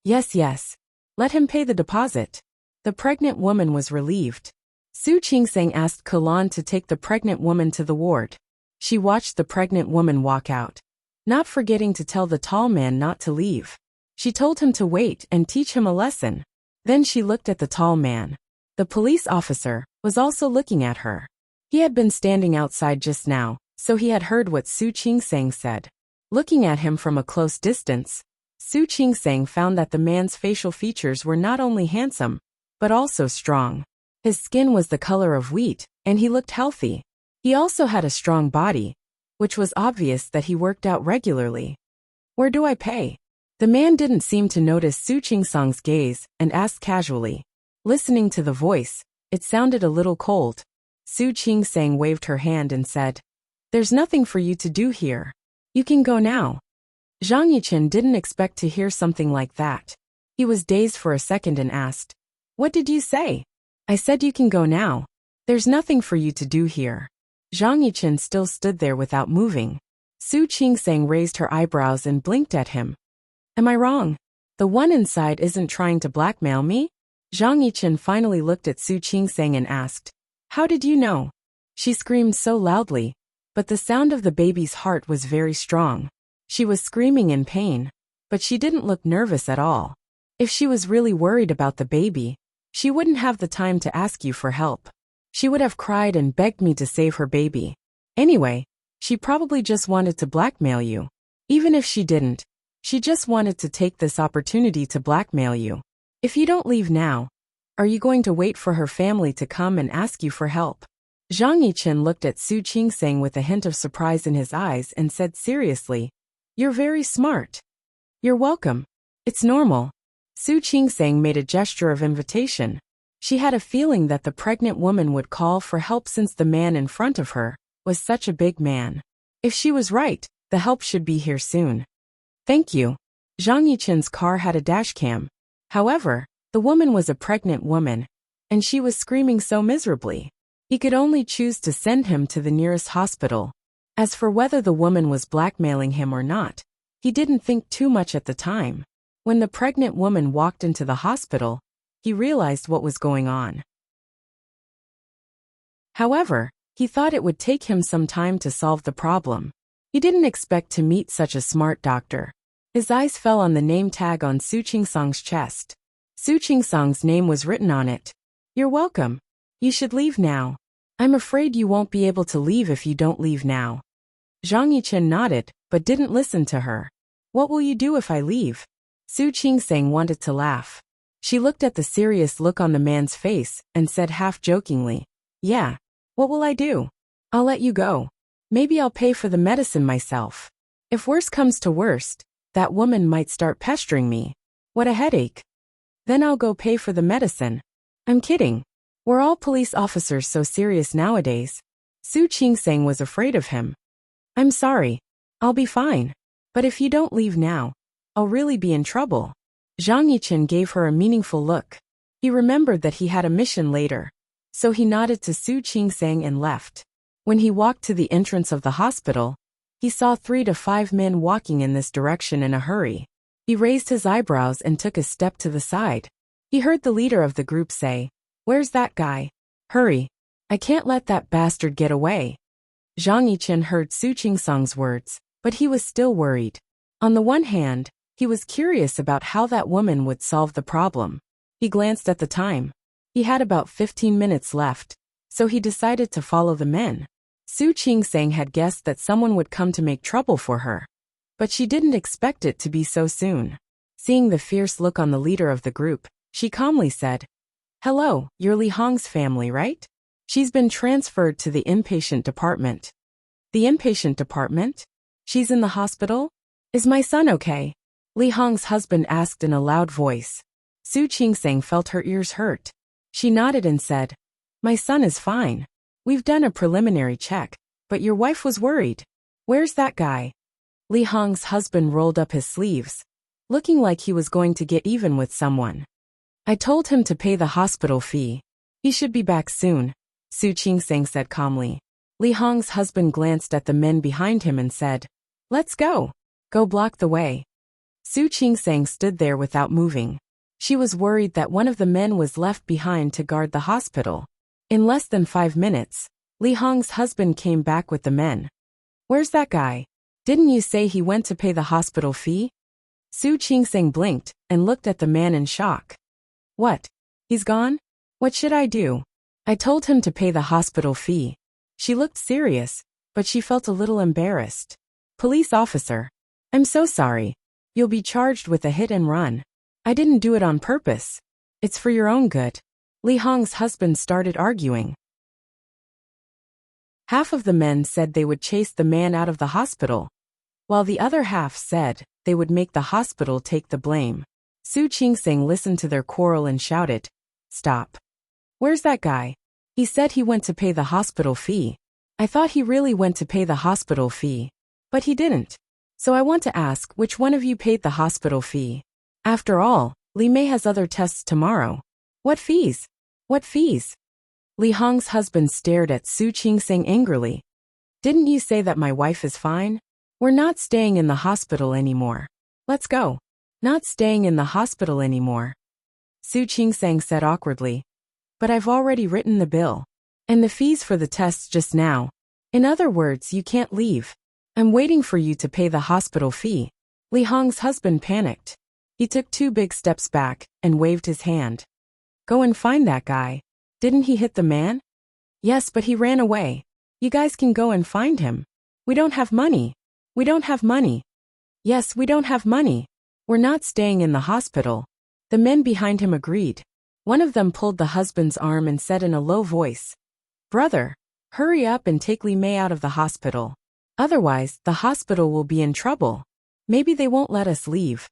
[SPEAKER 1] Yes. Let him pay the deposit. The pregnant woman was relieved. Su Qingsang asked Kalan to take the pregnant woman to the ward. She watched the pregnant woman walk out, not forgetting to tell the tall man not to leave. She told him to wait and teach him a lesson. Then she looked at the tall man. The police officer was also looking at her. He had been standing outside just now, so he had heard what Su Qingsang said. Looking at him from a close distance, Su Qingsang found that the man's facial features were not only handsome, but also strong. His skin was the color of wheat, and he looked healthy. He also had a strong body, which was obvious that he worked out regularly. Where do I pay? The man didn't seem to notice Su Qingsang's gaze and asked casually. Listening to the voice, it sounded a little cold. Su Qingsang waved her hand and said, There's nothing for you to do here. You can go now. Zhang Yichen didn't expect to hear something like that. He was dazed for a second and asked, What did you say? I said you can go now. There's nothing for you to do here. Zhang Yichen still stood there without moving. Su Qingsang raised her eyebrows and blinked at him. Am I wrong? The one inside isn't trying to blackmail me? Zhang Yichen finally looked at Su Qingsang and asked, How did you know? She screamed so loudly, but the sound of the baby's heart was very strong. She was screaming in pain, but she didn't look nervous at all. If she was really worried about the baby, She wouldn't have the time to ask you for help. She would have cried and begged me to save her baby. Anyway, she probably just wanted to blackmail you. Even if she didn't, she just wanted to take this opportunity to blackmail you. If you don't leave now, are you going to wait for her family to come and ask you for help? Zhang Yichen looked at Su Qingsang with a hint of surprise in his eyes and said seriously, "You're very smart." "You're welcome. It's normal." Su Qingsang made a gesture of invitation. She had a feeling that the pregnant woman would call for help since the man in front of her was such a big man. If she was right, the help should be here soon. "Thank you." Zhang Yichen's car had a dashcam. However, the woman was a pregnant woman, and she was screaming so miserably. He could only choose to send him to the nearest hospital. As for whether the woman was blackmailing him or not, he didn't think too much at the time. When the pregnant woman walked into the hospital, he realized what was going on. However, he thought it would take him some time to solve the problem. He didn't expect to meet such a smart doctor. His eyes fell on the name tag on Su Qingsang's chest. Su Qingsang's name was written on it. "You're welcome. You should leave now." "I'm afraid you won't be able to leave if you don't leave now." Zhang Yichen nodded, but didn't listen to her. "What will you do if I leave?" Su Qingsang wanted to laugh. She looked at the serious look on the man's face and said half-jokingly, "Yeah, what will I do? I'll let you go. Maybe I'll pay for the medicine myself. If worse comes to worst, that woman might start pestering me. What a headache. Then I'll go pay for the medicine." "I'm kidding. Were all police officers so serious nowadays?" Su Qingsang was afraid of him. "I'm sorry. I'll be fine. But if you don't leave now, I'll really be in trouble." Zhang Yichen gave her a meaningful look. He remembered that he had a mission later, so he nodded to Su Qingsang and left. When he walked to the entrance of the hospital, he saw 3 to 5 men walking in this direction in a hurry. He raised his eyebrows and took a step to the side. He heard the leader of the group say, "Where's that guy? Hurry. I can't let that bastard get away." Zhang Yichen heard Su Qingsang's words, but he was still worried. On the one hand, he was curious about how that woman would solve the problem. He glanced at the time. He had about 15 minutes left, so he decided to follow the men. Su Qingsang had guessed that someone would come to make trouble for her, but she didn't expect it to be so soon. Seeing the fierce look on the leader of the group, she calmly said, "Hello, you're Li Hong's family, right? She's been transferred to the inpatient department." "The inpatient department? She's in the hospital? Is my son okay?" Li Hong's husband asked in a loud voice. Su Qingsang felt her ears hurt. She nodded and said, "My son is fine. We've done a preliminary check, but your wife was worried. Where's that guy?" Li Hong's husband rolled up his sleeves, looking like he was going to get even with someone. "I told him to pay the hospital fee. He should be back soon," Su Qingsang said calmly. Li Hong's husband glanced at the men behind him and said, "Let's go. Go block the way." Su Qingsang stood there without moving. She was worried that one of the men was left behind to guard the hospital. In less than 5 minutes, Li Hong's husband came back with the men. "Where's that guy? Didn't you say he went to pay the hospital fee?" Su Qingsang blinked and looked at the man in shock. "What? He's gone? What should I do?" "I told him to pay the hospital fee." She looked serious, but she felt a little embarrassed. "Police officer, I'm so sorry. You'll be charged with a hit and run. I didn't do it on purpose. It's for your own good." Li Hong's husband started arguing. Half of the men said they would chase the man out of the hospital, while the other half said they would make the hospital take the blame. Su Qingsang listened to their quarrel and shouted, "Stop. Where's that guy? He said he went to pay the hospital fee. I thought he really went to pay the hospital fee. But he didn't. So I want to ask which one of you paid the hospital fee. After all, Li Mei has other tests tomorrow." "What fees? What fees?" Li Hong's husband stared at Su Qingsang angrily. "Didn't you say that my wife is fine? We're not staying in the hospital anymore. Let's go." "Not staying in the hospital anymore," Su Qingsang said awkwardly. "But I've already written the bill. And the fees for the tests just now. In other words, you can't leave. I'm waiting for you to pay the hospital fee." Li Hong's husband panicked. He took 2 big steps back and waved his hand. Go and find that guy. Didn't he hit the man? Yes, but he ran away. You guys can go and find him. We don't have money. We don't have money. Yes, we don't have money. We're not staying in the hospital. The men behind him agreed. One of them pulled the husband's arm and said in a low voice, "Brother, hurry up and take Li Mei out of the hospital. Otherwise, the hospital will be in trouble. Maybe they won't let us leave."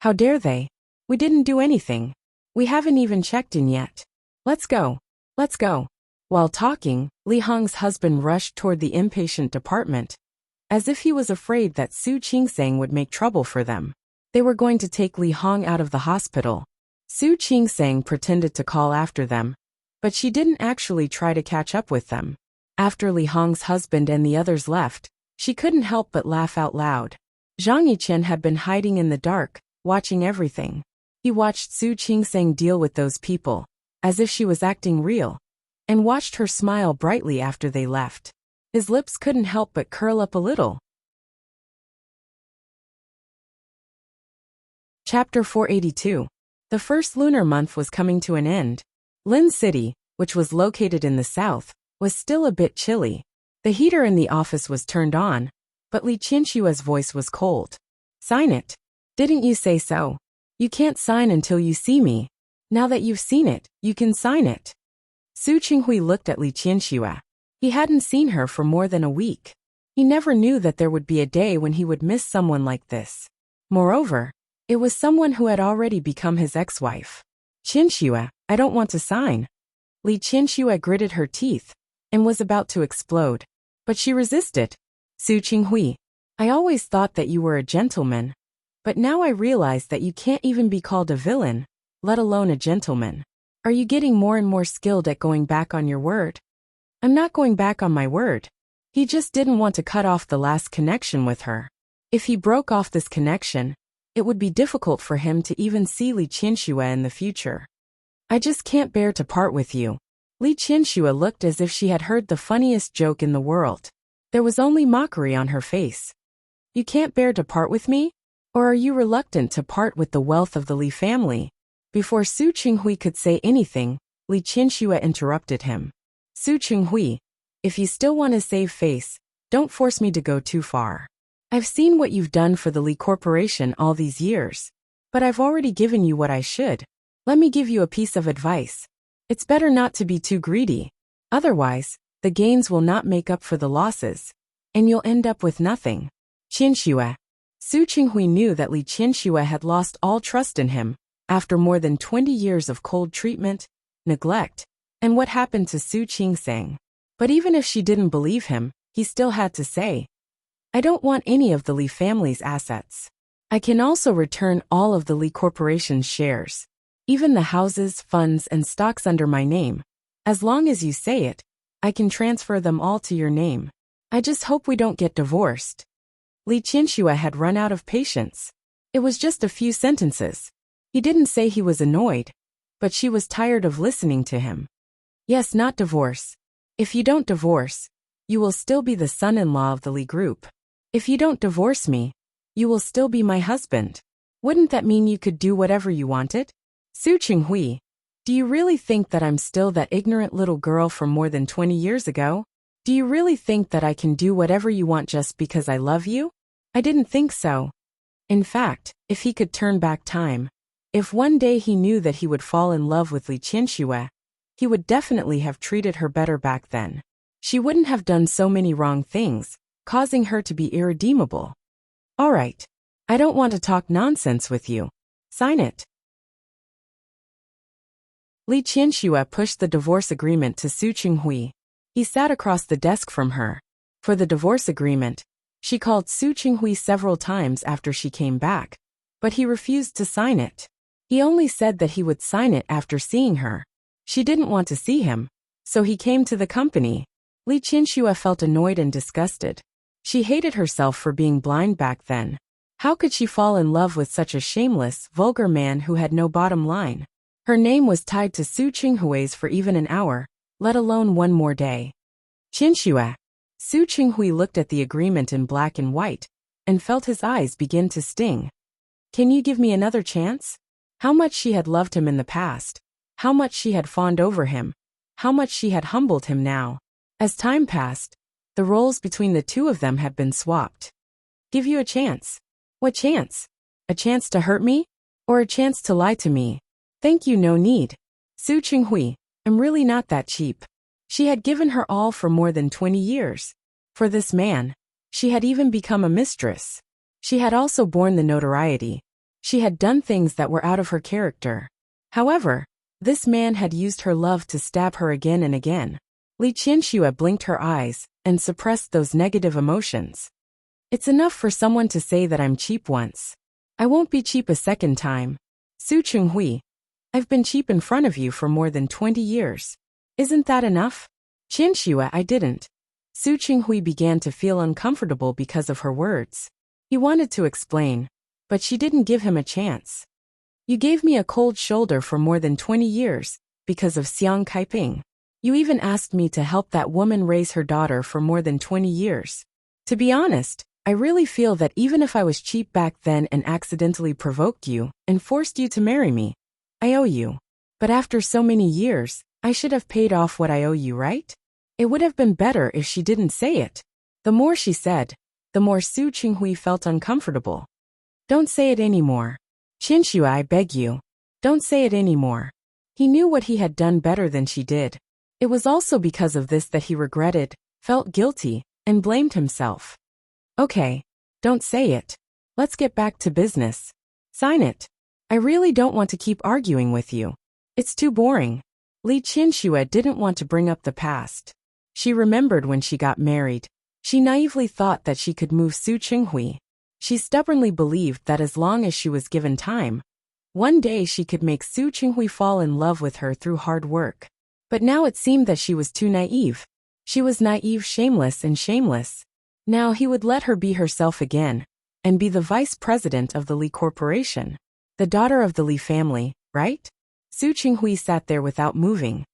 [SPEAKER 1] How dare they? We didn't do anything. We haven't even checked in yet. Let's go. Let's go. While talking, Li Hong's husband rushed toward the inpatient department, as if he was afraid that Su Qingsang would make trouble for them. They were going to take Li Hong out of the hospital. Su Qingsang pretended to call after them, but she didn't actually try to catch up with them. After Li Hong's husband and the others left, she couldn't help but laugh out loud. Zhang Yichen had been hiding in the dark, watching everything. He watched Su Qingsang deal with those people, as if she was acting real, and watched her smile brightly after they left. His lips couldn't help but curl up a little. Chapter 482. The first lunar month was coming to an end. Lin City, which was located in the south, was still a bit chilly. The heater in the office was turned on, but Li Qinshua's voice was cold. Sign it. Didn't you say so? You can't sign until you see me. Now that you've seen it, you can sign it. Su Qinghui looked at Li Qianxue. He hadn't seen her for more than a week. He never knew that there would be a day when he would miss someone like this. Moreover, it was someone who had already become his ex-wife. Qianxue, I don't want to sign. Li Qianxue gritted her teeth and was about to explode, but she resisted. Su Qinghui, I always thought that you were a gentleman, but now I realize that you can't even be called a villain, let alone a gentleman. Are you getting more and more skilled at going back on your word? I'm not going back on my word. He just didn't want to cut off the last connection with her. If he broke off this connection, it would be difficult for him to even see Li Qianxue in the future. I just can't bear to part with you. Li Qianxue looked as if she had heard the funniest joke in the world. There was only mockery on her face. You can't bear to part with me? Or are you reluctant to part with the wealth of the Li family? Before Su Qinghui could say anything, Li Qianxue interrupted him. Su Qinghui, if you still want to save face, don't force me to go too far. I've seen what you've done for the Li Corporation all these years, but I've already given you what I should. Let me give you a piece of advice. It's better not to be too greedy. Otherwise, the gains will not make up for the losses, and you'll end up with nothing. Qianxue. Su Qinghui knew that Li Qianxue had lost all trust in him, after more than 20 years of cold treatment, neglect, and what happened to Su Qingsang. But even if she didn't believe him, he still had to say, I don't want any of the Li family's assets. I can also return all of the Li Corporation's shares, even the houses, funds, and stocks under my name. As long as you say it, I can transfer them all to your name. I just hope we don't get divorced. Li Qianxue had run out of patience. It was just a few sentences. He didn't say he was annoyed, but she was tired of listening to him. Yes, not divorce. If you don't divorce, you will still be the son-in-law of the Li group. If you don't divorce me, you will still be my husband. Wouldn't that mean you could do whatever you wanted? Su Qinghui, do you really think that I'm still that ignorant little girl from more than 20 years ago? Do you really think that I can do whatever you want just because I love you? I didn't think so. In fact, if he could turn back time, if one day he knew that he would fall in love with Li Qianxue, he would definitely have treated her better back then. She wouldn't have done so many wrong things, causing her to be irredeemable. All right. I don't want to talk nonsense with you. Sign it. Li Qianxue pushed the divorce agreement to Su Qinghui. He sat across the desk from her. For the divorce agreement, she called Su Qinghui several times after she came back, but he refused to sign it. He only said that he would sign it after seeing her. She didn't want to see him, so he came to the company. Li Qianxue felt annoyed and disgusted. She hated herself for being blind back then. How could she fall in love with such a shameless, vulgar man who had no bottom line? Her name was tied to Su Qinghui's for even an hour, let alone one more day. Qianxue. Su Qinghui looked at the agreement in black and white, and felt his eyes begin to sting. Can you give me another chance? How much she had loved him in the past. how much she had fawned over him, how much she had humbled him now. As time passed, the roles between the two of them had been swapped. Give you a chance. What chance? A chance to hurt me? Or a chance to lie to me? Thank you, no need. Su Qinghui, I'm really not that cheap. She had given her all for more than 20 years. For this man, she had even become a mistress. She had also borne the notoriety. She had done things that were out of her character. However, this man had used her love to stab her again and again. Li Qianxue blinked her eyes and suppressed those negative emotions. It's enough for someone to say that I'm cheap once. I won't be cheap a second time. Su Qinghui, I've been cheap in front of you for more than 20 years. Isn't that enough? Qianxue, I didn't. Su Qinghui began to feel uncomfortable because of her words. He wanted to explain, but she didn't give him a chance. You gave me a cold shoulder for more than 20 years, because of Xiang Kaiping. You even asked me to help that woman raise her daughter for more than 20 years. To be honest, I really feel that even if I was cheap back then and accidentally provoked you and forced you to marry me, I owe you. But after so many years, I should have paid off what I owe you, right? It would have been better if she didn't say it. The more she said, the more Su Qinghui felt uncomfortable. Don't say it anymore. Qianxue, I beg you. Don't say it anymore. He knew what he had done better than she did. It was also because of this that he regretted, felt guilty, and blamed himself. Okay, don't say it. Let's get back to business. Sign it. I really don't want to keep arguing with you. It's too boring. Li Qianxue didn't want to bring up the past. She remembered when she got married. She naively thought that she could move Su Qinghui. She stubbornly believed that as long as she was given time, one day she could make Su Qinghui fall in love with her through hard work. But now it seemed that she was too naive. She was naive, shameless, and shameless. Now he would let her be herself again, and be the vice president of the Li Corporation. The daughter of the Li family, right? Su Qinghui sat there without moving.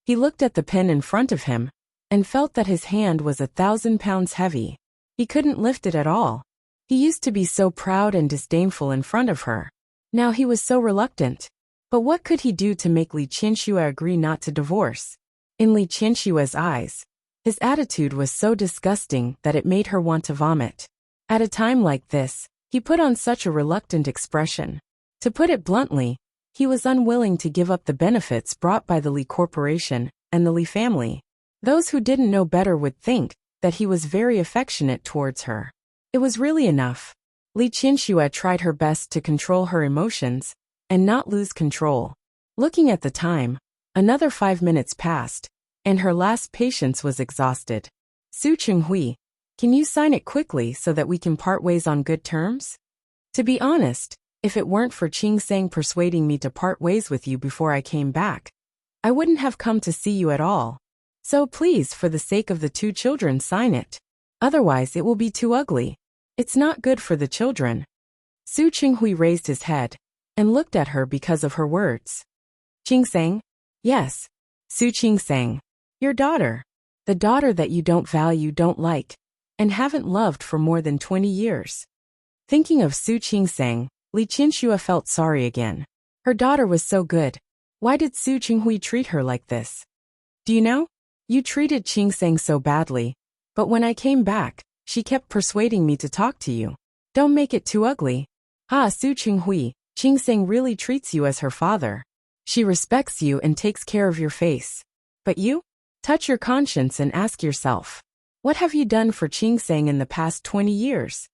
[SPEAKER 1] He looked at the pen in front of him, and felt that his hand was 1,000 pounds heavy. He couldn't lift it at all. He used to be so proud and disdainful in front of her. Now he was so reluctant. But what could he do to make Li Qianxue agree not to divorce? In Li Qianxue's eyes, his attitude was so disgusting that it made her want to vomit. At a time like this, he put on such a reluctant expression. To put it bluntly, he was unwilling to give up the benefits brought by the Li Corporation and the Li family. Those who didn't know better would think that he was very affectionate towards her. It was really enough. Li Qianxue tried her best to control her emotions and not lose control. Looking at the time, another 5 minutes passed, and her last patience was exhausted. Su Qinghui, can you sign it quickly so that we can part ways on good terms? To be honest, if it weren't for Qing Sang persuading me to part ways with you before I came back, I wouldn't have come to see you at all. So please, for the sake of the 2 children, sign it. Otherwise it will be too ugly. It's not good for the children. Su Qinghui raised his head and looked at her because of her words. Qing Sang? Yes. Su Qing Sang. Your daughter. The daughter that you don't value, don't like, and haven't loved for more than 20 years. Thinking of Su Qing Sang, Li Qianxue felt sorry again. Her daughter was so good. Why did Su Qinghui treat her like this? Do you know? You treated Qing Sang so badly, but when I came back, she kept persuading me to talk to you. Don't make it too ugly. Su Qinghui, Qing Sang really treats you as her father. She respects you and takes care of your face. But you? Touch your conscience and ask yourself, what have you done for Qing Sang in the past 20 years?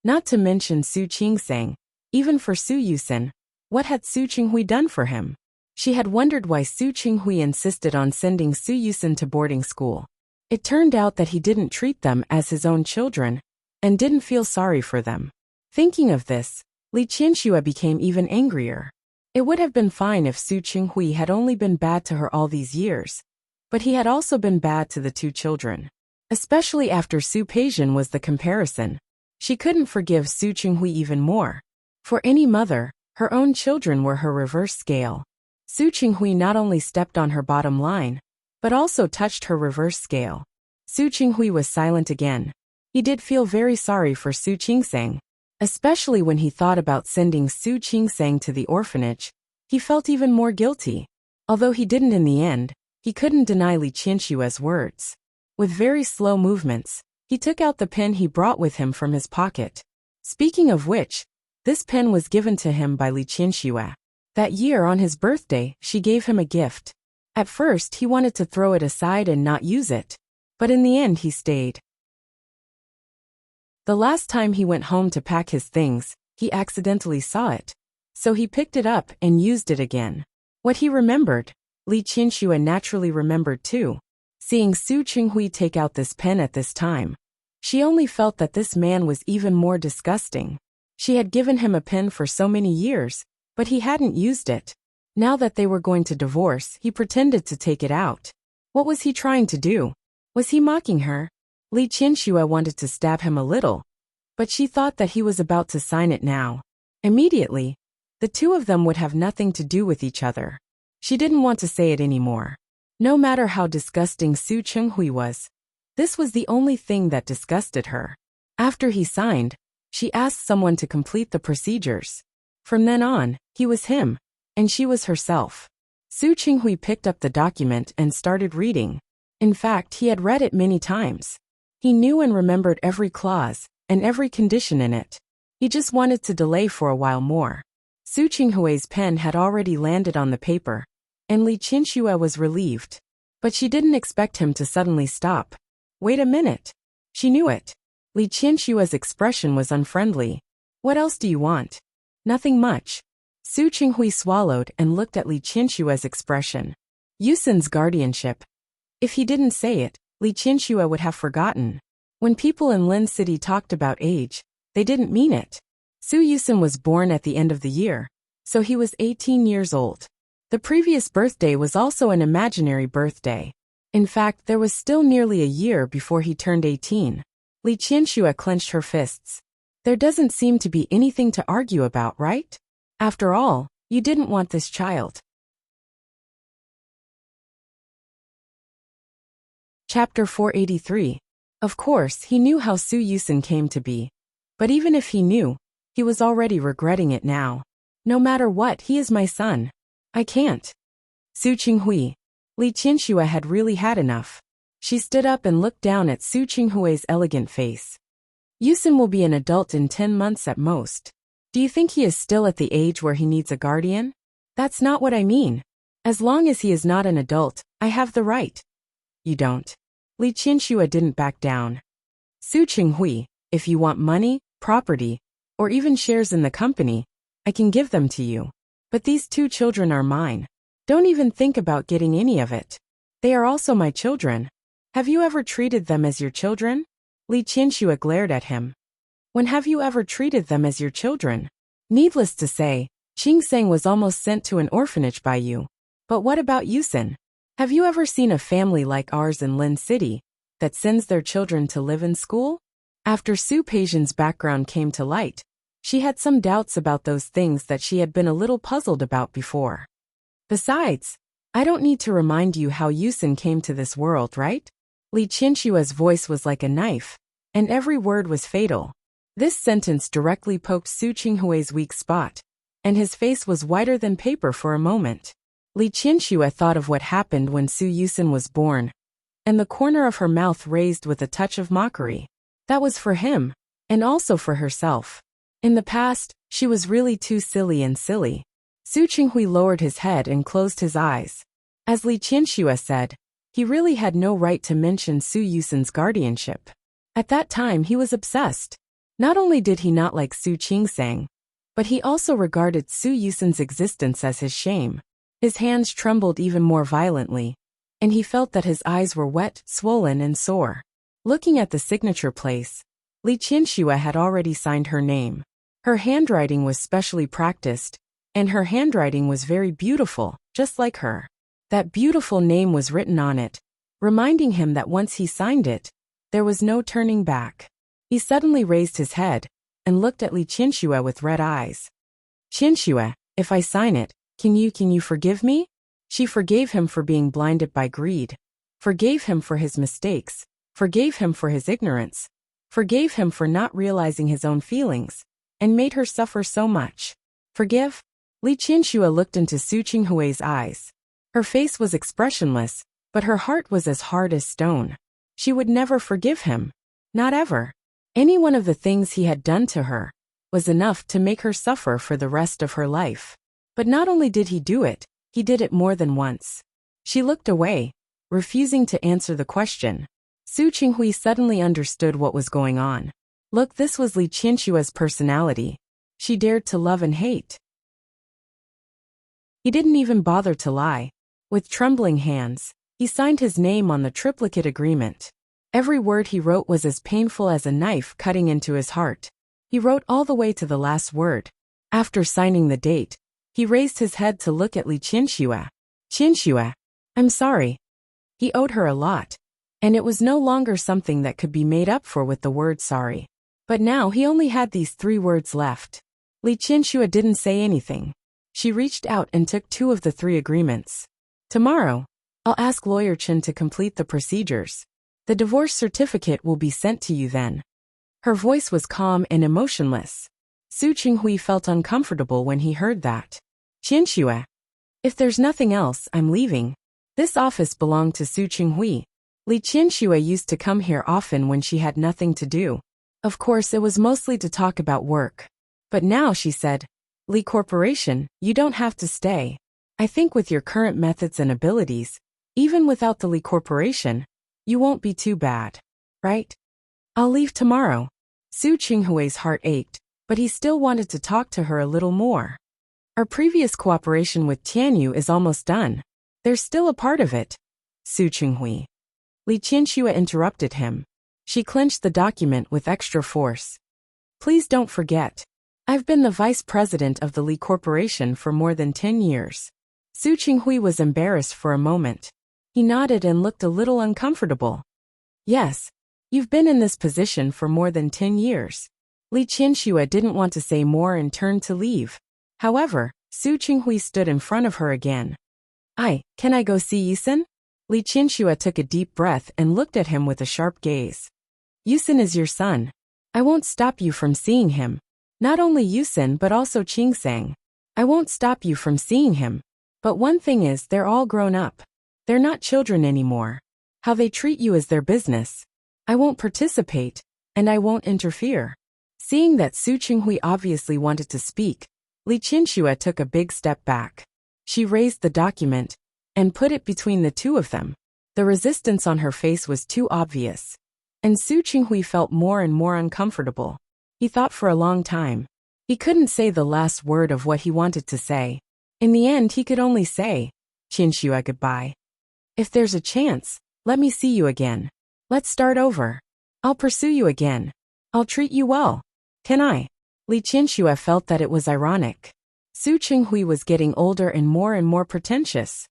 [SPEAKER 1] Not to mention Su Qing Sang, even for Su Yusen, what had Su Qinghui done for him? She had wondered why Su Qinghui insisted on sending Su Yusen to boarding school. It turned out that he didn't treat them as his own children, and didn't feel sorry for them. Thinking of this, Li Qianxue became even angrier. It would have been fine if Su Qinghui had only been bad to her all these years, but he had also been bad to the 2 children. Especially after Su Peijian was the comparison. She couldn't forgive Su Qinghui even more. For any mother, her own children were her reverse scale. Su Qinghui not only stepped on her bottom line, but also touched her reverse scale. Su Qinghui was silent again. He did feel very sorry for Su Qing Sang, especially when he thought about sending Su Qing Sang to the orphanage, He felt even more guilty. Although he didn't in the end, he couldn't deny Li Qianxue's words. With very slow movements, he took out the pen he brought with him from his pocket. Speaking of which, this pen was given to him by Li Qianxue. That year on his birthday, she gave him a gift. At first he wanted to throw it aside and not use it. But in the end he stayed. The last time he went home to pack his things, he accidentally saw it. So he picked it up and used it again. What he remembered, Li Qianxue naturally remembered too. Seeing Su Qinghui take out this pen at this time, she only felt that this man was even more disgusting. She had given him a pen for so many years, but he hadn't used it. Now that they were going to divorce, he pretended to take it out. What was he trying to do? Was he mocking her? Li Qianxue wanted to stab him a little, but she thought that he was about to sign it now. Immediately, the two of them would have nothing to do with each other. She didn't want to say it anymore. No matter how disgusting Su Qinghui was, this was the only thing that disgusted her. After he signed, she asked someone to complete the procedures. From then on, he was him, and she was herself. Su Qinghui picked up the document and started reading. In fact, he had read it many times. He knew and remembered every clause and every condition in it. He just wanted to delay for a while more. Su Qinghui's pen had already landed on the paper, and Li Qianxue was relieved. But she didn't expect him to suddenly stop. Wait a minute. She knew it. Li Qianxue's expression was unfriendly. What else do you want? Nothing much. Su Qinghui swallowed and looked at Li Qianxue's expression. Yusin's guardianship. If he didn't say it, Li Qianxue would have forgotten. When people in Lin City talked about age, they didn't mean it. Su Yusin was born at the end of the year, so he was 18 years old. The previous birthday was also an imaginary birthday. In fact, there was still nearly a year before he turned 18. Li Qianxue clenched her fists. There doesn't seem to be anything to argue about, right? After all, you didn't want this child. Chapter 483. Of course, he knew how Su Yusin came to be. But even if he knew, he was already regretting it now. No matter what, he is my son. I can't. Su Qinghui. Li Qianxue had really had enough. She stood up and looked down at Su Qinghui's elegant face. Yusin will be an adult in 10 months at most. Do you think he is still at the age where he needs a guardian? That's not what I mean. As long as he is not an adult, I have the right. You don't. Li Qianxue didn't back down. Su Qinghui, if you want money, property, or even shares in the company, I can give them to you. But these two children are mine. Don't even think about getting any of it. They are also my children. Have you ever treated them as your children? Li Qianxue glared at him. When have you ever treated them as your children? Needless to say, Qingseng was almost sent to an orphanage by you. But what about Yusin? Have you ever seen a family like ours in Lin City that sends their children to live in school? After Su Peijian's background came to light, she had some doubts about those things that she had been a little puzzled about before. Besides, I don't need to remind you how Yusin came to this world, right? Li Qianxue's voice was like a knife, and every word was fatal. This sentence directly poked Su Qinghui's weak spot, and his face was whiter than paper for a moment. Li Qianxue thought of what happened when Su Yusin was born, and the corner of her mouth raised with a touch of mockery. That was for him, and also for herself. In the past, she was really too silly and silly. Su Qinghui lowered his head and closed his eyes. As Li Qianxue said, he really had no right to mention Su Yusin's guardianship. At that time he was obsessed. Not only did he not like Su Qingsang, but he also regarded Su Yusin's existence as his shame. His hands trembled even more violently, and he felt that his eyes were wet, swollen, and sore. Looking at the signature place, Li Qianxue had already signed her name. Her handwriting was specially practiced, and her handwriting was very beautiful, just like her. That beautiful name was written on it, reminding him that once he signed it, there was no turning back. He suddenly raised his head and looked at Li Qianxue with red eyes. Qianxue, if I sign it, can you forgive me? She forgave him for being blinded by greed, forgave him for his mistakes, forgave him for his ignorance, forgave him for not realizing his own feelings, and made her suffer so much. Forgive? Li Qianxue looked into Su Qinghui's eyes. Her face was expressionless, but her heart was as hard as stone. She would never forgive him. Not ever. Any one of the things he had done to her was enough to make her suffer for the rest of her life. But not only did he do it, he did it more than once. She looked away, refusing to answer the question. Su Qinghui suddenly understood what was going on. Look, this was Li Qianxue's personality. She dared to love and hate. He didn't even bother to lie. With trembling hands, he signed his name on the triplicate agreement. Every word he wrote was as painful as a knife cutting into his heart. He wrote all the way to the last word. After signing the date, he raised his head to look at Li Qianxue. Qianxue, I'm sorry. He owed her a lot, and it was no longer something that could be made up for with the word sorry. But now he only had these 3 words left. Li Qianxue didn't say anything. She reached out and took 2 of the 3 agreements. Tomorrow, I'll ask Lawyer Chen to complete the procedures. The divorce certificate will be sent to you then. Her voice was calm and emotionless. Su Qinghui felt uncomfortable when he heard that. Qianxue, if there's nothing else, I'm leaving. This office belonged to Su Qinghui. Li Qianxue used to come here often when she had nothing to do. Of course, it was mostly to talk about work. But now she said, Li Corporation, you don't have to stay. I think with your current methods and abilities, even without the Li Corporation, you won't be too bad. Right? I'll leave tomorrow. Su Qinghui's heart ached, but he still wanted to talk to her a little more. Our previous cooperation with Tianyu is almost done. There's still a part of it. Su Qinghui. Li Qianxue interrupted him. She clenched the document with extra force. Please don't forget. I've been the vice president of the Li Corporation for more than 10 years. Su Qinghui was embarrassed for a moment. He nodded and looked a little uncomfortable. Yes, you've been in this position for more than 10 years. Li Qianxue didn't want to say more and turned to leave. However, Su Qinghui stood in front of her again. Can I go see Yusen? Li Qianxue took a deep breath and looked at him with a sharp gaze. Yusen is your son. I won't stop you from seeing him. Not only Yusen but also Qingsang. I won't stop you from seeing him. But one thing is, they're all grown up. They're not children anymore. How they treat you is their business. I won't participate, and I won't interfere. Seeing that Su Qinghui obviously wanted to speak, Li Qianxue took a big step back. She raised the document and put it between the 2 of them. The resistance on her face was too obvious, and Su Qinghui felt more and more uncomfortable. He thought for a long time. He couldn't say the last word of what he wanted to say. In the end, he could only say, Qianxue, goodbye. If there's a chance, let me see you again. Let's start over. I'll pursue you again. I'll treat you well. Can I? Li Qianxue felt that it was ironic. Su Qinghui was getting older and more pretentious.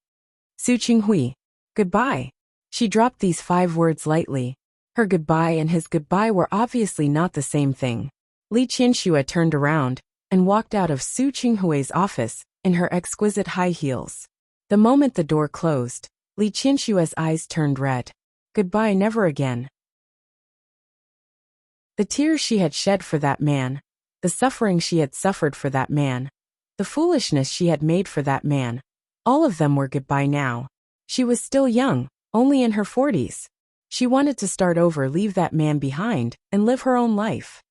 [SPEAKER 1] Su Qinghui, goodbye. She dropped these 5 words lightly. Her goodbye and his goodbye were obviously not the same thing. Li Qianxue turned around and walked out of Su Qinghui's office in her exquisite high heels. The moment the door closed, Li Qianxue's eyes turned red. Goodbye, never again. The tears she had shed for that man, the suffering she had suffered for that man, the foolishness she had made for that man, all of them were goodbye now. She was still young, only in her 40s. She wanted to start over, leave that man behind, and live her own life.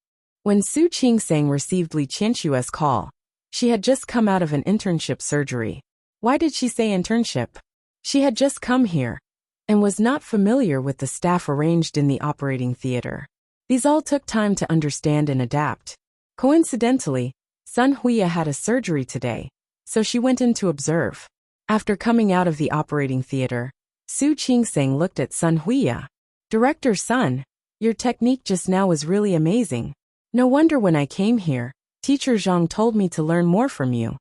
[SPEAKER 1] When Su Qingsang received Li Qianxue's call, she had just come out of an internship surgery. Why did she say internship? She had just come here and was not familiar with the staff arranged in the operating theater. These all took time to understand and adapt. Coincidentally, Sun Huiya had a surgery today, so she went in to observe. After coming out of the operating theater, Su Qingsang looked at Sun Huiya. Director Sun, your technique just now was really amazing. No wonder when I came here, Teacher Zhang told me to learn more from you.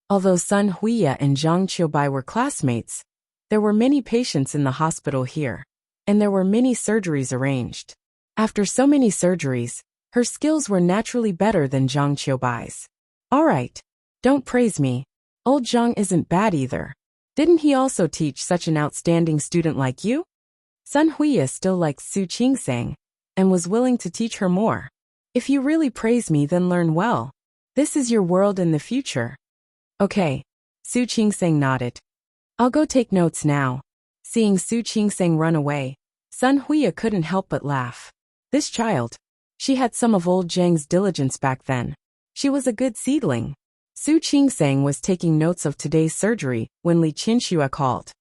[SPEAKER 1] Although Sun Huiya and Zhang Qiubai were classmates, there were many patients in the hospital here, and there were many surgeries arranged. After so many surgeries, her skills were naturally better than Zhang Qiubai's. All right, don't praise me. Old Zhang isn't bad either. Didn't he also teach such an outstanding student like you? Sun Huiya still liked Su Qingsang and was willing to teach her more. If you really praise me, then learn well. This is your world in the future. Okay. Su Qingseng nodded. I'll go take notes now. Seeing Su Qingseng run away, Sun Huya couldn't help but laugh. This child. She had some of old Zhang's diligence back then. She was a good seedling. Su Qingseng was taking notes of today's surgery when Li Qinxue called.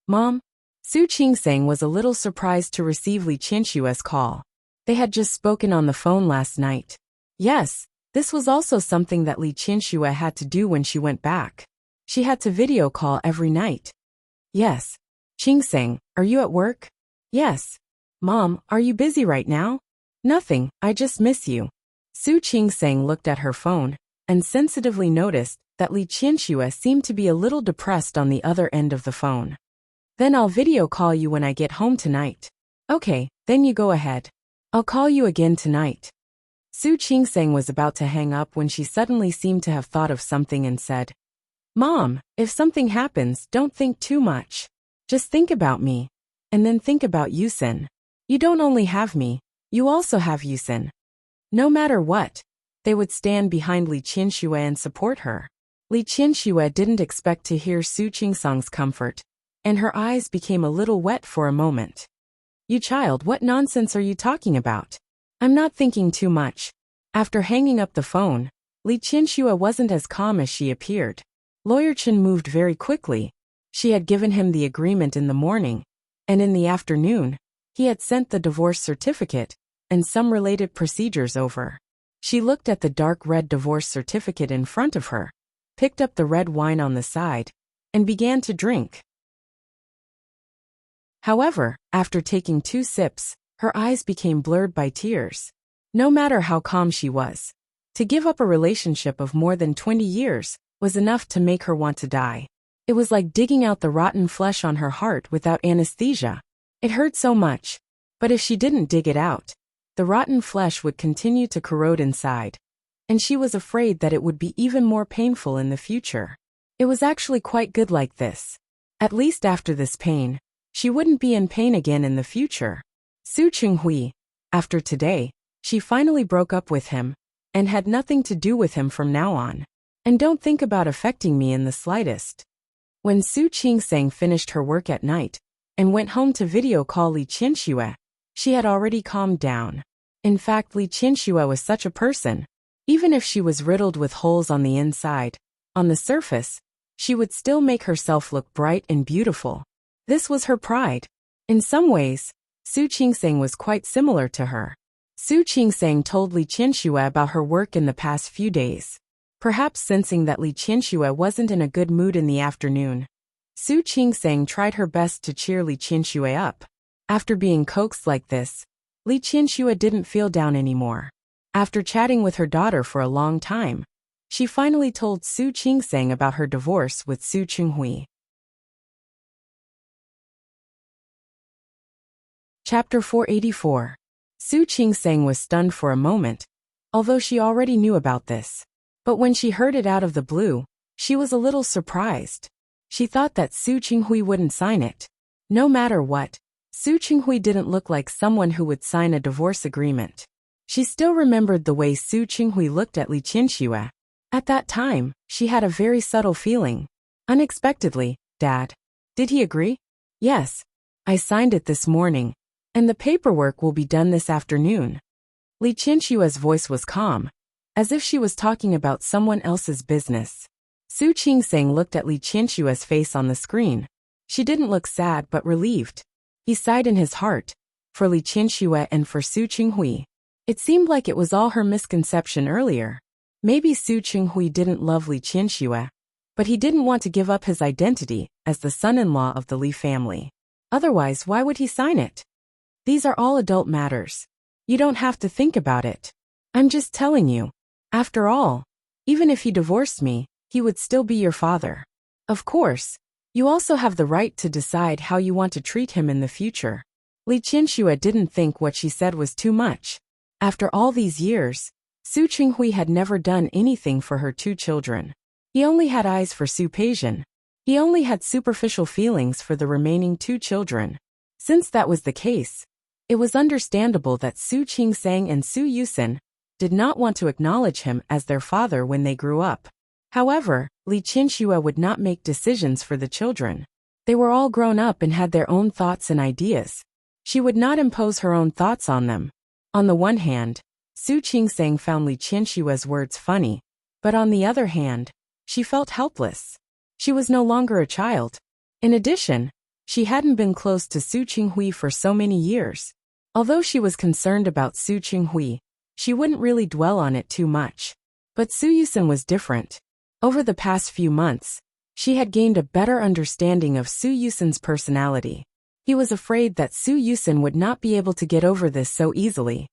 [SPEAKER 1] Mom? Su Qingseng was a little surprised to receive Li Qinxue's call. They had just spoken on the phone last night. Yes, this was also something that Li Qinxue had to do when she went back. She had to video call every night. Yes. Qingseng, are you at work? Yes. Mom, are you busy right now? Nothing, I just miss you. Su Qingseng looked at her phone and sensitively noticed that Li Qinxue seemed to be a little depressed on the other end of the phone. Then I'll video call you when I get home tonight. Okay, then you go ahead. I'll call you again tonight. Su Qingseng was about to hang up when she suddenly seemed to have thought of something and said, Mom, if something happens, don't think too much. Just think about me. And then think about Yusin. You don't only have me, you also have Yusin. No matter what, they would stand behind Li Qinxue and support her. Li Qinxue didn't expect to hear Su Qingseng's comfort, and her eyes became a little wet for a moment. You child, what nonsense are you talking about? I'm not thinking too much. After hanging up the phone, Li Qinxue wasn't as calm as she appeared. Lawyer Chen moved very quickly. She had given him the agreement in the morning, and in the afternoon, he had sent the divorce certificate and some related procedures over. She looked at the dark red divorce certificate in front of her, picked up the red wine on the side, and began to drink. However, after taking 2 sips, her eyes became blurred by tears. No matter how calm she was, to give up a relationship of more than 20 years was enough to make her want to die. It was like digging out the rotten flesh on her heart without anesthesia. It hurt so much, but if she didn't dig it out, the rotten flesh would continue to corrode inside, and she was afraid that it would be even more painful in the future. It was actually quite good like this. At least after this pain, she wouldn't be in pain again in the future. Su Qinghui, after today, she finally broke up with him, and had nothing to do with him from now on. And don't think about affecting me in the slightest. When Su Qingseng finished her work at night, and went home to video call Li Qinxue, she had already calmed down. In fact, Li Qinxue was such a person. Even if she was riddled with holes on the inside, on the surface, she would still make herself look bright and beautiful. This was her pride. In some ways, Su Qingseng was quite similar to her. Su Qingseng told Li Qinxue about her work in the past few days. Perhaps sensing that Li Qinxue wasn't in a good mood in the afternoon, Su Qingseng tried her best to cheer Li Qinxue up. After being coaxed like this, Li Qinxue didn't feel down anymore. After chatting with her daughter for a long time, she finally told Su Qingseng about her divorce with Su Qinghui. Chapter 484. Su Qingseng was stunned for a moment, although she already knew about this. But when she heard it out of the blue, she was a little surprised. She thought that Su Qinghui wouldn't sign it. No matter what, Su Qinghui didn't look like someone who would sign a divorce agreement. She still remembered the way Su Qinghui looked at Li Qinxue. At that time, she had a very subtle feeling. Unexpectedly, Dad. Did he agree? Yes. I signed it this morning, and the paperwork will be done this afternoon. Li Qinxue's voice was calm, as if she was talking about someone else's business. Su Qingseng looked at Li Qinxue's face on the screen. She didn't look sad but relieved. He sighed in his heart, for Li Qinxue and for Su Qinghui. It seemed like it was all her misconception earlier. Maybe Su Qinghui didn't love Li Qinxue, but he didn't want to give up his identity as the son-in-law of the Li family. Otherwise, why would he sign it? These are all adult matters. You don't have to think about it. I'm just telling you. After all, even if he divorced me, he would still be your father. Of course, you also have the right to decide how you want to treat him in the future. Li Qinxue didn't think what she said was too much. After all these years, Su Qinghui had never done anything for her 2 children. He only had eyes for Su Peijian. He only had superficial feelings for the remaining 2 children. Since that was the case, it was understandable that Su Qingseng and Su Yusin did not want to acknowledge him as their father when they grew up. However, Li Qinxue would not make decisions for the children. They were all grown up and had their own thoughts and ideas. She would not impose her own thoughts on them. On the one hand, Su Qingsang found Li Qinshue's words funny, but on the other hand, she felt helpless. She was no longer a child. In addition, she hadn't been close to Su Qinghui for so many years. Although she was concerned about Su Qinghui, she wouldn't really dwell on it too much. But Su Yusen was different. Over the past few months, she had gained a better understanding of Su Yusen's personality. He was afraid that Su Yusen would not be able to get over this so easily.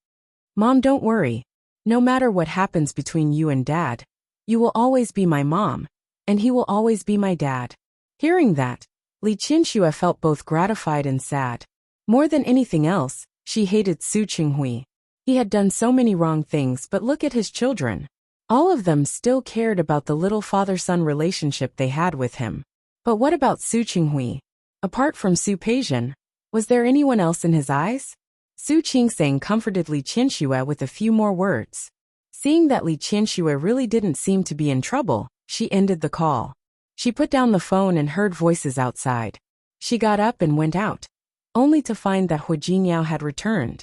[SPEAKER 1] Mom, don't worry. No matter what happens between you and Dad, you will always be my mom, and he will always be my dad. Hearing that, Li Qinxue felt both gratified and sad. More than anything else, she hated Su Qinghui. He had done so many wrong things, but look at his children. All of them still cared about the little father-son relationship they had with him. But what about Su Qinghui? Apart from Su Peijian, was there anyone else in his eyes? Su Qingsang comforted Li Qinxue with a few more words. Seeing that Li Qinxue really didn't seem to be in trouble, she ended the call. She put down the phone and heard voices outside. She got up and went out, only to find that Hu Jinyao had returned.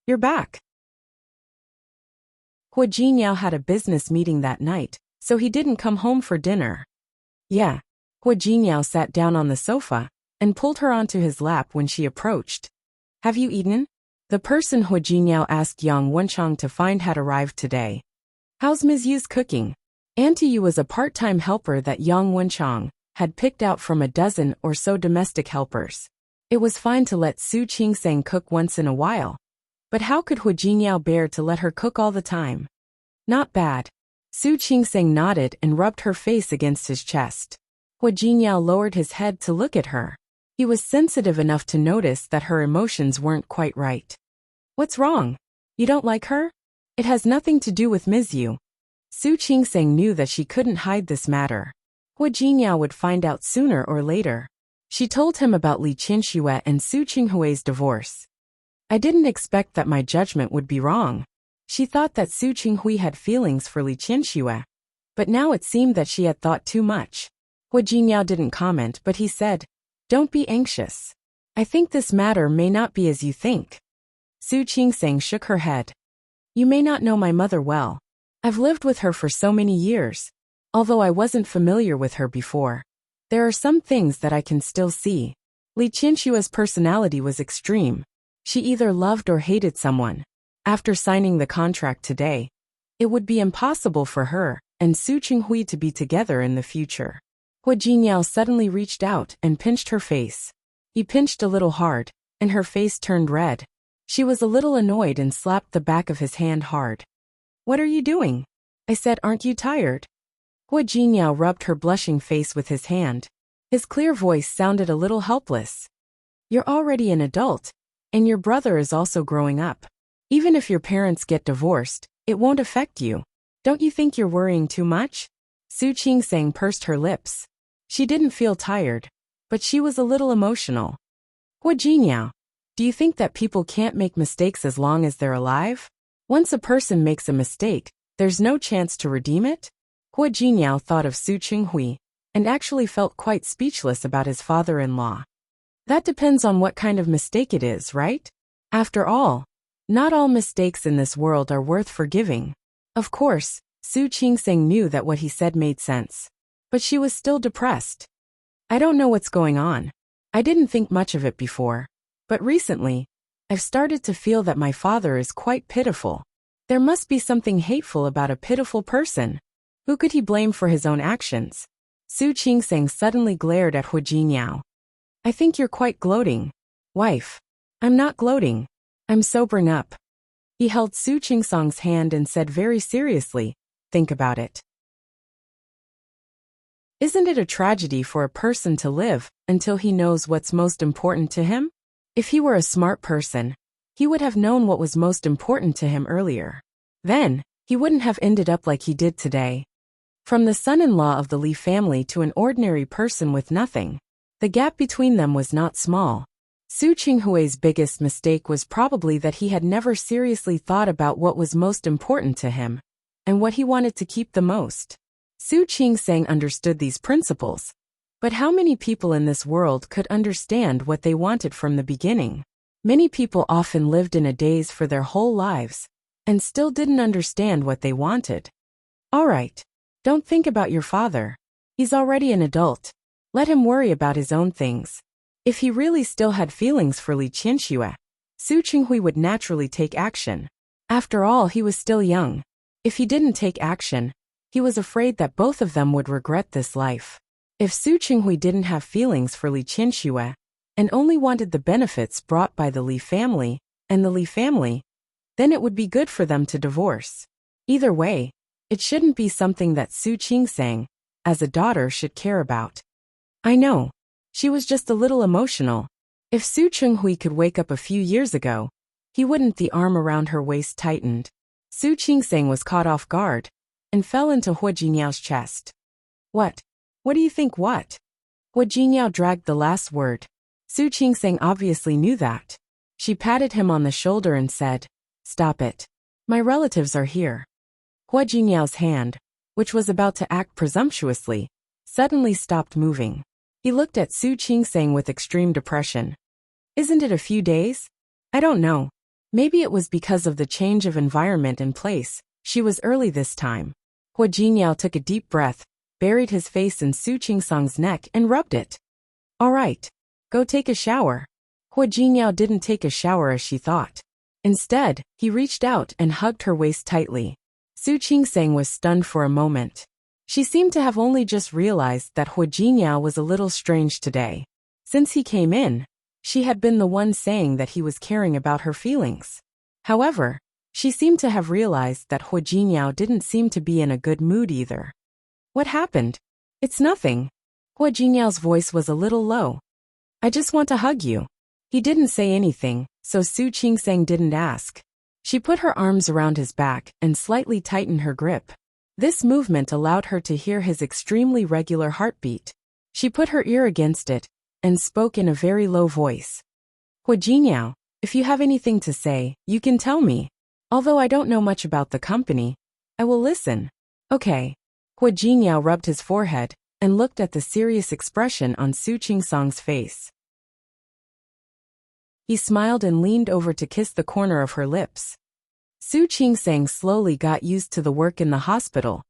[SPEAKER 1] You're back. Hu Jinyao had a business meeting that night, so he didn't come home for dinner. Yeah. Hu Jinyao sat down on the sofa and pulled her onto his lap when she approached. Have you eaten? The person Hu Jinyao asked Yang Wenchang to find had arrived today. How's Ms. Yu's cooking? Auntie Yu was a part-time helper that Yang Wenchang had picked out from a dozen or so domestic helpers. It was fine to let Su Qingsang cook once in a while. But how could Hu Jinyao bear to let her cook all the time? Not bad. Su Qingsang nodded and rubbed her face against his chest. Hu Jinyao lowered his head to look at her. He was sensitive enough to notice that her emotions weren't quite right. What's wrong? You don't like her? It has nothing to do with Ms. Yu. Su Qingsang knew that she couldn't hide this matter. Hu Jinyao would find out sooner or later. She told him about Li Qinxue and Su Qinghui's divorce. I didn't expect that my judgment would be wrong. She thought that Su Qinghui had feelings for Li Qinxue. But now it seemed that she had thought too much. Hu Jinyao didn't comment, but he said, Don't be anxious. I think this matter may not be as you think. Su Qingsang shook her head. You may not know my mother well. I've lived with her for so many years. Although I wasn't familiar with her before, there are some things that I can still see. Li Qinshue's personality was extreme. She either loved or hated someone. After signing the contract today, it would be impossible for her and Su Qinghui to be together in the future. Hu Jinyao suddenly reached out and pinched her face. He pinched a little hard, and her face turned red. She was a little annoyed and slapped the back of his hand hard. What are you doing? I said, aren't you tired? Hu Jinyao rubbed her blushing face with his hand. His clear voice sounded a little helpless. You're already an adult, and your brother is also growing up. Even if your parents get divorced, it won't affect you. Don't you think you're worrying too much? Su Qingsang pursed her lips. She didn't feel tired, but she was a little emotional. Hu Jinyao, do you think that people can't make mistakes as long as they're alive? Once a person makes a mistake, there's no chance to redeem it? Hu Jinyao thought of Su Qinghui, and actually felt quite speechless about his father-in-law. That depends on what kind of mistake it is, right? After all, not all mistakes in this world are worth forgiving. Of course, Su Qingsang knew that what he said made sense. But she was still depressed. I don't know what's going on. I didn't think much of it before. But recently, I've started to feel that my father is quite pitiful. There must be something hateful about a pitiful person. Who could he blame for his own actions? Su Qingsang suddenly glared at Hu Jinyao. I think you're quite gloating. Wife. I'm not gloating. I'm sobering up. He held Su Qingsang's hand and said very seriously, think about it. Isn't it a tragedy for a person to live until he knows what's most important to him? If he were a smart person, he would have known what was most important to him earlier. Then, he wouldn't have ended up like he did today. From the son-in-law of the Li family to an ordinary person with nothing, the gap between them was not small. Su Qinghui's biggest mistake was probably that he had never seriously thought about what was most important to him, and what he wanted to keep the most. Su Qingsang understood these principles. But how many people in this world could understand what they wanted from the beginning? Many people often lived in a daze for their whole lives, and still didn't understand what they wanted. Alright. Don't think about your father. He's already an adult. Let him worry about his own things. If he really still had feelings for Li Qianxue, Su Qinghui would naturally take action. After all, he was still young. If he didn't take action, he was afraid that both of them would regret this life. If Su Qinghui didn't have feelings for Li Qianxue, and only wanted the benefits brought by the Li family, and the Li family, then it would be good for them to divorce. Either way, it shouldn't be something that Su Qingsang, as a daughter, should care about. I know. She was just a little emotional. If Su Qinghui could wake up a few years ago, he wouldn't. The arm around her waist tightened. Su Qingsang was caught off guard, and fell into Hua Jinyao's chest. What? What do you think what? Hua Jinyao dragged the last word. Su Qingsang obviously knew that. She patted him on the shoulder and said, "Stop it. My relatives are here." Hua Jinyao's hand, which was about to act presumptuously, suddenly stopped moving. He looked at Su Qingsang with extreme depression. Isn't it a few days? I don't know. Maybe it was because of the change of environment and place. She was early this time. Hua Jinyao took a deep breath, buried his face in Su Qingsang's neck and rubbed it. All right. Go take a shower. Hua Jinyao didn't take a shower as she thought. Instead, he reached out and hugged her waist tightly. Su Qingsang was stunned for a moment. She seemed to have only just realized that Hua Jinyao was a little strange today. Since he came in, she had been the one saying that he was caring about her feelings. However, she seemed to have realized that Hua Jinyao didn't seem to be in a good mood either. What happened? It's nothing. Hua Jinyao's voice was a little low. I just want to hug you. He didn't say anything, so Su Qingsang didn't ask. She put her arms around his back and slightly tightened her grip. This movement allowed her to hear his extremely regular heartbeat. She put her ear against it and spoke in a very low voice. Hua Jinyao, if you have anything to say, you can tell me. Although I don't know much about the company, I will listen. Okay. Hua Jinyao rubbed his forehead and looked at the serious expression on Su Qingsang's face. He smiled and leaned over to kiss the corner of her lips. Su Qingsang slowly got used to the work in the hospital,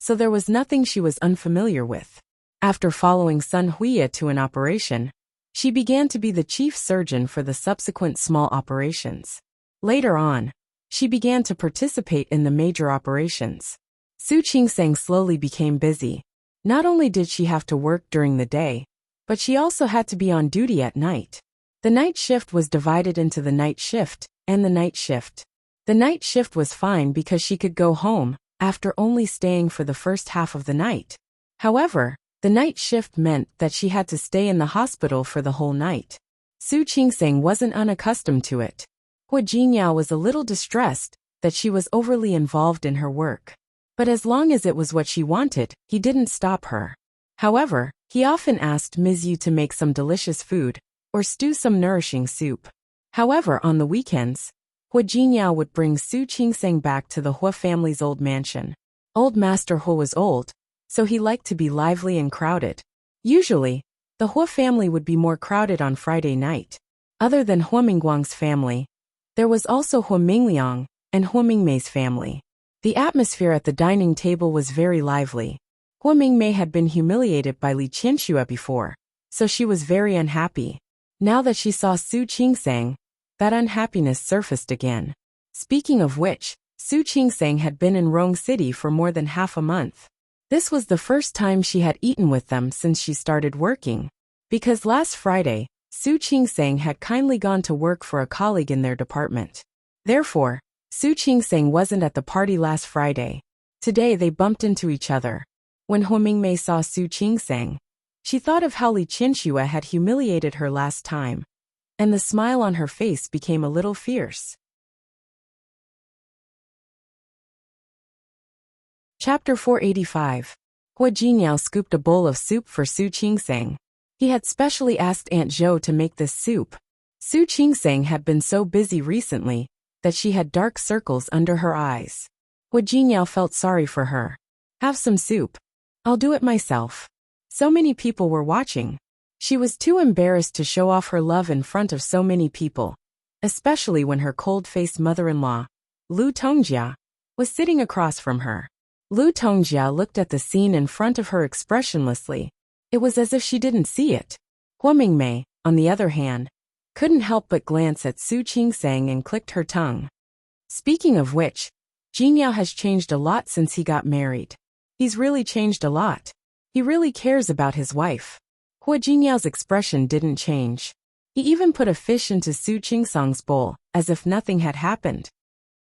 [SPEAKER 1] so there was nothing she was unfamiliar with. After following Sun Huiya to an operation, she began to be the chief surgeon for the subsequent small operations. Later on, she began to participate in the major operations. Su Qingsang slowly became busy. Not only did she have to work during the day, but she also had to be on duty at night. The night shift was divided into the night shift and the night shift. The night shift was fine because she could go home after only staying for the first half of the night. However, the night shift meant that she had to stay in the hospital for the whole night. Su Qingsang wasn't unaccustomed to it. Hua Jinyao was a little distressed that she was overly involved in her work. But as long as it was what she wanted, he didn't stop her. However, he often asked Ms. Yu to make some delicious food, or stew some nourishing soup. However, on the weekends, Hua Jinyao would bring Su Qingsang back to the Hua family's old mansion. Old Master Hua was old, so he liked to be lively and crowded. Usually, the Hua family would be more crowded on Friday night. Other than Hua Mingguang's family, there was also Hua Mingliang and Hua Mingmei's family. The atmosphere at the dining table was very lively. Hua Mingmei had been humiliated by Li Qianxue before, so she was very unhappy. Now that she saw Su Qingsang, that unhappiness surfaced again. Speaking of which, Su Qingsang had been in Rong City for more than half a month. This was the first time she had eaten with them since she started working. Because last Friday, Su Qingsang had kindly gone to work for a colleague in their department. Therefore, Su Qingsang wasn't at the party last Friday. Today they bumped into each other. When Hua Mingmei saw Su Qingsang, she thought of how Li Qianxue had humiliated her last time, and the smile on her face became a little fierce. Chapter 485. Hua Jinyao scooped a bowl of soup for Su Qingsang. He had specially asked Aunt Zhou to make this soup. Su Qingsang had been so busy recently that she had dark circles under her eyes. Hua Jinyao felt sorry for her. Have some soup. I'll do it myself. So many people were watching. She was too embarrassed to show off her love in front of so many people, especially when her cold-faced mother-in-law, Lu Tongjia, was sitting across from her. Lu Tongjia looked at the scene in front of her expressionlessly. It was as if she didn't see it. Hua Mingmei, on the other hand, couldn't help but glance at Su Qingsang and clicked her tongue. Speaking of which, Jinyao has changed a lot since he got married. He's really changed a lot. He really cares about his wife. Hua Jinyao's expression didn't change. He even put a fish into Su Qingsang's bowl, as if nothing had happened.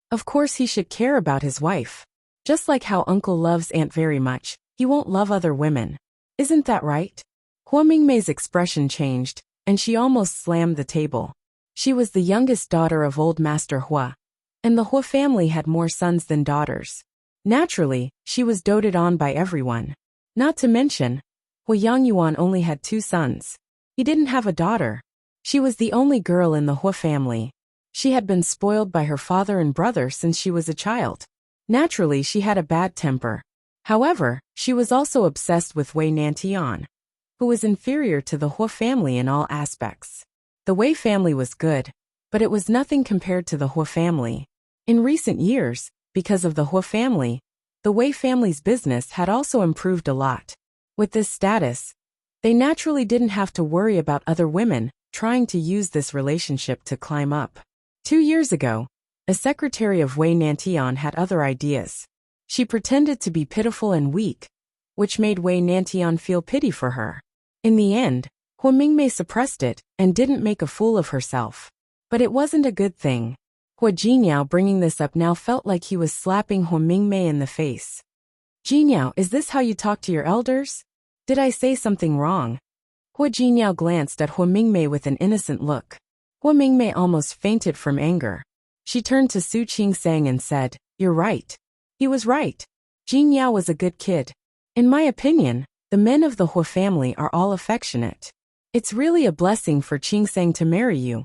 [SPEAKER 1] Of course he should care about his wife. Just like how uncle loves aunt very much, he won't love other women. Isn't that right? Hua Mingmei's expression changed, and she almost slammed the table. She was the youngest daughter of old Master Hua, and the Hua family had more sons than daughters. Naturally, she was doted on by everyone. Not to mention, Hua Yangyuan only had 2 sons. He didn't have a daughter. She was the only girl in the Hua family. She had been spoiled by her father and brother since she was a child. Naturally, she had a bad temper. However, she was also obsessed with Wei Nantian, who was inferior to the Hua family in all aspects. The Wei family was good, but it was nothing compared to the Hua family. In recent years, because of the Hua family, the Wei family's business had also improved a lot. With this status, they naturally didn't have to worry about other women trying to use this relationship to climb up. 2 years ago, a secretary of Wei Nantian had other ideas. She pretended to be pitiful and weak, which made Wei Nantian feel pity for her. In the end, Hua Mingmei suppressed it and didn't make a fool of herself. But it wasn't a good thing. Hua Jinyao bringing this up now felt like he was slapping Hua Mingmei in the face. Jinyao, is this how you talk to your elders? Did I say something wrong? Hua Jinyao glanced at Hua Mingmei with an innocent look. Hua Mingmei almost fainted from anger. She turned to Su Qingsang and said, "You're right." He was right. Jinyao was a good kid. In my opinion, the men of the Hua family are all affectionate. It's really a blessing for Qingsang to marry you.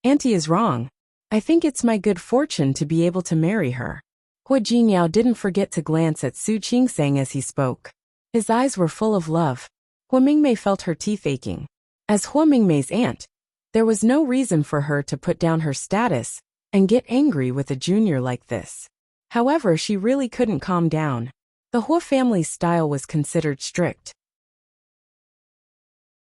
[SPEAKER 1] Auntie is wrong. I think it's my good fortune to be able to marry her. Hua Jinyao didn't forget to glance at Su Qingsang as he spoke. His eyes were full of love. Hua Mingmei felt her teeth aching. As Hua Mingmei's aunt, there was no reason for her to put down her status and get angry with a junior like this. However, she really couldn't calm down. The Hua family's style was considered strict.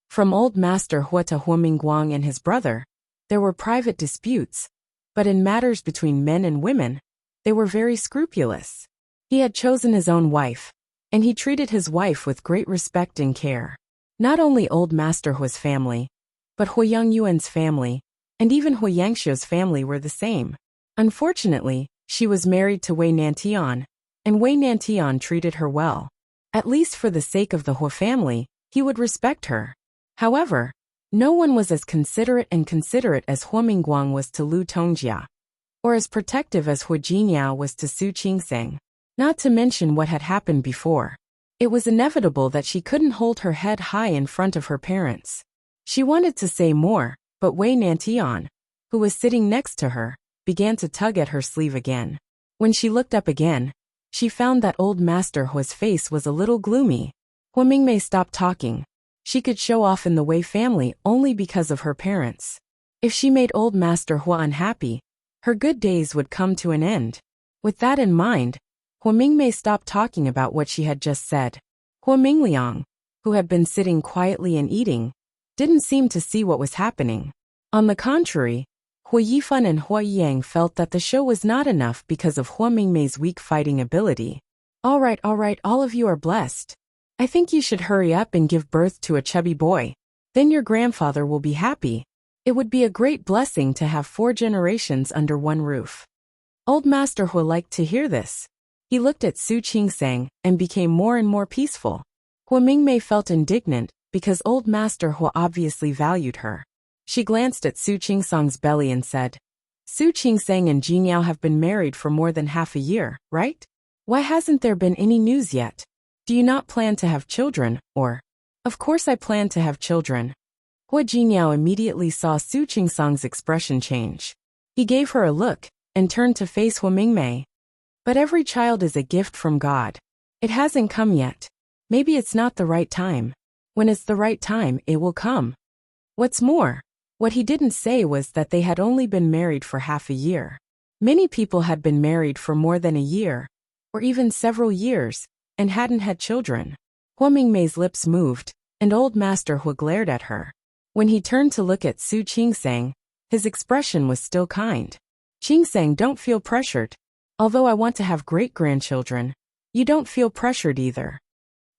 [SPEAKER 1] From old Master Hua to Hua Mingguang and his brother, there were private disputes, but in matters between men and women, they were very scrupulous. He had chosen his own wife, and he treated his wife with great respect and care. Not only old Master Hua's family, but Hua Yangyuan's family, and even Hua Yangxiu's family were the same. Unfortunately, she was married to Wei Nantian, and Wei Nantian treated her well. At least for the sake of the Hua family, he would respect her. However, no one was as considerate as Hua Mingguang was to Lu Tongjia, or as protective as Hua Jinyao was to Su Qingsang. Not to mention what had happened before. It was inevitable that she couldn't hold her head high in front of her parents. She wanted to say more, but Wei Nantian, who was sitting next to her, began to tug at her sleeve again. When she looked up again, she found that old Master Hua's face was a little gloomy. Hua Mingmei stopped talking. She could show off in the Wei family only because of her parents. If she made old Master Hua unhappy, her good days would come to an end. With that in mind, Hua Mingmei stopped talking about what she had just said. Hua Mingliang, who had been sitting quietly and eating, didn't seem to see what was happening. On the contrary, Hua Yifan and Hua Yang felt that the show was not enough because of Hua Mingmei's weak fighting ability. All right, all of you are blessed. I think you should hurry up and give birth to a chubby boy. Then your grandfather will be happy. It would be a great blessing to have 4 generations under one roof. Old Master Hua liked to hear this. He looked at Su Qingsang and became more and more peaceful. Hua Mingmei felt indignant because old Master Hua obviously valued her. She glanced at Su Qingsang's belly and said, "Su Qingsang and Jinyao have been married for more than half a year, right? Why hasn't there been any news yet? Do you not plan to have children, or?" "Of course I plan to have children." Hua Jinyao immediately saw Su Qingsang's expression change. He gave her a look and turned to face Hua Mingmei. "But every child is a gift from God. It hasn't come yet. Maybe it's not the right time. When it's the right time, it will come. What's more, what he didn't say was that they had only been married for half a year. Many people had been married for more than a year, or even several years, and hadn't had children. Hua Mingmei's lips moved, and old Master Hua glared at her. When he turned to look at Su Qingsang, his expression was still kind. Qingsang, don't feel pressured. Although I want to have great-grandchildren, you don't feel pressured either.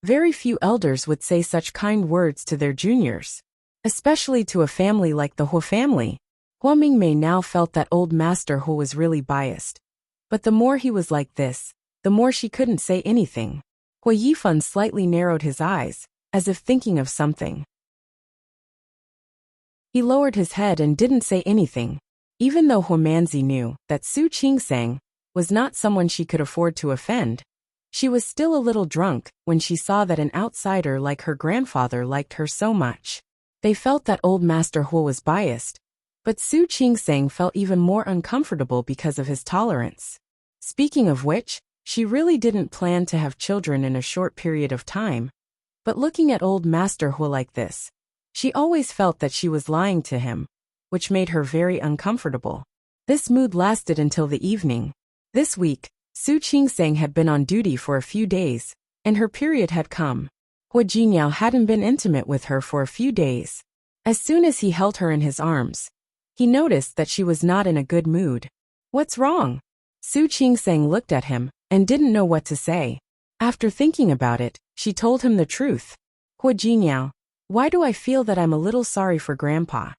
[SPEAKER 1] Very few elders would say such kind words to their juniors, especially to a family like the Hua family. Hua Mingmei now felt that old Master Hua was really biased. But the more he was like this, the more she couldn't say anything. Hua Yifan slightly narrowed his eyes, as if thinking of something. He lowered his head and didn't say anything. Even though Hua Manzi knew that Su Qingsang was not someone she could afford to offend, she was still a little drunk when she saw that an outsider like her grandfather liked her so much. They felt that old Master Hua was biased, but Su Qingsang felt even more uncomfortable because of his tolerance. Speaking of which, she really didn't plan to have children in a short period of time, but looking at old Master Hua like this, she always felt that she was lying to him, which made her very uncomfortable. This mood lasted until the evening. This week, Su Qingsang had been on duty for a few days, and her period had come. Hua Jinyao hadn't been intimate with her for a few days. As soon as he held her in his arms, he noticed that she was not in a good mood. What's wrong? Su Qingsang looked at him and didn't know what to say. After thinking about it, she told him the truth. Hua Jinyao, why do I feel that I'm a little sorry for Grandpa?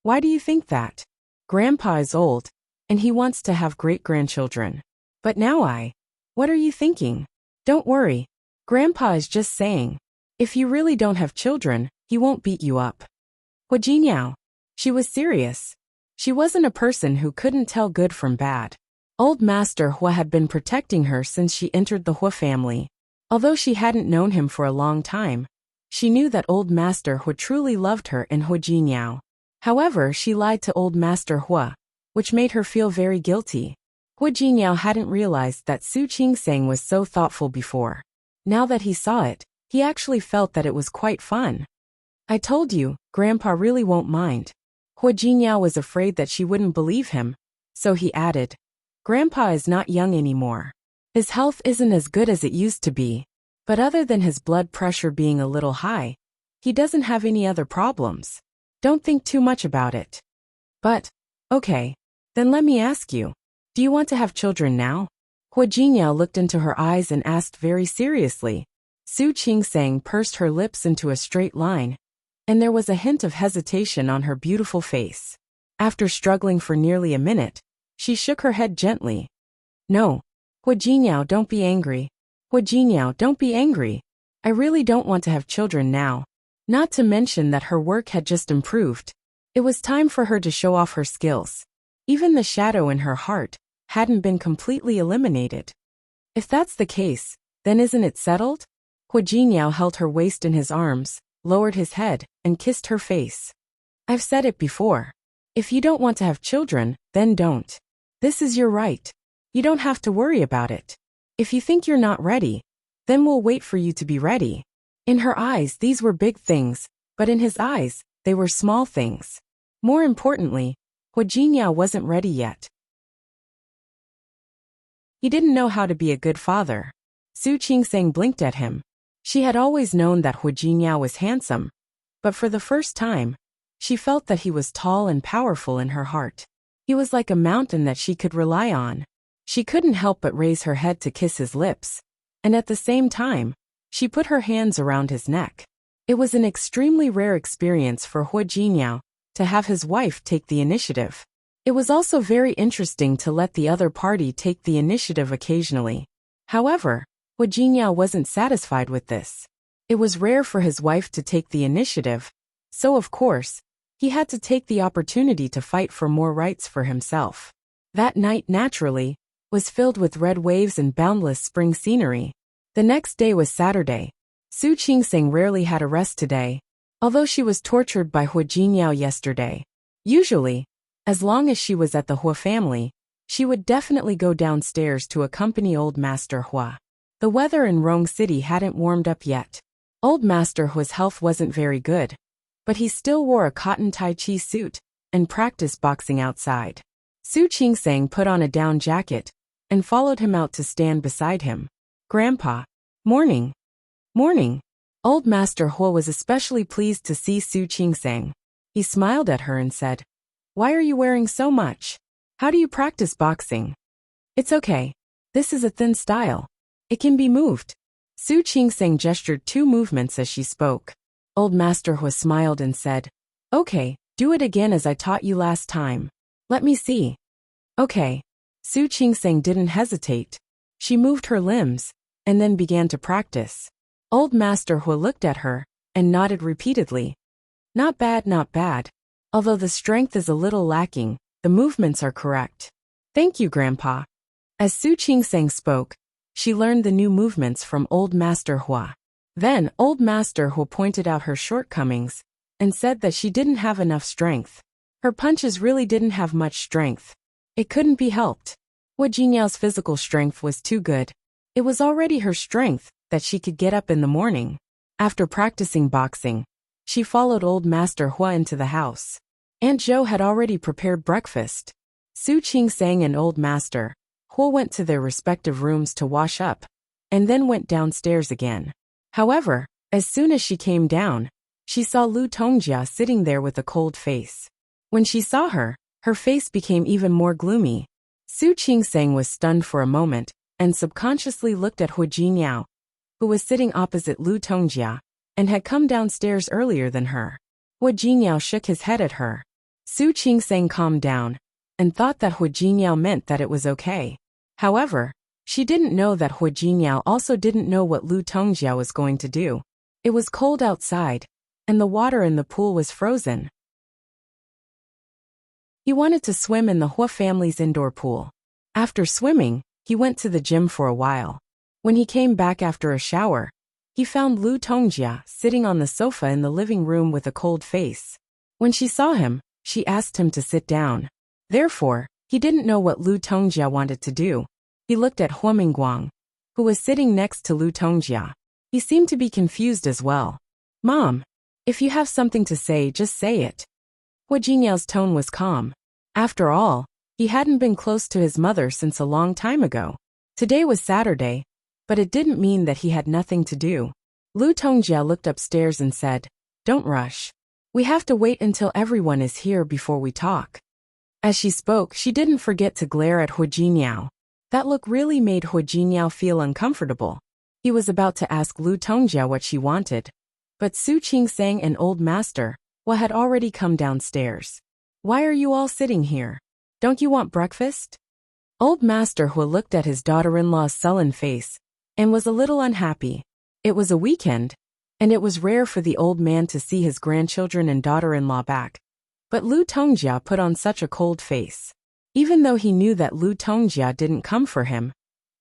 [SPEAKER 1] Why do you think that? Grandpa is old, and he wants to have great-grandchildren. But now what are you thinking? Don't worry. Grandpa is just saying, if you really don't have children, he won't beat you up. Hua Jinyao. She was serious. She wasn't a person who couldn't tell good from bad. Old Master Hua had been protecting her since she entered the Hua family. Although she hadn't known him for a long time, she knew that old Master Hua truly loved her and Hua Jinyao. However, she lied to old Master Hua, which made her feel very guilty. Hua Jinyao hadn't realized that Su Qingsang was so thoughtful before. Now that he saw it, he actually felt that it was quite fun. I told you, Grandpa really won't mind. Hua Jinyao was afraid that she wouldn't believe him, so he added, Grandpa is not young anymore. His health isn't as good as it used to be, but other than his blood pressure being a little high, he doesn't have any other problems. Don't think too much about it. But, okay, then let me ask you, do you want to have children now? Hua Jinyao looked into her eyes and asked very seriously. Su Qingsang pursed her lips into a straight line, and there was a hint of hesitation on her beautiful face. After struggling for nearly a minute, she shook her head gently. No. Hua Jinyao, don't be angry. Hua Jinyao, don't be angry. I really don't want to have children now. Not to mention that her work had just improved. It was time for her to show off her skills. Even the shadow in her heart hadn't been completely eliminated. If that's the case, then isn't it settled? Hua Jinyao held her waist in his arms, lowered his head, and kissed her face. I've said it before. If you don't want to have children, then don't. This is your right. You don't have to worry about it. If you think you're not ready, then we'll wait for you to be ready. In her eyes, these were big things, but in his eyes, they were small things. More importantly, Hua Jinyao wasn't ready yet. He didn't know how to be a good father. Su Qingsang blinked at him. She had always known that Hua Jinyao was handsome, but for the first time, she felt that he was tall and powerful in her heart. He was like a mountain that she could rely on. She couldn't help but raise her head to kiss his lips, and at the same time, she put her hands around his neck. It was an extremely rare experience for Hua Jinyao to have his wife take the initiative. It was also very interesting to let the other party take the initiative occasionally. However, Hua Jinyao wasn't satisfied with this. It was rare for his wife to take the initiative, so of course, he had to take the opportunity to fight for more rights for himself. That night, naturally, was filled with red waves and boundless spring scenery. The next day was Saturday. Su Qingsang rarely had a rest today, although she was tortured by Hua Jinyao yesterday. Usually, as long as she was at the Hua family, she would definitely go downstairs to accompany old Master Hua. The weather in Rome City hadn't warmed up yet. Old Master Hua's health wasn't very good, but he still wore a cotton Tai Chi suit and practiced boxing outside. Su Qingsang put on a down jacket and followed him out to stand beside him. Grandpa. Morning. Morning. Old Master Hua was especially pleased to see Su Qingsang. He smiled at her and said, "Why are you wearing so much? How do you practice boxing?" "It's okay. This is a thin style. It can be moved." Su Qingsang gestured 2 movements as she spoke. Old Master Hua smiled and said, "Okay, do it again as I taught you last time. Let me see." "Okay." Su Qingsang didn't hesitate. She moved her limbs and then began to practice. Old Master Hua looked at her and nodded repeatedly. "Not bad, not bad. Although the strength is a little lacking, the movements are correct." "Thank you, Grandpa." As Su Qingsang spoke, she learned the new movements from Old Master Hua. Then Old Master Hua pointed out her shortcomings and said that she didn't have enough strength. Her punches really didn't have much strength. It couldn't be helped. Hua Jinyao's physical strength was too good. It was already her strength that she could get up in the morning. After practicing boxing, she followed Old Master Hua into the house. Aunt Zhou had already prepared breakfast. Su Qingsang and Old Master Hua went to their respective rooms to wash up, and then went downstairs again. However, as soon as she came down, she saw Lu Tongjia sitting there with a cold face. When she saw her, her face became even more gloomy. Su Qingsang was stunned for a moment, and subconsciously looked at Hua Jinyao, who was sitting opposite Lu Tongjia, and had come downstairs earlier than her. Hua Jinyao shook his head at her. Su Qingsang calmed down, and thought that Hua Jinyao meant that it was okay. However, she didn't know that Hua Jinyao also didn't know what Lu Tongjia was going to do. It was cold outside, and the water in the pool was frozen. He wanted to swim in the Hua family's indoor pool. After swimming, he went to the gym for a while. When he came back after a shower, he found Lu Tongjia sitting on the sofa in the living room with a cold face. When she saw him, she asked him to sit down. Therefore, he didn't know what Lu Tongjia wanted to do. He looked at Hua Mingguang, who was sitting next to Lu Tongjia. He seemed to be confused as well. "Mom, if you have something to say, just say it." Hua Jinyao's tone was calm. After all, he hadn't been close to his mother since a long time ago. Today was Saturday, but it didn't mean that he had nothing to do. Lu Tongjia looked upstairs and said, "Don't rush. We have to wait until everyone is here before we talk." As she spoke, she didn't forget to glare at Hua Jinyao. That look really made Hua Jinyao feel uncomfortable. He was about to ask Lu Tongjia what she wanted, but Su Qingsang and Old Master Hua had already come downstairs. "Why are you all sitting here? Don't you want breakfast?" Old Master Hua looked at his daughter-in-law's sullen face and was a little unhappy. It was a weekend, and it was rare for the old man to see his grandchildren and daughter-in-law back. But Lu Tongjia put on such a cold face. Even though he knew that Lu Tongjia didn't come for him,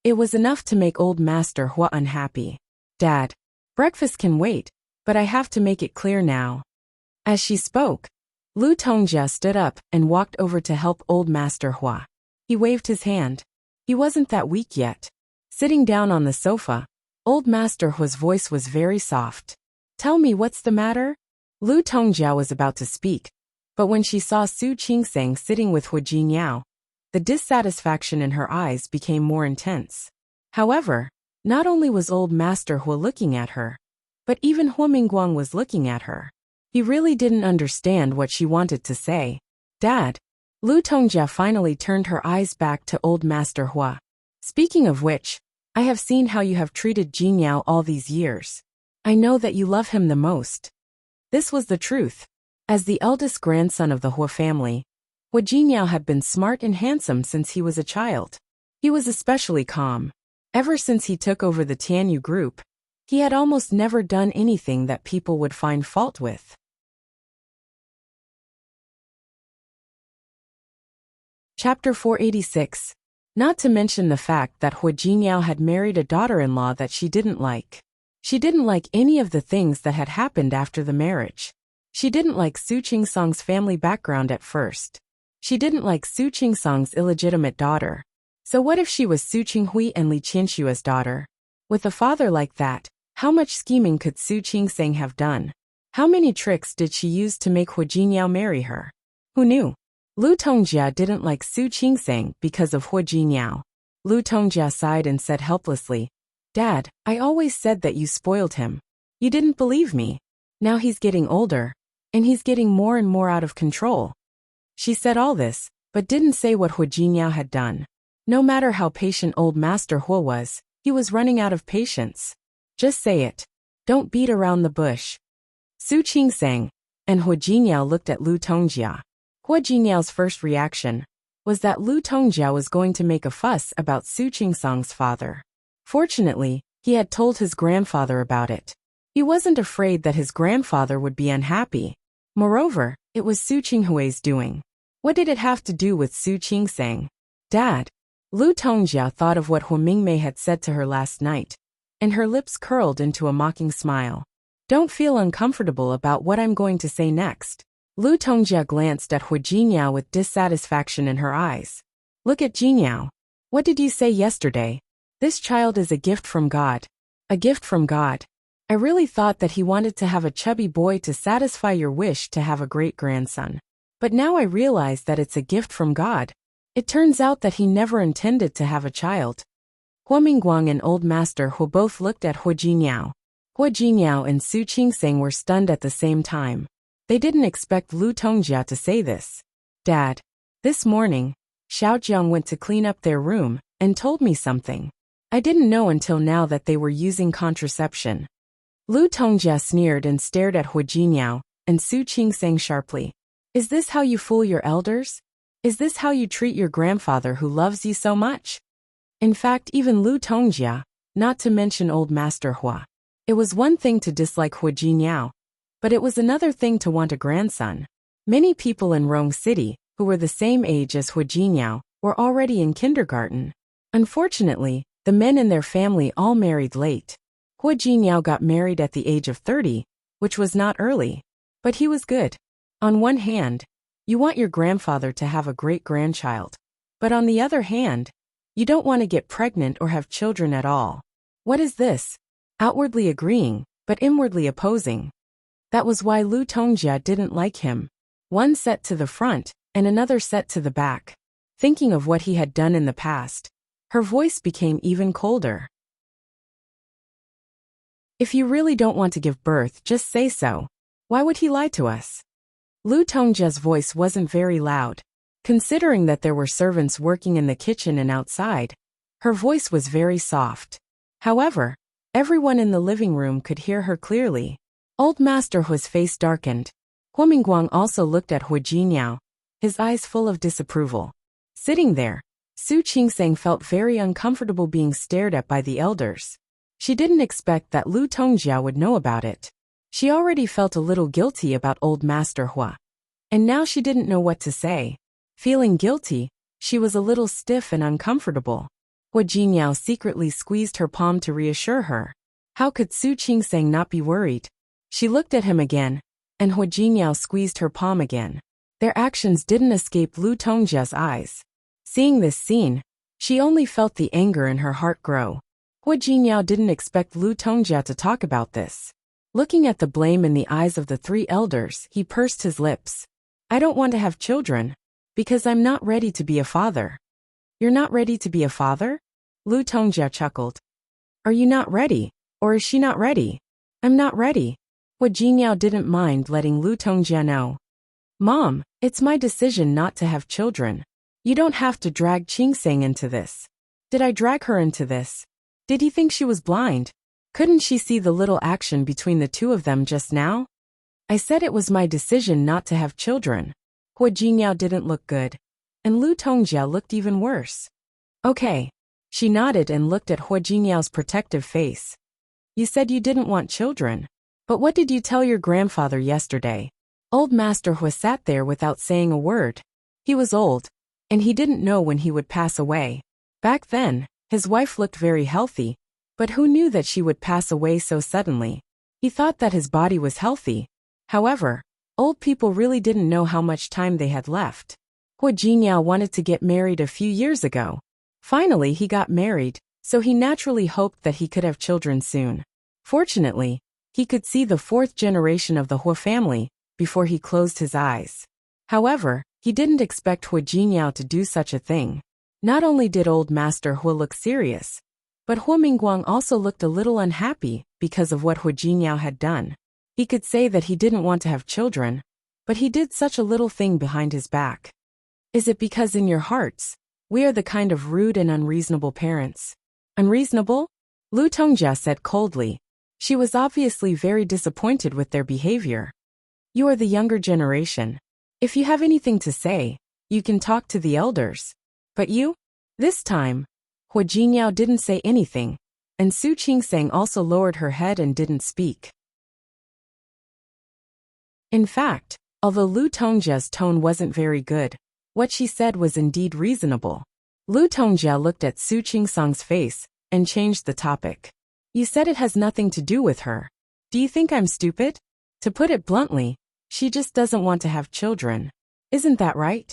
[SPEAKER 1] it was enough to make Old Master Hua unhappy. "Dad, breakfast can wait, but I have to make it clear now." As she spoke, Lu Tongjia stood up and walked over to help Old Master Hua. He waved his hand. He wasn't that weak yet. Sitting down on the sofa, Old Master Hua's voice was very soft. "Tell me what's the matter?" Lu Tongjia was about to speak, but when she saw Su Qingsang sitting with Hua Jinyao, the dissatisfaction in her eyes became more intense. However, not only was Old Master Hua looking at her, but even Hua Mingguang was looking at her. He really didn't understand what she wanted to say. "Dad." Lu Tongjia finally turned her eyes back to Old Master Hua. "Speaking of which, I have seen how you have treated Jinyao all these years. I know that you love him the most." This was the truth. As the eldest grandson of the Hua family, Hua Jinyao had been smart and handsome since he was a child. He was especially calm. Ever since he took over the Tianyu group, he had almost never done anything that people would find fault with. Chapter 486. Not to mention the fact that Hua Jinyao had married a daughter-in-law that she didn't like. She didn't like any of the things that had happened after the marriage. She didn't like Su Qingsang's family background at first. She didn't like Su Qingsang's illegitimate daughter. So what if she was Su Qinghui and Li Qianxua's daughter? With a father like that, how much scheming could Su Qingseng have done? How many tricks did she use to make Hu Jiniao marry her? Who knew? Lu Tongjia didn't like Su Qingseng because of Hu Jiniao. Lu Tongjia sighed and said helplessly, "Dad, I always said that you spoiled him. You didn't believe me. Now he's getting older, and he's getting more and more out of control." She said all this, but didn't say what Hu Jiniao had done. No matter how patient old Master Hu was, he was running out of patience. Just say it. Don't beat around the bush. Su Qingseng and Hu Jiniao looked at Lu Tongjia. Hu Jiniao's first reaction was that Lu Tongjia was going to make a fuss about Su Qingseng's father. Fortunately, he had told his grandfather about it. He wasn't afraid that his grandfather would be unhappy. Moreover, it was Su Qinghui's doing. What did it have to do with Su Qingseng? Dad. Lu Tongjia thought of what Hu Mingmei had said to her last night, and her lips curled into a mocking smile. Don't feel uncomfortable about what I'm going to say next. Lu Tongjia glanced at Hu Jiniao with dissatisfaction in her eyes. Look at Jiniao. What did you say yesterday? This child is a gift from God. A gift from God. I really thought that he wanted to have a chubby boy to satisfy your wish to have a great-grandson. But now I realize that it's a gift from God. It turns out that he never intended to have a child. Hua Mingguang and Old Master Hu both looked at Hu Jiniao. Hu Jiniao and Su Qingseng were stunned at the same time. They didn't expect Lu Tongjia to say this. Dad. This morning, Xiaojiang went to clean up their room and told me something. I didn't know until now that they were using contraception. Lu Tongjia sneered and stared at Hu Jiniao and Su Qingseng sharply. Is this how you fool your elders? Is this how you treat your grandfather who loves you so much? In fact, even Lu Tongjia, not to mention Old Master Hua. It was one thing to dislike Hu Jiniao, but it was another thing to want a grandson. Many people in Rong City, who were the same age as Hu Jiniao, were already in kindergarten. Unfortunately, the men in their family all married late. Hu Jiniao got married at the age of 30, which was not early, but he was good. On one hand, you want your grandfather to have a great-grandchild, but on the other hand, you don't want to get pregnant or have children at all. What is this? Outwardly agreeing, but inwardly opposing. That was why Lu Tongjia didn't like him. One set to the front, and another set to the back. Thinking of what he had done in the past, her voice became even colder. If you really don't want to give birth, just say so. Why would he lie to us? Lu Tongjia's voice wasn't very loud. Considering that there were servants working in the kitchen and outside, her voice was very soft. However, everyone in the living room could hear her clearly. Old Master Hu's face darkened. Hua Mingguang also looked at Hu Jiniao, his eyes full of disapproval. Sitting there, Su Qingseng felt very uncomfortable being stared at by the elders. She didn't expect that Lu Tongjia would know about it. She already felt a little guilty about Old Master Hua. And now she didn't know what to say. Feeling guilty, she was a little stiff and uncomfortable. Hu Jiniao secretly squeezed her palm to reassure her. How could Su Qingseng not be worried? She looked at him again, and Hu Jiniao squeezed her palm again. Their actions didn't escape Lu Tongjia's eyes. Seeing this scene, she only felt the anger in her heart grow. Hu Jiniao didn't expect Lu Tongjia to talk about this. Looking at the blame in the eyes of the three elders, he pursed his lips. I don't want to have children, because I'm not ready to be a father. You're not ready to be a father? Lu Tongjia chuckled. Are you not ready, or is she not ready? I'm not ready. Hu Jiniao didn't mind letting Lu Tongjia know. Mom, it's my decision not to have children. You don't have to drag Qingseng into this. Did I drag her into this? Did he think she was blind? Couldn't she see the little action between the two of them just now? I said it was my decision not to have children. Hu Jiniao didn't look good, and Lu Tongjia looked even worse. Okay. She nodded and looked at Hu Jiniao's protective face. You said you didn't want children. But what did you tell your grandfather yesterday? Old Master Hu sat there without saying a word. He was old, and he didn't know when he would pass away. Back then, his wife looked very healthy, but who knew that she would pass away so suddenly? He thought that his body was healthy. However, old people really didn't know how much time they had left. Hu Jiniao wanted to get married a few years ago. Finally he got married, so he naturally hoped that he could have children soon. Fortunately, he could see the fourth generation of the Hua family before he closed his eyes. However, he didn't expect Hua Jingyao to do such a thing. Not only did old Master Hua look serious, but Hua Mingguang also looked a little unhappy because of what Hua Jingyao had done. He could say that he didn't want to have children, but he did such a little thing behind his back. Is it because in your hearts, we are the kind of rude and unreasonable parents? Unreasonable? Lu Tongjia said coldly. She was obviously very disappointed with their behavior. You are the younger generation. If you have anything to say, you can talk to the elders. But you? This time, Hua Jingyao didn't say anything, and Su Qingsang also lowered her head and didn't speak. In fact, although Lu Tongjia's tone wasn't very good, what she said was indeed reasonable. Lu Tongjia looked at Su Qingsang's face and changed the topic. You said it has nothing to do with her. Do you think I'm stupid? To put it bluntly, she just doesn't want to have children. Isn't that right?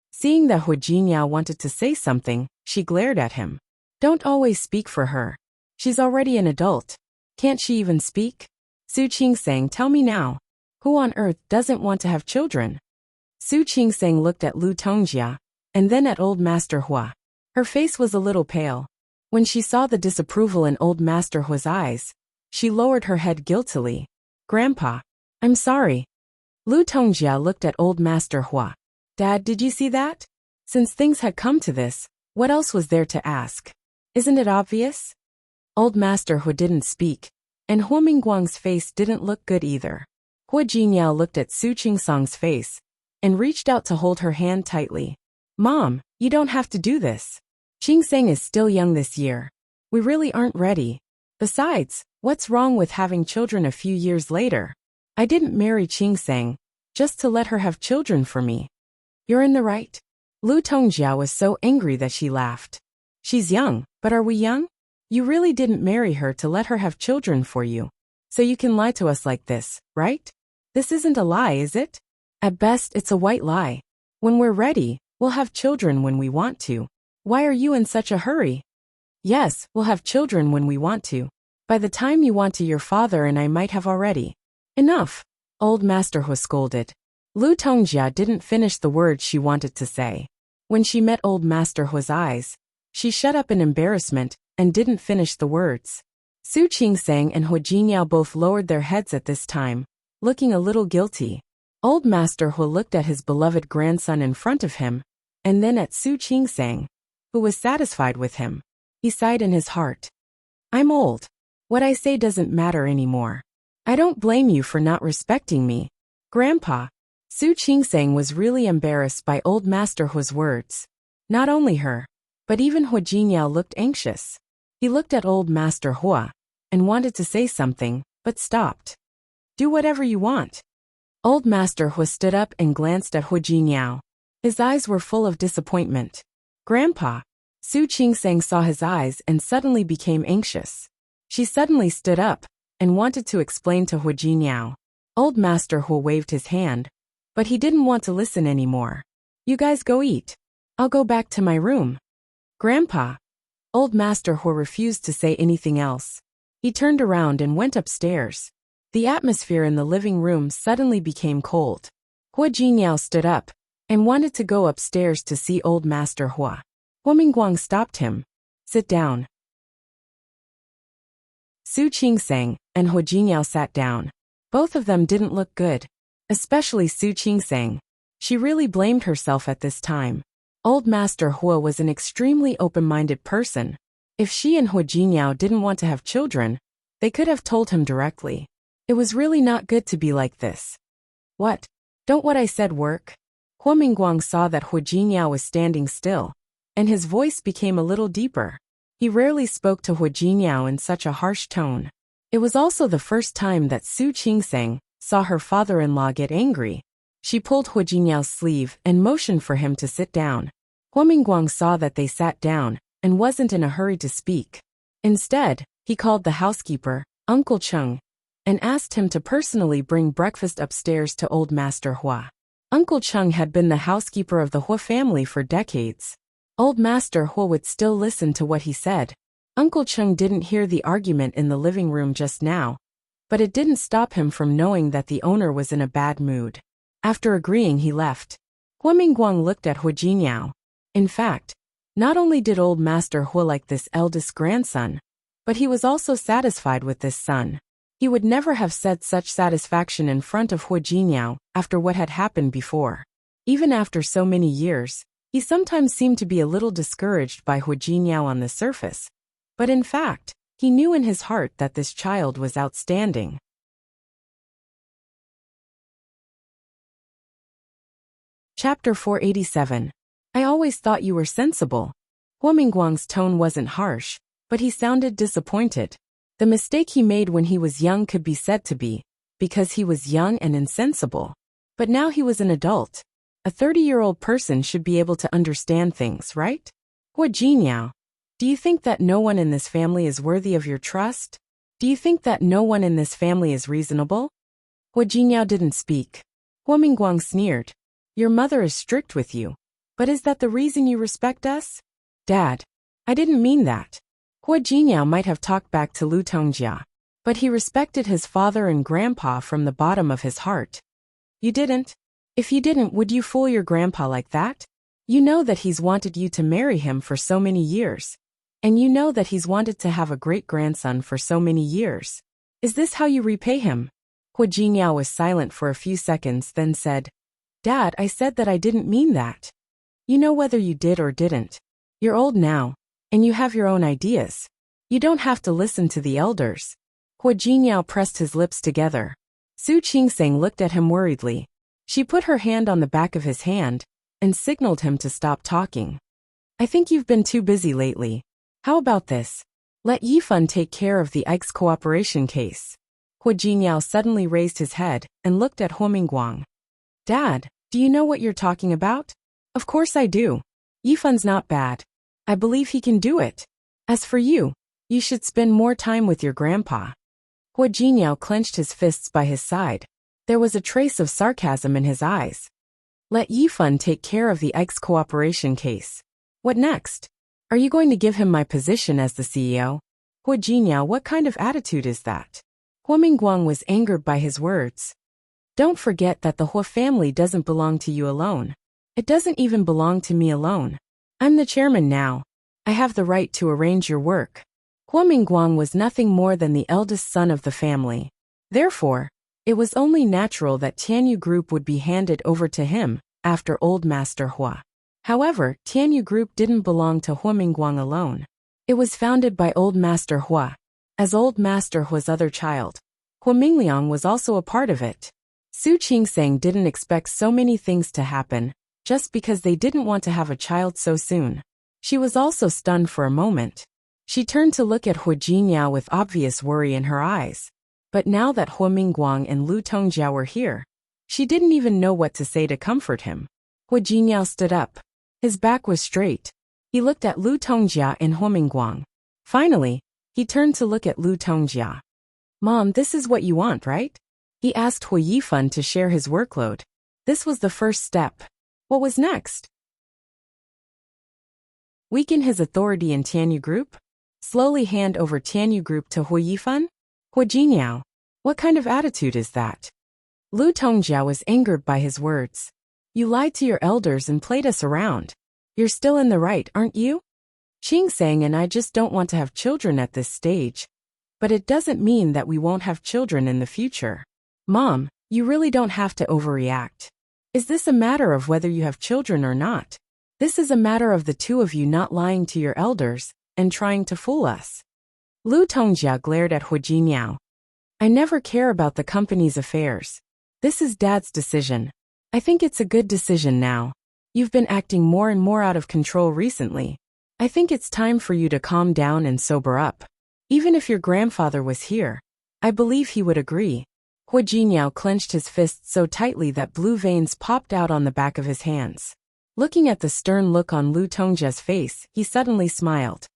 [SPEAKER 1] Seeing that Hua Jingyao wanted to say something, she glared at him. Don't always speak for her. She's already an adult. Can't she even speak? Su Qingsang, tell me now. Who on earth doesn't want to have children? Su Qingsang looked at Lu Tongjia, and then at old Master Hua. Her face was a little pale. When she saw the disapproval in old Master Hua's eyes, she lowered her head guiltily. Grandpa, I'm sorry. Lu Tongjia looked at old Master Hua. Dad, did you see that? Since things had come to this, what else was there to ask? Isn't it obvious? Old Master Hua didn't speak, and Hua Mingguang's face didn't look good either. Hua Jingyao looked at Su Qingsang's face and reached out to hold her hand tightly. Mom, you don't have to do this. Qingsang is still young this year. We really aren't ready. Besides, what's wrong with having children a few years later? I didn't marry Qingsang just to let her have children for me. You're in the right. Lu Tongjia was so angry that she laughed. She's young, but are we young? You really didn't marry her to let her have children for you. So you can lie to us like this, right? This isn't a lie, is it? At best, it's a white lie. When we're ready, we'll have children when we want to. Why are you in such a hurry? Yes, we'll have children when we want to. By the time you want to, your father and I might have already. Enough, old Master Hua scolded. Lu Tongjia didn't finish the words she wanted to say. When she met old Master Hua's eyes, she shut up in embarrassment and didn't finish the words. Su Qingsang and Hua Jingyao both lowered their heads at this time, looking a little guilty. Old Master Hua looked at his beloved grandson in front of him, and then at Su Qingsang, who was satisfied with him. He sighed in his heart. I'm old. What I say doesn't matter anymore. I don't blame you for not respecting me. Grandpa. Su Qingsang was really embarrassed by old Master Hua's words. Not only her, but even Hua Jingyao looked anxious. He looked at old Master Hua and wanted to say something, but stopped. Do whatever you want. Old Master Hua stood up and glanced at Hua Jingyao. His eyes were full of disappointment. Grandpa. Su Qingsang saw his eyes and suddenly became anxious. She suddenly stood up and wanted to explain to Hua Jingyao. Old Master Hua waved his hand, but he didn't want to listen anymore. You guys go eat. I'll go back to my room. Grandpa. Old Master Hua refused to say anything else. He turned around and went upstairs. The atmosphere in the living room suddenly became cold. Hua Jingyao stood up and wanted to go upstairs to see old Master Hua. Hua Mingguang stopped him. Sit down. Su Qingsang and Hua Jingyao sat down. Both of them didn't look good, especially Su Qingsang. She really blamed herself at this time. Old Master Hua was an extremely open-minded person. If she and Hua Jingyao didn't want to have children, they could have told him directly. It was really not good to be like this. What? Don't what I said work? Hua Mingguang saw that Hua Jingyao was standing still, and his voice became a little deeper. He rarely spoke to Hua Jingyao in such a harsh tone. It was also the first time that Su Qingsang saw her father-in-law get angry. She pulled Hua Jingyao's sleeve and motioned for him to sit down. Hua Mingguang saw that they sat down and wasn't in a hurry to speak. Instead, he called the housekeeper, Uncle Chung, and asked him to personally bring breakfast upstairs to old Master Hua. Uncle Chung had been the housekeeper of the Hua family for decades. Old Master Hua would still listen to what he said, Uncle Chung didn't hear the argument in the living room just now, but it didn't stop him from knowing that the owner was in a bad mood. After agreeing, he left. Hua Mingguang looked at Hu Jinyao. In fact, not only did old Master Hua like this eldest grandson, but he was also satisfied with this son. He would never have said such satisfaction in front of Hu Jinyao after what had happened before. Even after so many years, he sometimes seemed to be a little discouraged by Hu Jinyao on the surface. But in fact, he knew in his heart that this child was outstanding. Chapter 487. I always thought you were sensible. Hua Mingguang's tone wasn't harsh, but he sounded disappointed. The mistake he made when he was young could be said to be, because he was young and insensible. But now he was an adult. A 30-year-old person should be able to understand things, right? Hua Jinyao, do you think that no one in this family is worthy of your trust? Do you think that no one in this family is reasonable? Hua Jinyao didn't speak. Hua Mingguang sneered. Your mother is strict with you. But is that the reason you respect us? Dad, I didn't mean that. Hua Jinyao might have talked back to Lu Tongjia, but he respected his father and grandpa from the bottom of his heart. You didn't? If you didn't, would you fool your grandpa like that? You know that he's wanted you to marry him for so many years. And you know that he's wanted to have a great-grandson for so many years. Is this how you repay him? Hua Jinyao was silent for a few seconds, then said, Dad, I said that I didn't mean that. You know whether you did or didn't. You're old now, and you have your own ideas. You don't have to listen to the elders. Hua Jinyao pressed his lips together. Su Qingseng looked at him worriedly. She put her hand on the back of his hand and signaled him to stop talking. I think you've been too busy lately. How about this? Let Yifan take care of the Ike's cooperation case. Hua Jinyao suddenly raised his head and looked at Hua Mingguang. Dad, do you know what you're talking about? Of course I do. Yifan's not bad. I believe he can do it. As for you, you should spend more time with your grandpa. Hua Jinyao clenched his fists by his side. There was a trace of sarcasm in his eyes. Let Yifan take care of the Ike's cooperation case. What next? Are you going to give him my position as the CEO? Hua Jinyao, what kind of attitude is that? Hua Mingguang was angered by his words. Don't forget that the Hua family doesn't belong to you alone. It doesn't even belong to me alone. I'm the chairman now. I have the right to arrange your work. Hua Mingguang was nothing more than the eldest son of the family. Therefore, it was only natural that Tianyu Group would be handed over to him after old Master Hua. However, Tianyu Group didn't belong to Hua Mingguang alone. It was founded by old Master Hua. As old Master Hua's other child, Hua Mingliang was also a part of it. Su Qingseng didn't expect so many things to happen, just because they didn't want to have a child so soon. She was also stunned for a moment. She turned to look at Hua Jinyao with obvious worry in her eyes. But now that Hua Mingguang and Lu Tongjia were here, she didn't even know what to say to comfort him. Hua Jinyao stood up. His back was straight. He looked at Lu Tongjia and Hua Mingguang. Finally, he turned to look at Lu Tongjia. Mom, this is what you want, right? He asked Hua Yifan to share his workload. This was the first step. What was next? Weaken his authority in Tianyu Group? Slowly hand over Tianyu Group to Hua Yifan? Hua Jinyao, what kind of attitude is that? Lu Tongjia was angered by his words. You lied to your elders and played us around. You're still in the right, aren't you? Qingseng and I just don't want to have children at this stage. But it doesn't mean that we won't have children in the future. Mom, you really don't have to overreact. Is this a matter of whether you have children or not? This is a matter of the two of you not lying to your elders and trying to fool us. Lu Tongjia glared at Hua Jinyao. I never care about the company's affairs. This is Dad's decision. I think it's a good decision now. You've been acting more and more out of control recently. I think it's time for you to calm down and sober up. Even if your grandfather was here, I believe he would agree. Hua Jinyao clenched his fists so tightly that blue veins popped out on the back of his hands. Looking at the stern look on Lu Tongjia's face, he suddenly smiled.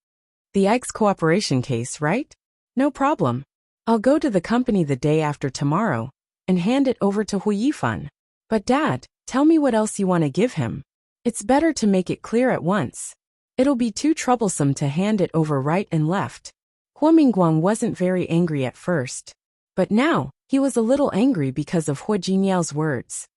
[SPEAKER 1] The Ike's cooperation case, right? No problem. I'll go to the company the day after tomorrow and hand it over to Hua Yifan. But Dad, tell me what else you want to give him. It's better to make it clear at once. It'll be too troublesome to hand it over right and left. Hua Mingguang wasn't very angry at first. But now, he was a little angry because of Hua Jinyao's words.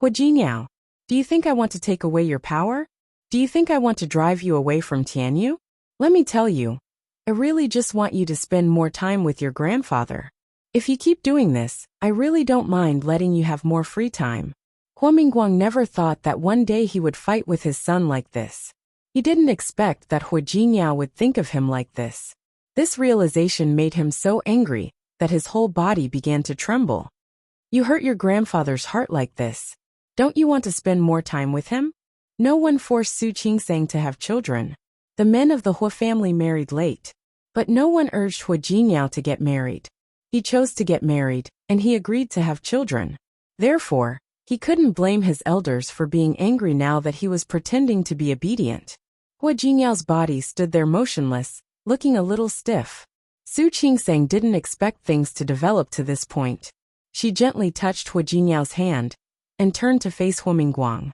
[SPEAKER 1] Hua Jinyao, do you think I want to take away your power? Do you think I want to drive you away from Tianyu? Let me tell you, I really just want you to spend more time with your grandfather. If you keep doing this, I really don't mind letting you have more free time. Hua Mingguang never thought that one day he would fight with his son like this. He didn't expect that Hua Jinyao would think of him like this. This realization made him so angry that his whole body began to tremble. You hurt your grandfather's heart like this. Don't you want to spend more time with him? No one forced Su Qingsang to have children. The men of the Hua family married late. But no one urged Hua Jinyao to get married. He chose to get married, and he agreed to have children. Therefore, he couldn't blame his elders for being angry now that he was pretending to be obedient. Hua Jinyao's body stood there motionless, looking a little stiff. Su Qingsang didn't expect things to develop to this point. She gently touched Hua Jinyao's hand and turned to face Hua Mingguang.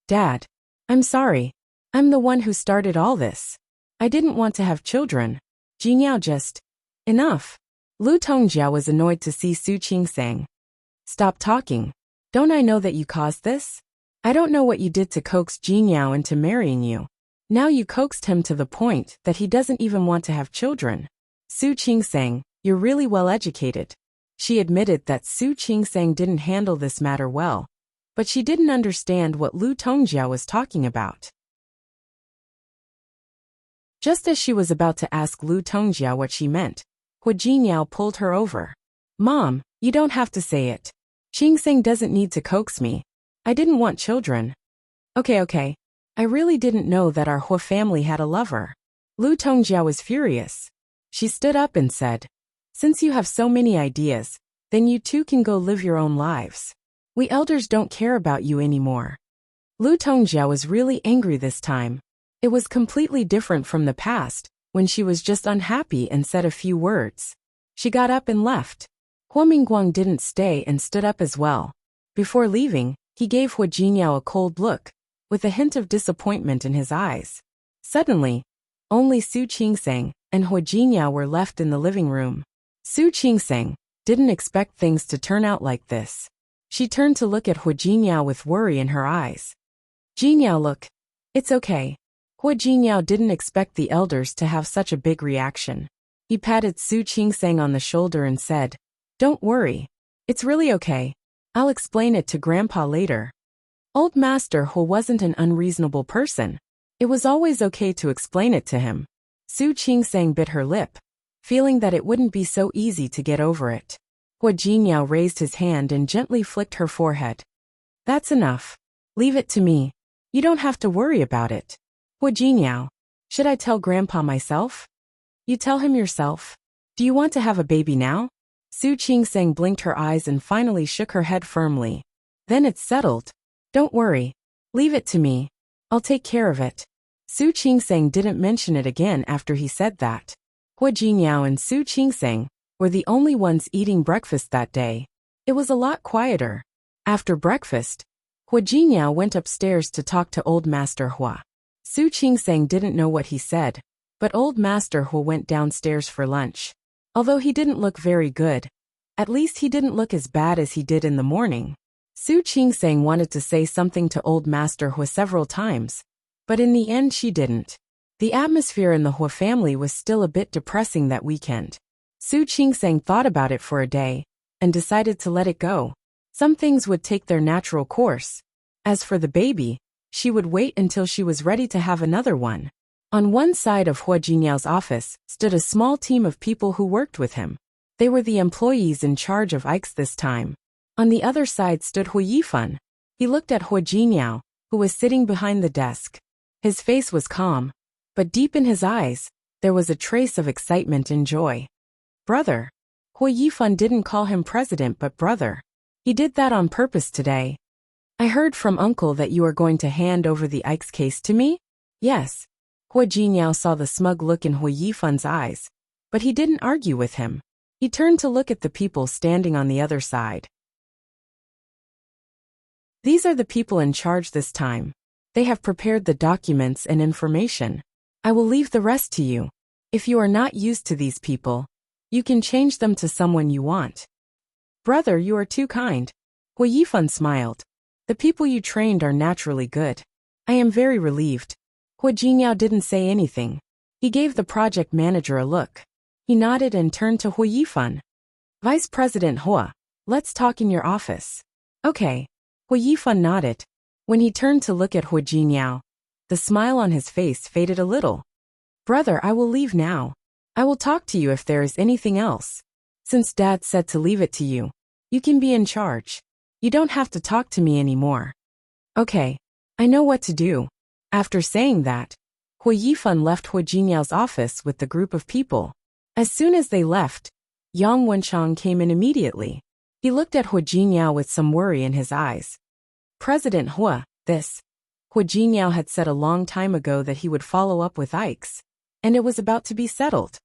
[SPEAKER 1] Dad, I'm sorry. I'm the one who started all this. I didn't want to have children. Jinyao just... Enough. Lu Tongjia was annoyed to see Su Qingsang. Stop talking. Don't I know that you caused this? I don't know what you did to coax Jinyao into marrying you. Now you coaxed him to the point that he doesn't even want to have children. Su Qingsang, you're really well educated. She admitted that Su Qingsang didn't handle this matter well, but she didn't understand what Lu Tongjia was talking about. Just as she was about to ask Lu Tongjia what she meant, Hua Jinyao pulled her over. Mom, you don't have to say it. Qingsang doesn't need to coax me. I didn't want children. Okay. I really didn't know that our Hua family had a lover. Lu Tongjia was furious. She stood up and said, Since you have so many ideas, then you too can go live your own lives. We elders don't care about you anymore. Lu Tongjia was really angry this time. It was completely different from the past, when she was just unhappy and said a few words. She got up and left. Hua Mingguang didn't stay and stood up as well. Before leaving, he gave Hua Jinyao a cold look, with a hint of disappointment in his eyes. Suddenly, only Su Qingsang and Hua Jinyao were left in the living room. Su Qingsang didn't expect things to turn out like this. She turned to look at Hua Jinyao with worry in her eyes. Jinyao, look. It's okay. Hua Jinyao didn't expect the elders to have such a big reaction. He patted Su Qingsang on the shoulder and said, Don't worry. It's really okay. I'll explain it to Grandpa later. Old Master Hua wasn't an unreasonable person. It was always okay to explain it to him. Su Qingsang bit her lip, feeling that it wouldn't be so easy to get over it. Hua Jinyao raised his hand and gently flicked her forehead. That's enough. Leave it to me. You don't have to worry about it. Hua Jinyao, should I tell Grandpa myself? You tell him yourself. Do you want to have a baby now? Su Qingsang blinked her eyes and finally shook her head firmly. Then it's settled. Don't worry. Leave it to me. I'll take care of it. Su Qingsang didn't mention it again after he said that. Hua Jinyao and Su Qingsang were the only ones eating breakfast that day. It was a lot quieter. After breakfast, Hua Jinyao went upstairs to talk to Old Master Hua. Su Qingsang didn't know what he said, but Old Master Hua went downstairs for lunch. Although he didn't look very good, at least he didn't look as bad as he did in the morning. Su Qingsang wanted to say something to Old Master Hua several times, but in the end she didn't. The atmosphere in the Hua family was still a bit depressing that weekend. Su Qingsang thought about it for a day, and decided to let it go. Some things would take their natural course. As for the baby, she would wait until she was ready to have another one. On one side of Hua Jinyao's office stood a small team of people who worked with him. They were the employees in charge of Ike's this time. On the other side stood Hua Yifan. He looked at Hua Jinyao, who was sitting behind the desk. His face was calm, but deep in his eyes, there was a trace of excitement and joy. Brother. Hua Yifan didn't call him president but brother. He did that on purpose today. I heard from Uncle that you are going to hand over the Ike's case to me? Yes. Hua Jinyao saw the smug look in Hua Yifan's eyes, but he didn't argue with him. He turned to look at the people standing on the other side. These are the people in charge this time. They have prepared the documents and information. I will leave the rest to you. If you are not used to these people, you can change them to someone you want. Brother, you are too kind. Hui Yifan smiled. The people you trained are naturally good. I am very relieved. Hui Jingyao didn't say anything. He gave the project manager a look. He nodded and turned to Hui Yifan. Vice President Hua, let's talk in your office. Okay. Hui Yifan nodded. When he turned to look at Hui Jingyao, the smile on his face faded a little. Brother, I will leave now. I will talk to you if there is anything else. Since Dad said to leave it to you, you can be in charge. You don't have to talk to me anymore. Okay. I know what to do. After saying that, Hui Yifan left Hui Jinyao's office with the group of people. As soon as they left, Yang Wenchang came in immediately. He looked at Hui Jinyao with some worry in his eyes. President Hua, Hui Jinyao had said a long time ago that he would follow up with Ikes, and it was about to be settled.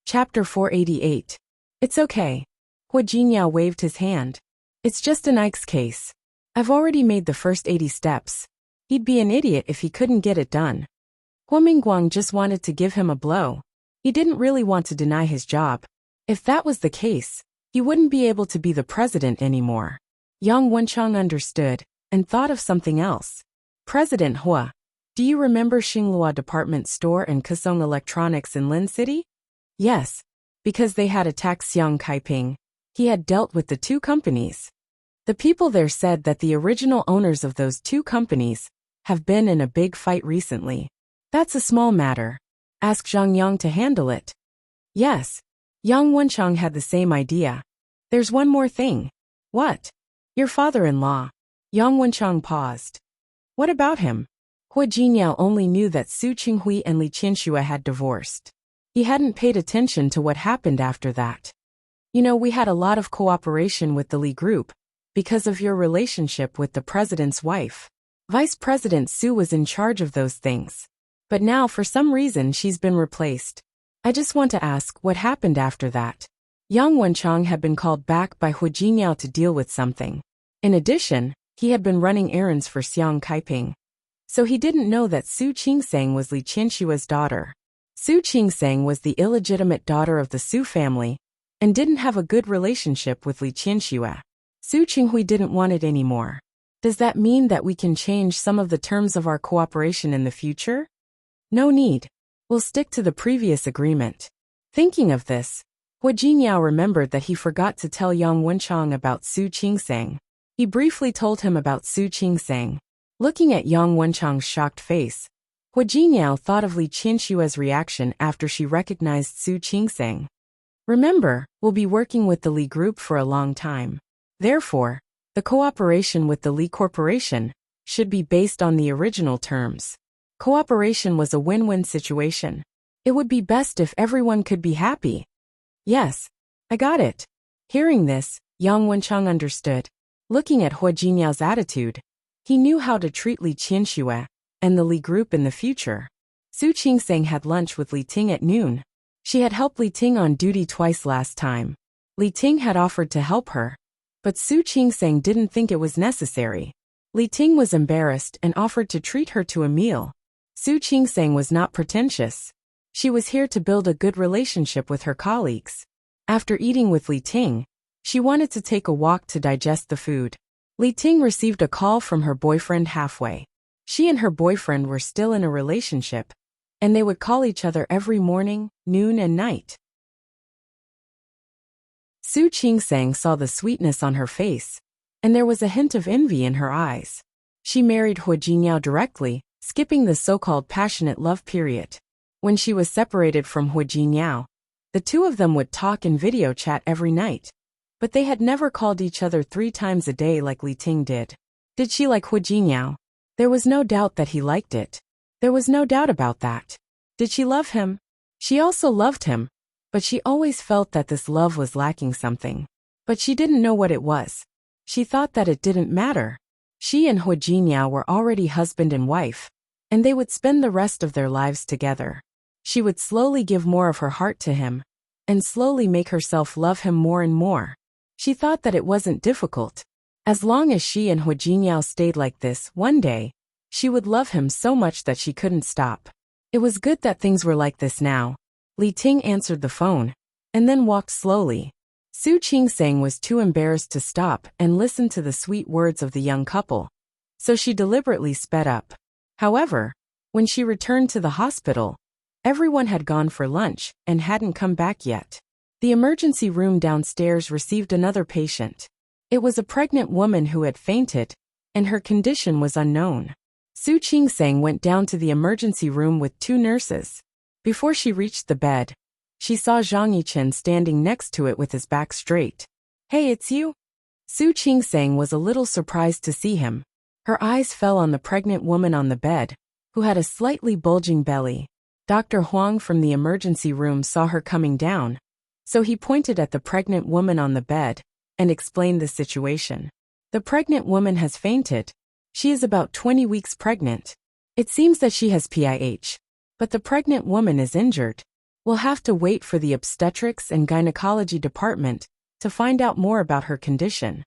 [SPEAKER 1] Chapter 488. It's okay. Hui Jinyao waved his hand. It's just an Ike's case. I've already made the first 80 steps. He'd be an idiot if he couldn't get it done. Hua Mingguang just wanted to give him a blow. He didn't really want to deny his job. If that was the case, he wouldn't be able to be the president anymore. Yang Wenchang understood and thought of something else. President Hua, do you remember Xinghua Department Store and Kasong Electronics in Lin City? Yes, because they had attacked Xiang Kaiping. He had dealt with the two companies. The people there said that the original owners of those two companies have been in a big fight recently. That's a small matter. Ask Zhang Yang to handle it. Yes. Yang Wenchang had the same idea. There's one more thing. What? Your father-in-law. Yang Wenchang paused. What about him? Hui Jinyao only knew that Su Qinghui and Li Qianxue had divorced. He hadn't paid attention to what happened after that. You know, we had a lot of cooperation with the Li Group because of your relationship with the president's wife. Vice President Su was in charge of those things. But now, for some reason, she's been replaced. I just want to ask what happened after that. Yang Wenchang had been called back by Hui Jinyao to deal with something. In addition, he had been running errands for Xiang Kaiping. So he didn't know that Su Qingsang was Li Qianshue's daughter. Su Qingsang was the illegitimate daughter of the Su family and didn't have a good relationship with Li Qianxue. Su Qinghui didn't want it anymore. Does that mean that we can change some of the terms of our cooperation in the future? No need. We'll stick to the previous agreement. Thinking of this, Hui Jinyao remembered that he forgot to tell Yang Wenchang about Su Qingsang. He briefly told him about Su Qingsang. Looking at Yang Wenchang's shocked face, Hui Jinyao thought of Li Qianshue's reaction after she recognized Su Qingsang. Remember, we'll be working with the Li Group for a long time. Therefore, the cooperation with the Li Corporation should be based on the original terms. Cooperation was a win-win situation. It would be best if everyone could be happy. Yes, I got it. Hearing this, Yang Wenchang understood. Looking at Hui Jinyao's attitude, he knew how to treat Li Qianxue and the Li Group in the future. Su Qingsang had lunch with Li Ting at noon. She had helped Li Ting on duty twice last time. Li Ting had offered to help her, but Su Qingsang didn't think it was necessary. Li Ting was embarrassed and offered to treat her to a meal. Su Qingsang was not pretentious. She was here to build a good relationship with her colleagues. After eating with Li Ting, she wanted to take a walk to digest the food. Li Ting received a call from her boyfriend halfway. She and her boyfriend were still in a relationship, and they would call each other every morning, noon and night. Su Qingsang saw the sweetness on her face, and there was a hint of envy in her eyes. She married Hui Jinyao directly, skipping the so-called passionate love period. When she was separated from Hui Jinyao, the two of them would talk and video chat every night, but they had never called each other 3 times a day like Li Ting did. Did she like Hui Jinyao? There was no doubt that he liked it. There was no doubt about that. Did she love him? She also loved him, but she always felt that this love was lacking something. But she didn't know what it was. She thought that it didn't matter. She and Hui Jinyao were already husband and wife, and they would spend the rest of their lives together. She would slowly give more of her heart to him, and slowly make herself love him more and more. She thought that it wasn't difficult. As long as she and Hu Jinyao stayed like this, one day, she would love him so much that she couldn't stop. It was good that things were like this now. Li Ting answered the phone, and then walked slowly. Su Qingsang was too embarrassed to stop and listen to the sweet words of the young couple, so she deliberately sped up. However, when she returned to the hospital, everyone had gone for lunch and hadn't come back yet. The emergency room downstairs received another patient. It was a pregnant woman who had fainted, and her condition was unknown. Su Qingsang went down to the emergency room with 2 nurses. Before she reached the bed, she saw Zhang Yichen standing next to it with his back straight. "Hey, it's you?" Su Qingsang was a little surprised to see him. Her eyes fell on the pregnant woman on the bed, who had a slightly bulging belly. Dr. Huang from the emergency room saw her coming down, so he pointed at the pregnant woman on the bed and explained the situation. "The pregnant woman has fainted. She is about 20 weeks pregnant. It seems that she has PIH, but the pregnant woman is injured. We'll have to wait for the obstetrics and gynecology department to find out more about her condition."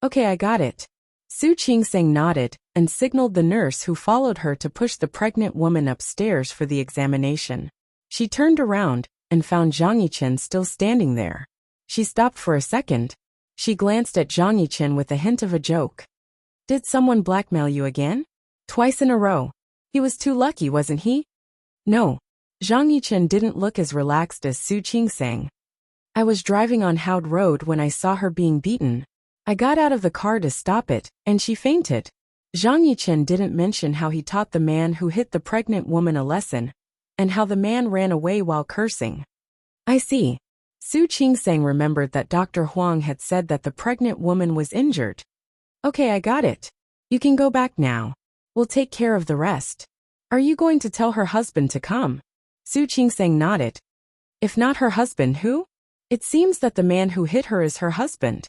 [SPEAKER 1] "Okay, I got it." Su Qingsang nodded and signaled the nurse who followed her to push the pregnant woman upstairs for the examination. She turned around and found Zhang Yichen still standing there. She stopped for a second. She glanced at Zhang Yichen with a hint of a joke. "Did someone blackmail you again? Twice in a row. He was too lucky, wasn't he?" "No." Zhang Yichen didn't look as relaxed as Su Qingsang. "I was driving on Haud Road when I saw her being beaten. I got out of the car to stop it, and she fainted." Zhang Yichen didn't mention how he taught the man who hit the pregnant woman a lesson, and how the man ran away while cursing. "I see." Su Qingsang remembered that Dr. Huang had said that the pregnant woman was injured. "Okay, I got it. You can go back now. We'll take care of the rest. Are you going to tell her husband to come?" Su Qingsang nodded. "If not her husband, who? It seems that the man who hit her is her husband."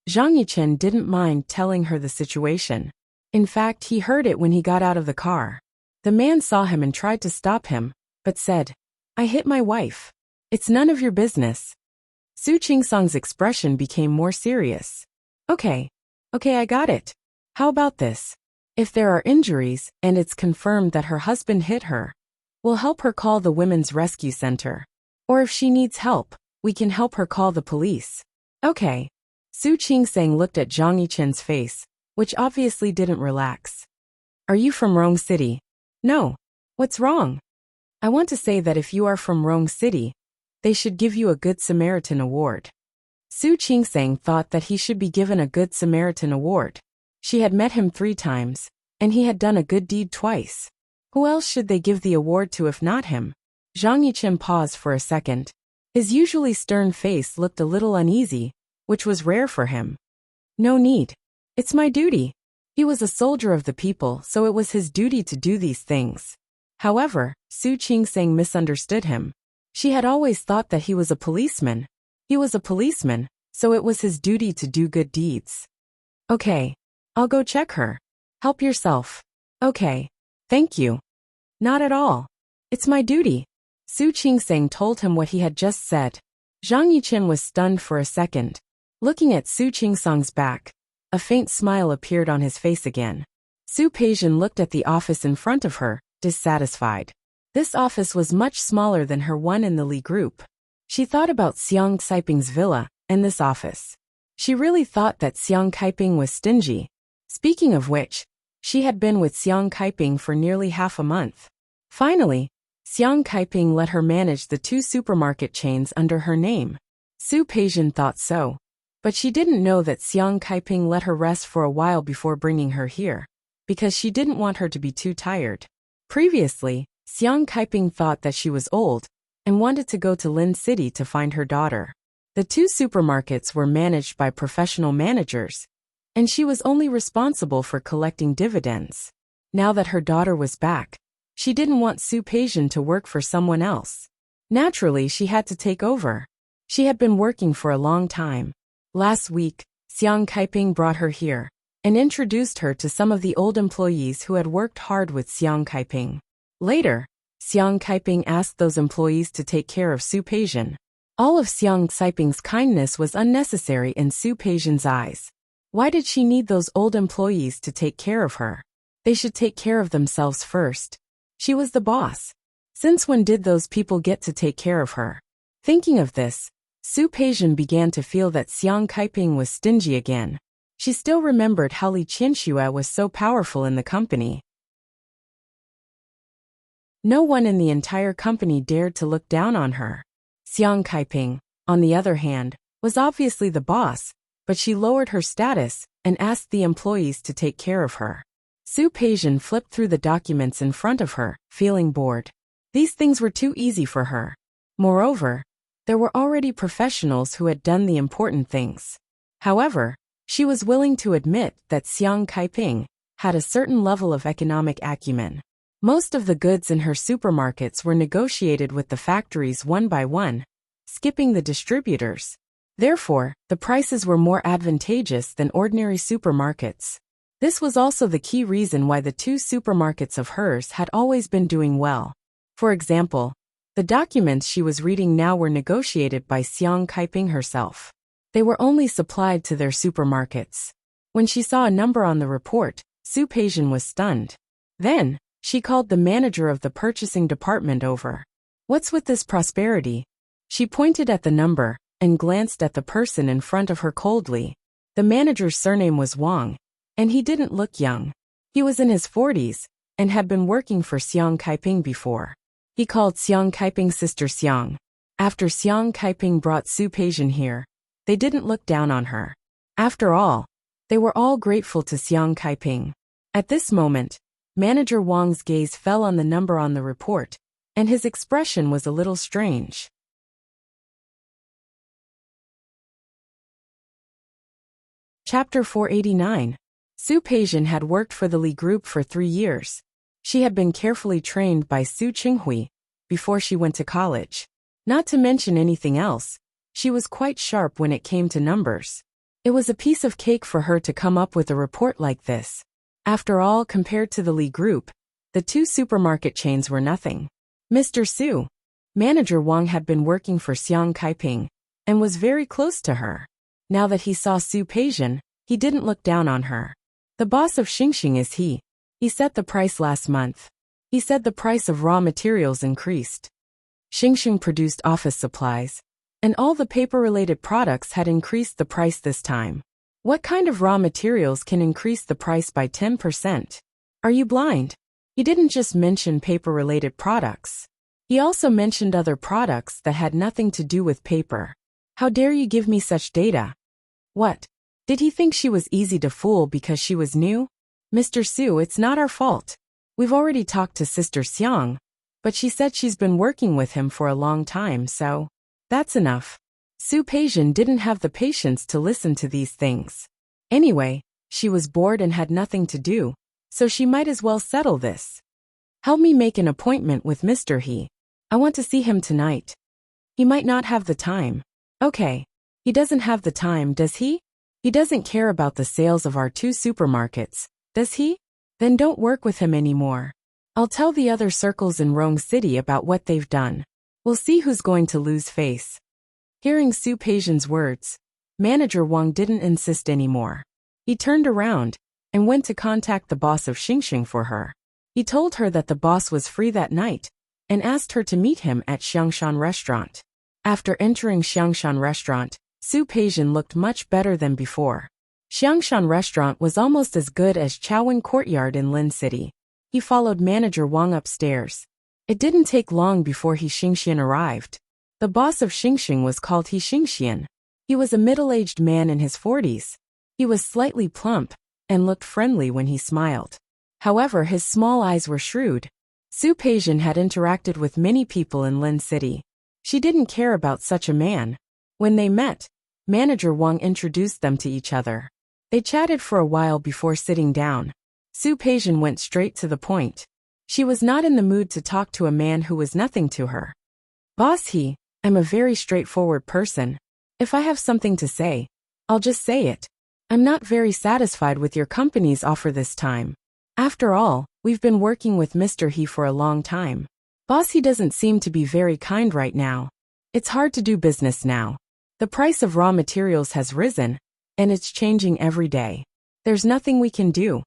[SPEAKER 1] Zhang Yichen didn't mind telling her the situation. In fact, he heard it when he got out of the car. The man saw him and tried to stop him, but said, "I hit my wife. It's none of your business." Su Qingsang's expression became more serious. Okay, I got it. How about this? If there are injuries and it's confirmed that her husband hit her, we'll help her call the Women's Rescue Center. Or if she needs help, we can help her call the police. Okay. Su Qingsang looked at Zhang Yichen's face, which obviously didn't relax. "Are you from Rong City?" "No. What's wrong?" "I want to say that if you are from Rong City, they should give you a Good Samaritan Award." Su Qingsang thought that he should be given a Good Samaritan Award. She had met him 3 times, and he had done a good deed twice. Who else should they give the award to if not him? Zhang Yichen paused for a second. His usually stern face looked a little uneasy, which was rare for him. "No need. It's my duty." He was a soldier of the people, so it was his duty to do these things. However, Su Qingsang misunderstood him. She had always thought that he was a policeman. He was a policeman, so it was his duty to do good deeds. "Okay. I'll go check her." "Help yourself." "Okay. Thank you." "Not at all. It's my duty." Su Qingsang told him what he had just said. Zhang Yichen was stunned for a second. Looking at Su Qingsang's back, a faint smile appeared on his face again. Su Peijian looked at the office in front of her, dissatisfied. This office was much smaller than her one in the Li group. She thought about Xiang Caiping's villa and this office. She really thought that Xiang Caiping was stingy. Speaking of which, she had been with Xiang Caiping for nearly half a month. Finally, Xiang Caiping let her manage the 2 supermarket chains under her name. Su Peijian thought so, but she didn't know that Xiang Caiping let her rest for a while before bringing her here, because she didn't want her to be too tired. Previously, Xiang Caiping thought that she was old and wanted to go to Lin City to find her daughter. The 2 supermarkets were managed by professional managers, and she was only responsible for collecting dividends. Now that her daughter was back, she didn't want Su Peijian to work for someone else. Naturally, she had to take over. She had been working for a long time. Last week, Xiang Caiping brought her here and introduced her to some of the old employees who had worked hard with Xiang Caiping. Later, Xiang Caiping asked those employees to take care of Su Peijian. All of Xiang Caiping's kindness was unnecessary in Su Peijian's eyes. Why did she need those old employees to take care of her? They should take care of themselves first. She was the boss. Since when did those people get to take care of her? Thinking of this, Su Peijian began to feel that Xiang Caiping was stingy again. She still remembered how Li Qianxue was so powerful in the company. No one in the entire company dared to look down on her. Xiang Caiping, on the other hand, was obviously the boss, but she lowered her status and asked the employees to take care of her. Su Peijian flipped through the documents in front of her, feeling bored. These things were too easy for her. Moreover, there were already professionals who had done the important things. However, she was willing to admit that Xiang Caiping had a certain level of economic acumen. Most of the goods in her supermarkets were negotiated with the factories one by one, skipping the distributors. Therefore, the prices were more advantageous than ordinary supermarkets. This was also the key reason why the two supermarkets of hers had always been doing well. For example, the documents she was reading now were negotiated by Xiang Caiping herself. They were only supplied to their supermarkets. When she saw a number on the report, Su Peijian was stunned. Then, she called the manager of the purchasing department over. "What's with this prosperity?" She pointed at the number and glanced at the person in front of her coldly. The manager's surname was Wang, and he didn't look young. He was in his 40s and had been working for Xiang Caiping before. He called Xiang Caiping Sister Xiang. After Xiang Caiping brought Su Peijian here, they didn't look down on her. After all, they were all grateful to Xiang Caiping. At this moment, Manager Wang's gaze fell on the number on the report, and his expression was a little strange. Chapter 489. Su Peijian had worked for the Li Group for 3 years. She had been carefully trained by Su Qinghui before she went to college. Not to mention anything else, she was quite sharp when it came to numbers. It was a piece of cake for her to come up with a report like this. After all, compared to the Li Group, the two supermarket chains were nothing. Mr. Su, Manager Wang had been working for Xiang Caiping and was very close to her. Now that he saw Su Peijian, he didn't look down on her. The boss of Xingxing is he. He set the price last month. He said the price of raw materials increased. Xingxing produced office supplies, and all the paper-related products had increased the price this time. What kind of raw materials can increase the price by 10%? Are you blind? He didn't just mention paper-related products. He also mentioned other products that had nothing to do with paper. How dare you give me such data? What? Did he think she was easy to fool because she was new? Mr. Su, it's not our fault. We've already talked to Sister Xiang, but she said she's been working with him for a long time, so that's enough. Su Peijian didn't have the patience to listen to these things. Anyway, she was bored and had nothing to do, so she might as well settle this. Help me make an appointment with Mr. He. I want to see him tonight. He might not have the time. Okay. He doesn't have the time, does he? He doesn't care about the sales of our 2 supermarkets, does he? Then don't work with him anymore. I'll tell the other circles in Rome City about what they've done. We'll see who's going to lose face. Hearing Su Peijian's words, Manager Wang didn't insist anymore. He turned around and went to contact the boss of Xingxing for her. He told her that the boss was free that night and asked her to meet him at Xiangshan Restaurant. After entering Xiangshan Restaurant, Su Peijian looked much better than before. Xiangshan Restaurant was almost as good as Chaowen Courtyard in Lin City. He followed Manager Wang upstairs. It didn't take long before He Xingxian arrived. The boss of Xingxing was called He Xingxian. He was a middle-aged man in his 40s. He was slightly plump and looked friendly when he smiled. However, his small eyes were shrewd. Su Peijian had interacted with many people in Lin City. She didn't care about such a man. When they met, Manager Wang introduced them to each other. They chatted for a while before sitting down. Su Peijian went straight to the point. She was not in the mood to talk to a man who was nothing to her. Boss I'm a very straightforward person. If I have something to say, I'll just say it. I'm not very satisfied with your company's offer this time. After all, we've been working with Mr. He for a long time. Boss, he doesn't seem to be very kind right now. It's hard to do business now. The price of raw materials has risen, and it's changing every day. There's nothing we can do.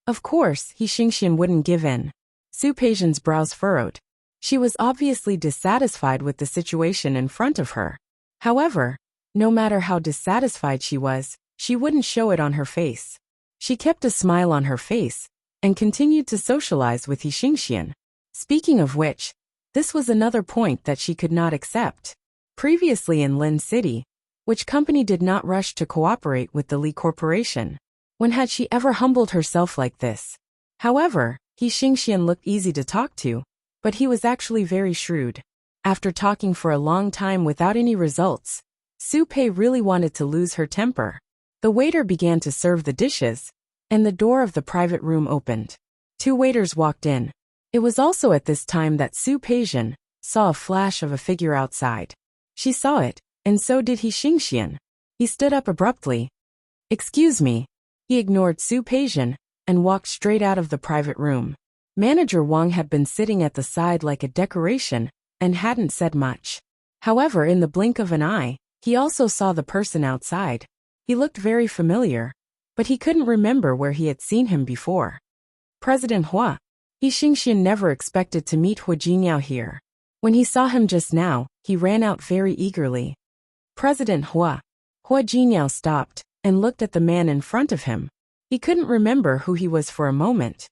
[SPEAKER 1] Of course, Xingxian wouldn't give in. Su Peijian's brows furrowed. She was obviously dissatisfied with the situation in front of her. However, no matter how dissatisfied she was, she wouldn't show it on her face. She kept a smile on her face and continued to socialize with Xingxian. Speaking of which, this was another point that she could not accept. Previously in Lin City, which company did not rush to cooperate with the Li Corporation? When had she ever humbled herself like this? However, Xingxian looked easy to talk to, but he was actually very shrewd. After talking for a long time without any results, Su Pei really wanted to lose her temper. The waiter began to serve the dishes, and the door of the private room opened. 2 waiters walked in. It was also at this time that Su Peijian saw a flash of a figure outside. She saw it, and so did Xingxian. He stood up abruptly. "Excuse me." He ignored Su Peijian and walked straight out of the private room. Manager Wang had been sitting at the side like a decoration and hadn't said much. However, in the blink of an eye, he also saw the person outside. He looked very familiar, but he couldn't remember where he had seen him before. President Hua. Xingxian never expected to meet Hua Jingyao here. When he saw him just now, he ran out very eagerly. President Hua. Hua Jingyao stopped and looked at the man in front of him. He couldn't remember who he was for a moment.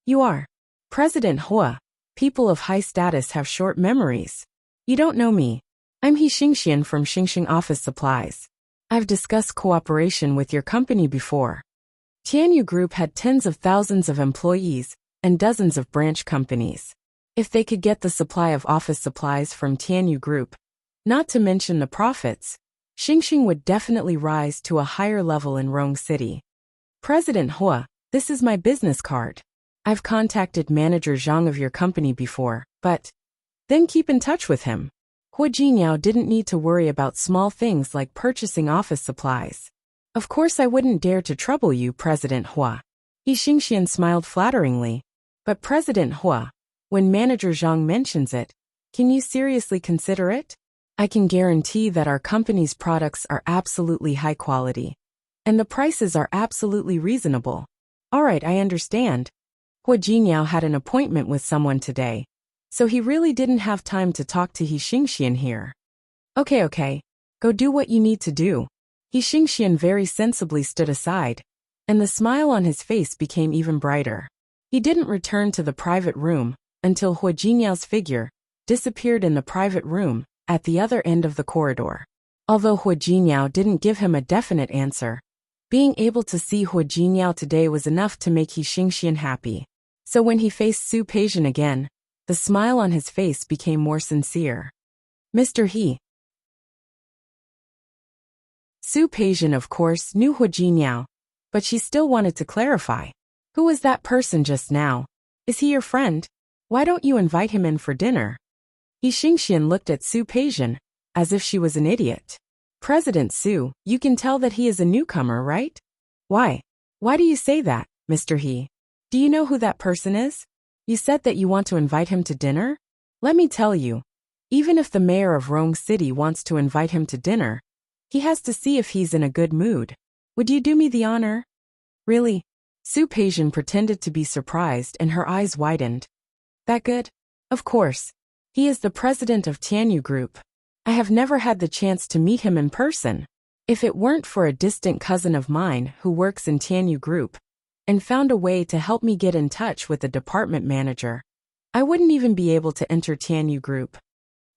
[SPEAKER 1] "You are President Hua. People of high status have short memories. You don't know me. I'm Xingxian from Xingxing Office Supplies. I've discussed cooperation with your company before." Tianyu Group had tens of thousands of employees and dozens of branch companies. If they could get the supply of office supplies from Tianyu Group, not to mention the profits, Xingxing would definitely rise to a higher level in Rong City. "President Hua, this is my business card. I've contacted Manager Zhang of your company before, but..." "Then keep in touch with him." Hua Jingyao didn't need to worry about small things like purchasing office supplies. "Of course I wouldn't dare to trouble you, President Hua." Xingxian smiled flatteringly. "But President Hua, when Manager Zhang mentions it, can you seriously consider it? I can guarantee that our company's products are absolutely high quality, and the prices are absolutely reasonable." "All right, I understand." Hua Jingyao had an appointment with someone today, so he really didn't have time to talk to Xingxian here. Okay, go do what you need to do." Xingxian very sensibly stood aside, and the smile on his face became even brighter. He didn't return to the private room until Hua Jingyao's figure disappeared in the private room at the other end of the corridor. Although Hua Jingyao didn't give him a definite answer, being able to see Hua Jingyao today was enough to make Xingxian happy. So when he faced Su Peijian again, the smile on his face became more sincere. "Mr. He." Su Peijian of course knew Hua Jingyao, but she still wanted to clarify. "Who was that person just now? Is he your friend? Why don't you invite him in for dinner?" Xingxian looked at Su Peijian as if she was an idiot. "President Su, you can tell that he is a newcomer, right?" Why do you say that, Mr. He? Do you know who that person is? You said that you want to invite him to dinner? Let me tell you, even if the mayor of Rong City wants to invite him to dinner, he has to see if he's in a good mood. Would you do me the honor?" "Really?" Su Peijian pretended to be surprised and her eyes widened. "That good? Of course. He is the president of Tianyu Group. I have never had the chance to meet him in person. If it weren't for a distant cousin of mine who works in Tianyu Group and found a way to help me get in touch with the department manager, I wouldn't even be able to enter Tianyu Group."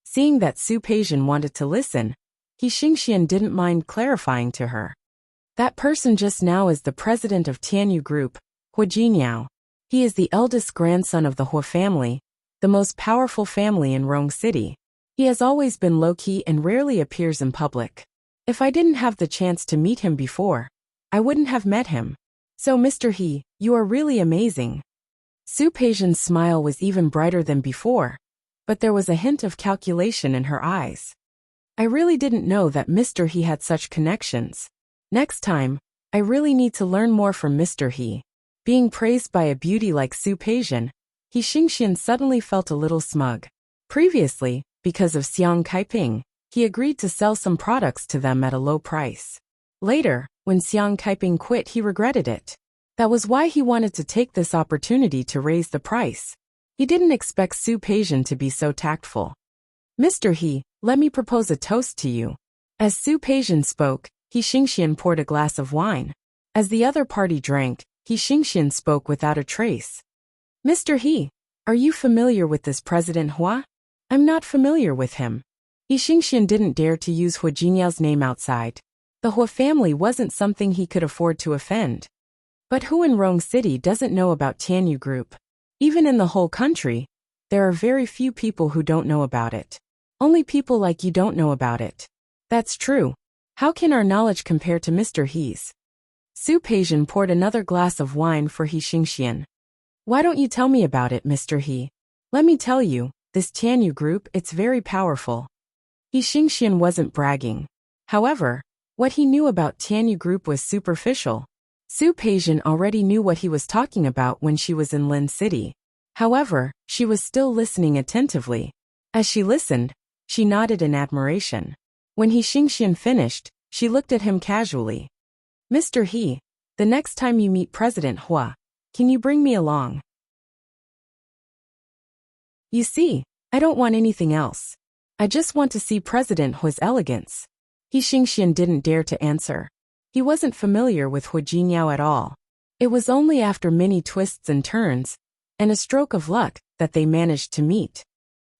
[SPEAKER 1] Seeing that Su Peijian wanted to listen, Xingxian didn't mind clarifying to her. "That person just now is the president of Tianyu Group, Hua Jingyao. He is the eldest grandson of the Hua family, the most powerful family in Rong City. He has always been low-key and rarely appears in public. If I didn't have the chance to meet him before, I wouldn't have met him. So Mr. He, you are really amazing." Su Peijian's smile was even brighter than before, but there was a hint of calculation in her eyes. "I really didn't know that Mr. He had such connections. Next time, I really need to learn more from Mr. He." Being praised by a beauty like Su Peijian, Xingxian suddenly felt a little smug. Previously, because of Xiang Kaiping, he agreed to sell some products to them at a low price. Later, when Xiang Kaiping quit, he regretted it. That was why he wanted to take this opportunity to raise the price. He didn't expect Su Peijian to be so tactful. Mr. He, let me propose a toast to you. As Su Peijian spoke, He Xingxian poured a glass of wine. As the other party drank, He Xingxian spoke without a trace. Mr. He, are you familiar with this President Hua? I'm not familiar with him. He Xingxian didn't dare to use Hua Jinyao's name outside. The Hua family wasn't something he could afford to offend. But who in Rong City doesn't know about Tianyu Group? Even in the whole country, there are very few people who don't know about it. Only people like you don't know about it. That's true. How can our knowledge compare to Mr. He's? Su Peijian poured another glass of wine for He Xingxian. Why don't you tell me about it, Mr. He? Let me tell you, this Tianyu Group, it's very powerful. He Xingxian wasn't bragging. However, what he knew about Tianyu Group was superficial. Su Peijian already knew what he was talking about when she was in Lin City. However, she was still listening attentively. As she listened, she nodded in admiration. When He Xingxian finished, she looked at him casually. Mr. He, the next time you meet President Hua, can you bring me along? You see, I don't want anything else. I just want to see President Hua's elegance. He Xingxian didn't dare to answer. He wasn't familiar with Hua Jinyao at all. It was only after many twists and turns, and a stroke of luck, that they managed to meet.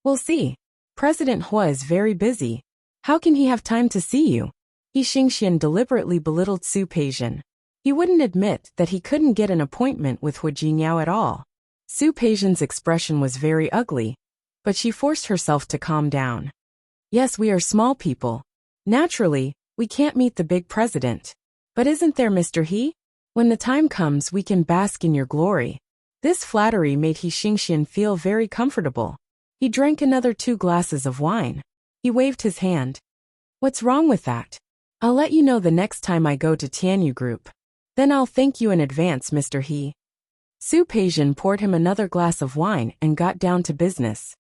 [SPEAKER 1] We'll see. President Hua is very busy. How can he have time to see you? He Xingxian deliberately belittled Su Peijian. He wouldn't admit that he couldn't get an appointment with Hua Jinyao at all. Su Peijian's expression was very ugly, but she forced herself to calm down. Yes, we are small people. Naturally, we can't meet the big president. But isn't there Mr. He? When the time comes, we can bask in your glory. This flattery made He Xingxian feel very comfortable. He drank another 2 glasses of wine. He waved his hand. What's wrong with that? I'll let you know the next time I go to Tianyu Group. Then I'll thank you in advance, Mr. He. Su Peijian poured him another glass of wine and got down to business.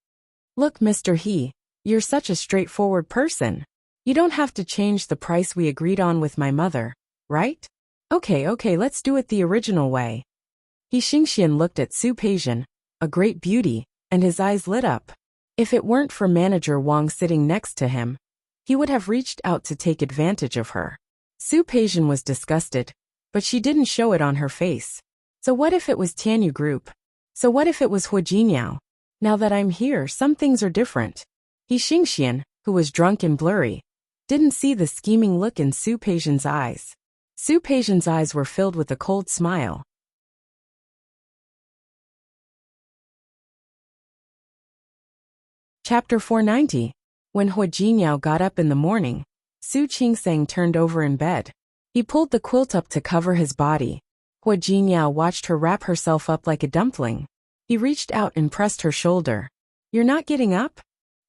[SPEAKER 1] Look, Mr. He, you're such a straightforward person. You don't have to change the price we agreed on with my mother, right? Okay, let's do it the original way. He Xingxian looked at Su Peijian, a great beauty, and his eyes lit up. If it weren't for Manager Wang sitting next to him, he would have reached out to take advantage of her. Su Peijian was disgusted, but she didn't show it on her face. So what if it was Tianyu Group? So what if it was Hua Jinyao? Now that I'm here, some things are different. He Xingxian, who was drunk and blurry, didn't see the scheming look in Su Peijian's eyes. Su Peijian's eyes were filled with a cold smile. Chapter 490. When Hua Jinyao got up in the morning, Su Qingsang turned over in bed. He pulled the quilt up to cover his body. Hua Jinyao watched her wrap herself up like a dumpling. He reached out and pressed her shoulder. You're not getting up?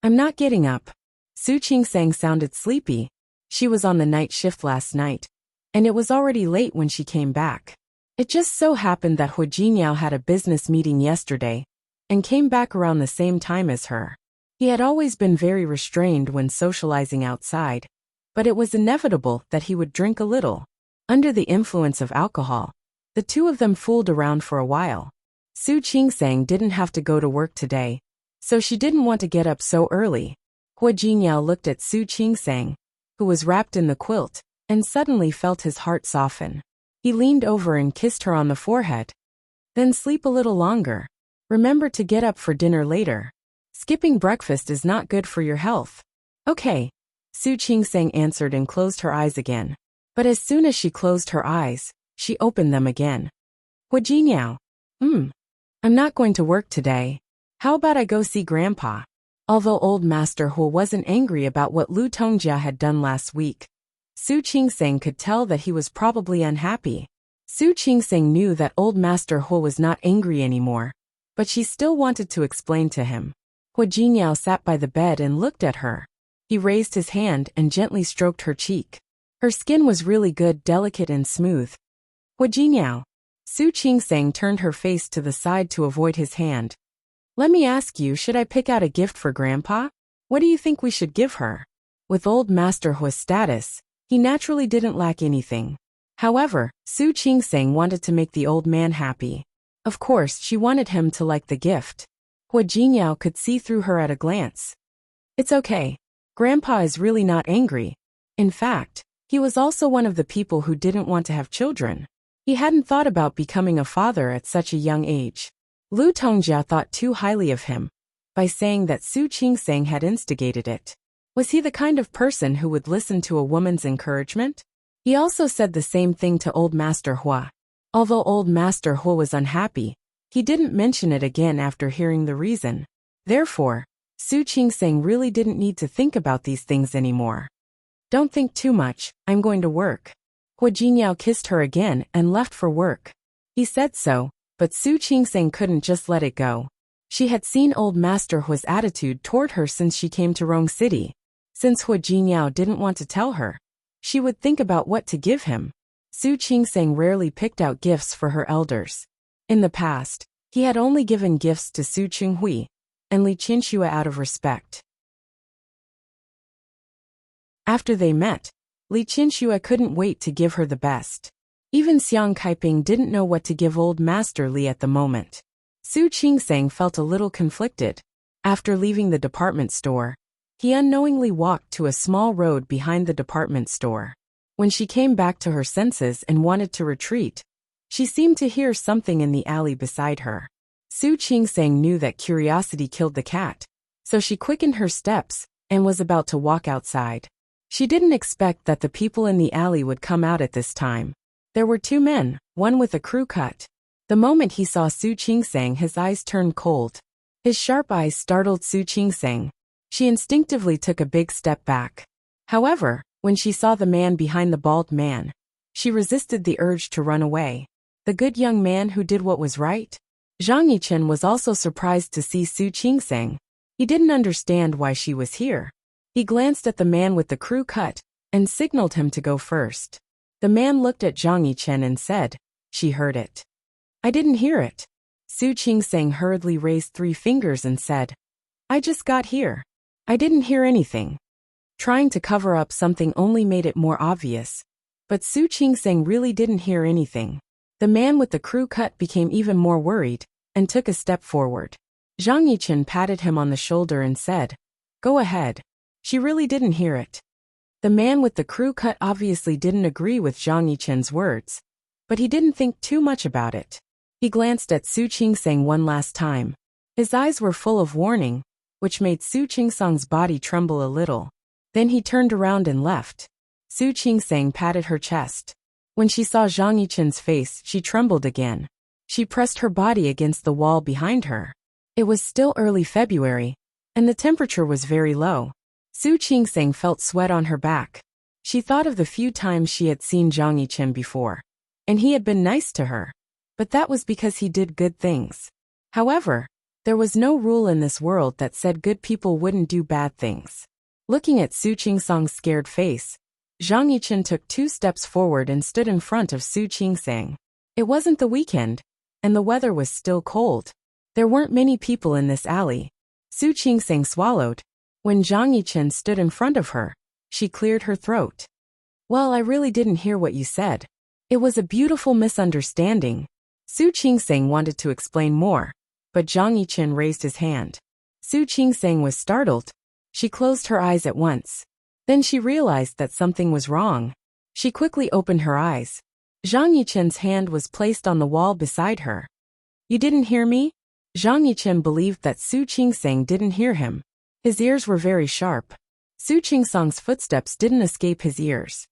[SPEAKER 1] I'm not getting up. Su Qingsang sounded sleepy. She was on the night shift last night, and it was already late when she came back. It just so happened that Hua Jinyao had a business meeting yesterday, and came back around the same time as her. He had always been very restrained when socializing outside, but it was inevitable that he would drink a little. Under the influence of alcohol, the two of them fooled around for a while. Su Qingsang didn't have to go to work today, so she didn't want to get up so early. Hua Jinyao looked at Su Qingsang, who was wrapped in the quilt, and suddenly felt his heart soften. He leaned over and kissed her on the forehead. Then sleep a little longer. Remember to get up for dinner later. Skipping breakfast is not good for your health. Okay. Su Qingsang answered and closed her eyes again. But as soon as she closed her eyes, she opened them again. Hua Jinyao. I'm not going to work today. How about I go see Grandpa? Although old Master Hua wasn't angry about what Lu Tongjia had done last week, Su Qingsang could tell that he was probably unhappy. Su Qingsang knew that old Master Hua was not angry anymore, but she still wanted to explain to him. Hua Jinyao sat by the bed and looked at her. He raised his hand and gently stroked her cheek. Her skin was really good, delicate and smooth. Hua Jinyao. Su Qingsang turned her face to the side to avoid his hand. Let me ask you, should I pick out a gift for Grandpa? What do you think we should give her? With old Master Hua's status, he naturally didn't lack anything. However, Su Qingsang wanted to make the old man happy. Of course, she wanted him to like the gift. Hua Jinyao could see through her at a glance. It's okay. Grandpa is really not angry. In fact, he was also one of the people who didn't want to have children. He hadn't thought about becoming a father at such a young age. Lu Tongjia thought too highly of him by saying that Su Qingsang had instigated it. Was he the kind of person who would listen to a woman's encouragement? He also said the same thing to old Master Hua. Although old Master Hua was unhappy, he didn't mention it again after hearing the reason. Therefore, Su Qingsang really didn't need to think about these things anymore. Don't think too much, I'm going to work. Hua Jinyao kissed her again and left for work. He said so, but Su Qingsang couldn't just let it go. She had seen old Master Hua's attitude toward her since she came to Rong City. Since Hua Jinyao didn't want to tell her, she would think about what to give him. Su Qingsang rarely picked out gifts for her elders. In the past, he had only given gifts to Su Qinghui and Li Qinxue out of respect. After they met, Li Qinxue couldn't wait to give her the best. Even Xiang Kaiping didn't know what to give old Master Li at the moment. Su Qingsang felt a little conflicted. After leaving the department store, he unknowingly walked to a small road behind the department store. When she came back to her senses and wanted to retreat, she seemed to hear something in the alley beside her. Su Qingsang knew that curiosity killed the cat, so she quickened her steps and was about to walk outside. She didn't expect that the people in the alley would come out at this time. There were two men, one with a crew cut. The moment he saw Su Qingsang, his eyes turned cold. His sharp eyes startled Su Qingsang. She instinctively took a big step back. However, when she saw the man behind the bald man, she resisted the urge to run away. The good young man who did what was right? Zhang Yichen was also surprised to see Su Qingsang. He didn't understand why she was here. He glanced at the man with the crew cut and signaled him to go first. The man looked at Zhang Yichen and said, "She heard it." "I didn't hear it." Su Qingsang hurriedly raised 3 fingers and said, "I just got here. I didn't hear anything." Trying to cover up something only made it more obvious. But Su Qingsang really didn't hear anything. The man with the crew cut became even more worried and took a step forward. Zhang Yichen patted him on the shoulder and said, "Go ahead." She really didn't hear it. The man with the crew cut obviously didn't agree with Zhang Yichen's words, but he didn't think too much about it. He glanced at Su Qingsang one last time. His eyes were full of warning, which made Su Qingsang's body tremble a little. Then he turned around and left. Su Qingsang patted her chest. When she saw Zhang Yichen's face, she trembled again. She pressed her body against the wall behind her. It was still early February, and the temperature was very low. Su Qingsang felt sweat on her back. She thought of the few times she had seen Zhang Yichen before, and he had been nice to her. But that was because he did good things. However, there was no rule in this world that said good people wouldn't do bad things. Looking at Su Qingsang's scared face, Zhang Yichen took 2 steps forward and stood in front of Su Qingsang. It wasn't the weekend, and the weather was still cold. There weren't many people in this alley. Su Qingsang swallowed. When Zhang Yichen stood in front of her, she cleared her throat. "Well, I really didn't hear what you said. It was a beautiful misunderstanding." Su Qingsang wanted to explain more, but Zhang Yichen raised his hand. Su Qingsang was startled. She closed her eyes at once. Then she realized that something was wrong. She quickly opened her eyes. Zhang Yichen's hand was placed on the wall beside her. "You didn't hear me?" Zhang Yichen believed that Su Qingsang didn't hear him. His ears were very sharp. Su Qingsang's footsteps didn't escape his ears.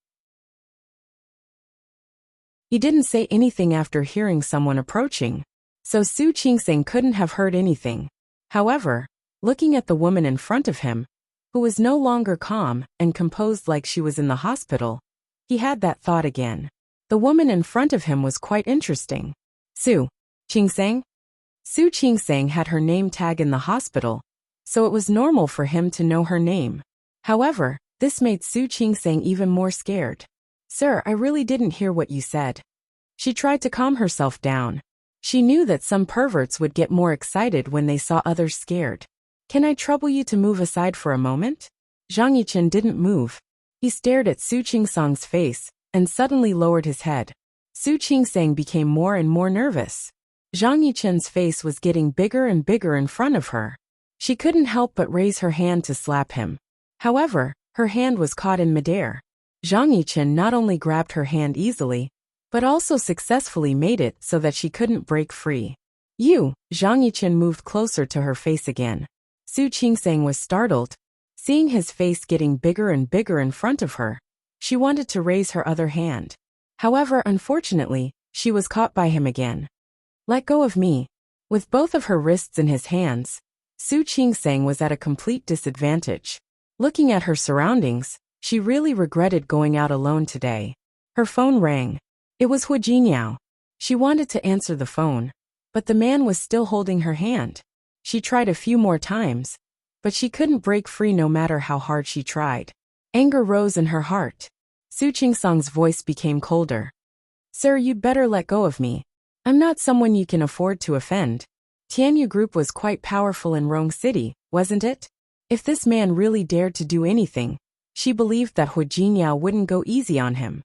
[SPEAKER 1] He didn't say anything after hearing someone approaching, so Su Qingsang couldn't have heard anything. However, looking at the woman in front of him, who was no longer calm and composed like she was in the hospital, he had that thought again. The woman in front of him was quite interesting. Su Qingsang? Su Qingsang had her name tag in the hospital, so it was normal for him to know her name. However, this made Su Qingsang even more scared. "Sir, I really didn't hear what you said." She tried to calm herself down. She knew that some perverts would get more excited when they saw others scared. Can I trouble you to move aside for a moment? Zhang Yichen didn't move. He stared at Su Qingsang's face and suddenly lowered his head. Su Qingsang became more and more nervous. Zhang Yichen's face was getting bigger and bigger in front of her. She couldn't help but raise her hand to slap him. However, her hand was caught in midair. Zhang Yichen not only grabbed her hand easily, but also successfully made it so that she couldn't break free. Zhang Yichen moved closer to her face again. Su Qingsang was startled. Seeing his face getting bigger and bigger in front of her, she wanted to raise her other hand. However, unfortunately, she was caught by him again. Let go of me. With both of her wrists in his hands, Su Qingsang was at a complete disadvantage. Looking at her surroundings, she really regretted going out alone today. Her phone rang. It was Hu Jingyao. She wanted to answer the phone, but the man was still holding her hand. She tried a few more times, but she couldn't break free no matter how hard she tried. Anger rose in her heart. Su Qingsang's voice became colder. Sir, you'd better let go of me. I'm not someone you can afford to offend. Tianyu Group was quite powerful in Rong City, wasn't it? If this man really dared to do anything, she believed that Hu Jingyao wouldn't go easy on him.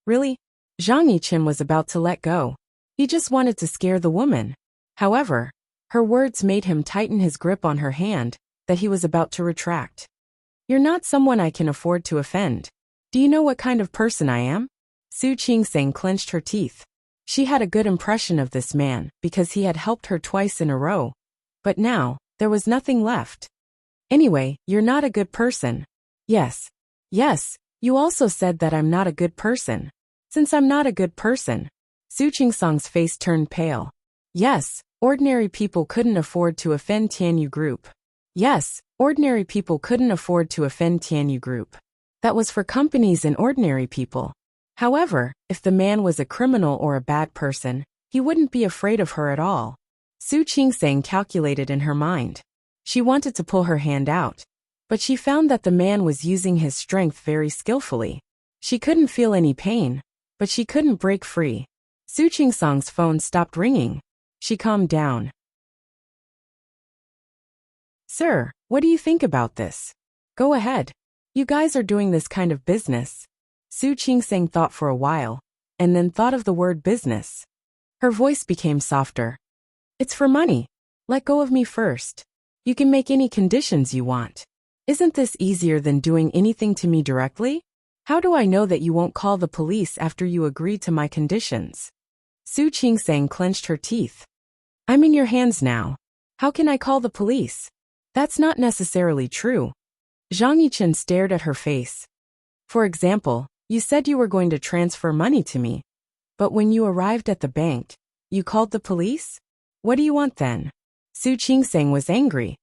[SPEAKER 1] Really? Zhang Yichen was about to let go. He just wanted to scare the woman. However, her words made him tighten his grip on her hand that he was about to retract. You're not someone I can afford to offend. Do you know what kind of person I am? Su Qingsang clenched her teeth. She had a good impression of this man because he had helped her twice in a row. But now, there was nothing left. Anyway, you're not a good person. Yes, you also said that I'm not a good person. Since I'm not a good person, Su Qingsang's face turned pale. Yes, ordinary people couldn't afford to offend Tianyu Group. Yes, ordinary people couldn't afford to offend Tianyu Group. That was for companies and ordinary people. However, if the man was a criminal or a bad person, he wouldn't be afraid of her at all. Su Qingsang calculated in her mind. She wanted to pull her hand out, but she found that the man was using his strength very skillfully. She couldn't feel any pain, but she couldn't break free. Su Qingsang's phone stopped ringing. She calmed down. Sir, what do you think about this? Go ahead. You guys are doing this kind of business. Su Qingsang thought for a while, and then thought of the word business. Her voice became softer. It's for money. Let go of me first. You can make any conditions you want. Isn't this easier than doing anything to me directly? How do I know that you won't call the police after you agree to my conditions? Su Qingsang clenched her teeth. I'm in your hands now. How can I call the police? That's not necessarily true. Zhang Yichen stared at her face. For example, you said you were going to transfer money to me, but when you arrived at the bank, you called the police? What do you want then? Su Qingsang was angry.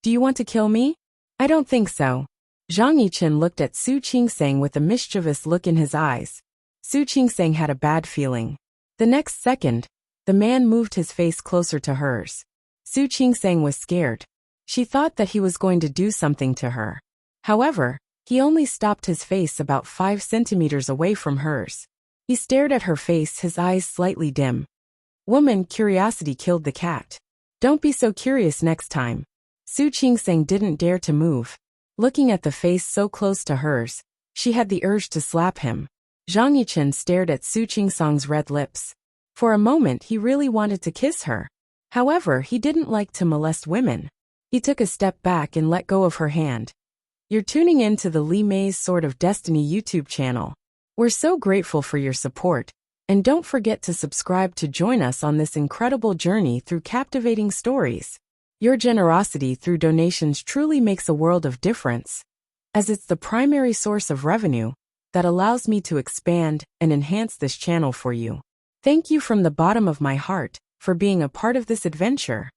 [SPEAKER 1] Do you want to kill me? I don't think so. Zhang Yichen looked at Su Qingsang with a mischievous look in his eyes. Su Qingsang had a bad feeling. The next second, the man moved his face closer to hers. Su Qingsang was scared. She thought that he was going to do something to her. However, he only stopped his face about 5 centimeters away from hers. He stared at her face, his eyes slightly dim. Woman, curiosity killed the cat. Don't be so curious next time. Su Qingsang didn't dare to move. Looking at the face so close to hers, she had the urge to slap him. Zhang Yichen stared at Su Qingsang's red lips. For a moment he really wanted to kiss her. However, he didn't like to molest women. He took a step back and let go of her hand. You're tuning in to the Li Mei's Sword of Destiny YouTube channel. We're so grateful for your support, and don't forget to subscribe to join us on this incredible journey through captivating stories. Your generosity through donations truly makes a world of difference, as it's the primary source of revenue that allows me to expand and enhance this channel for you. Thank you from the bottom of my heart for being a part of this adventure.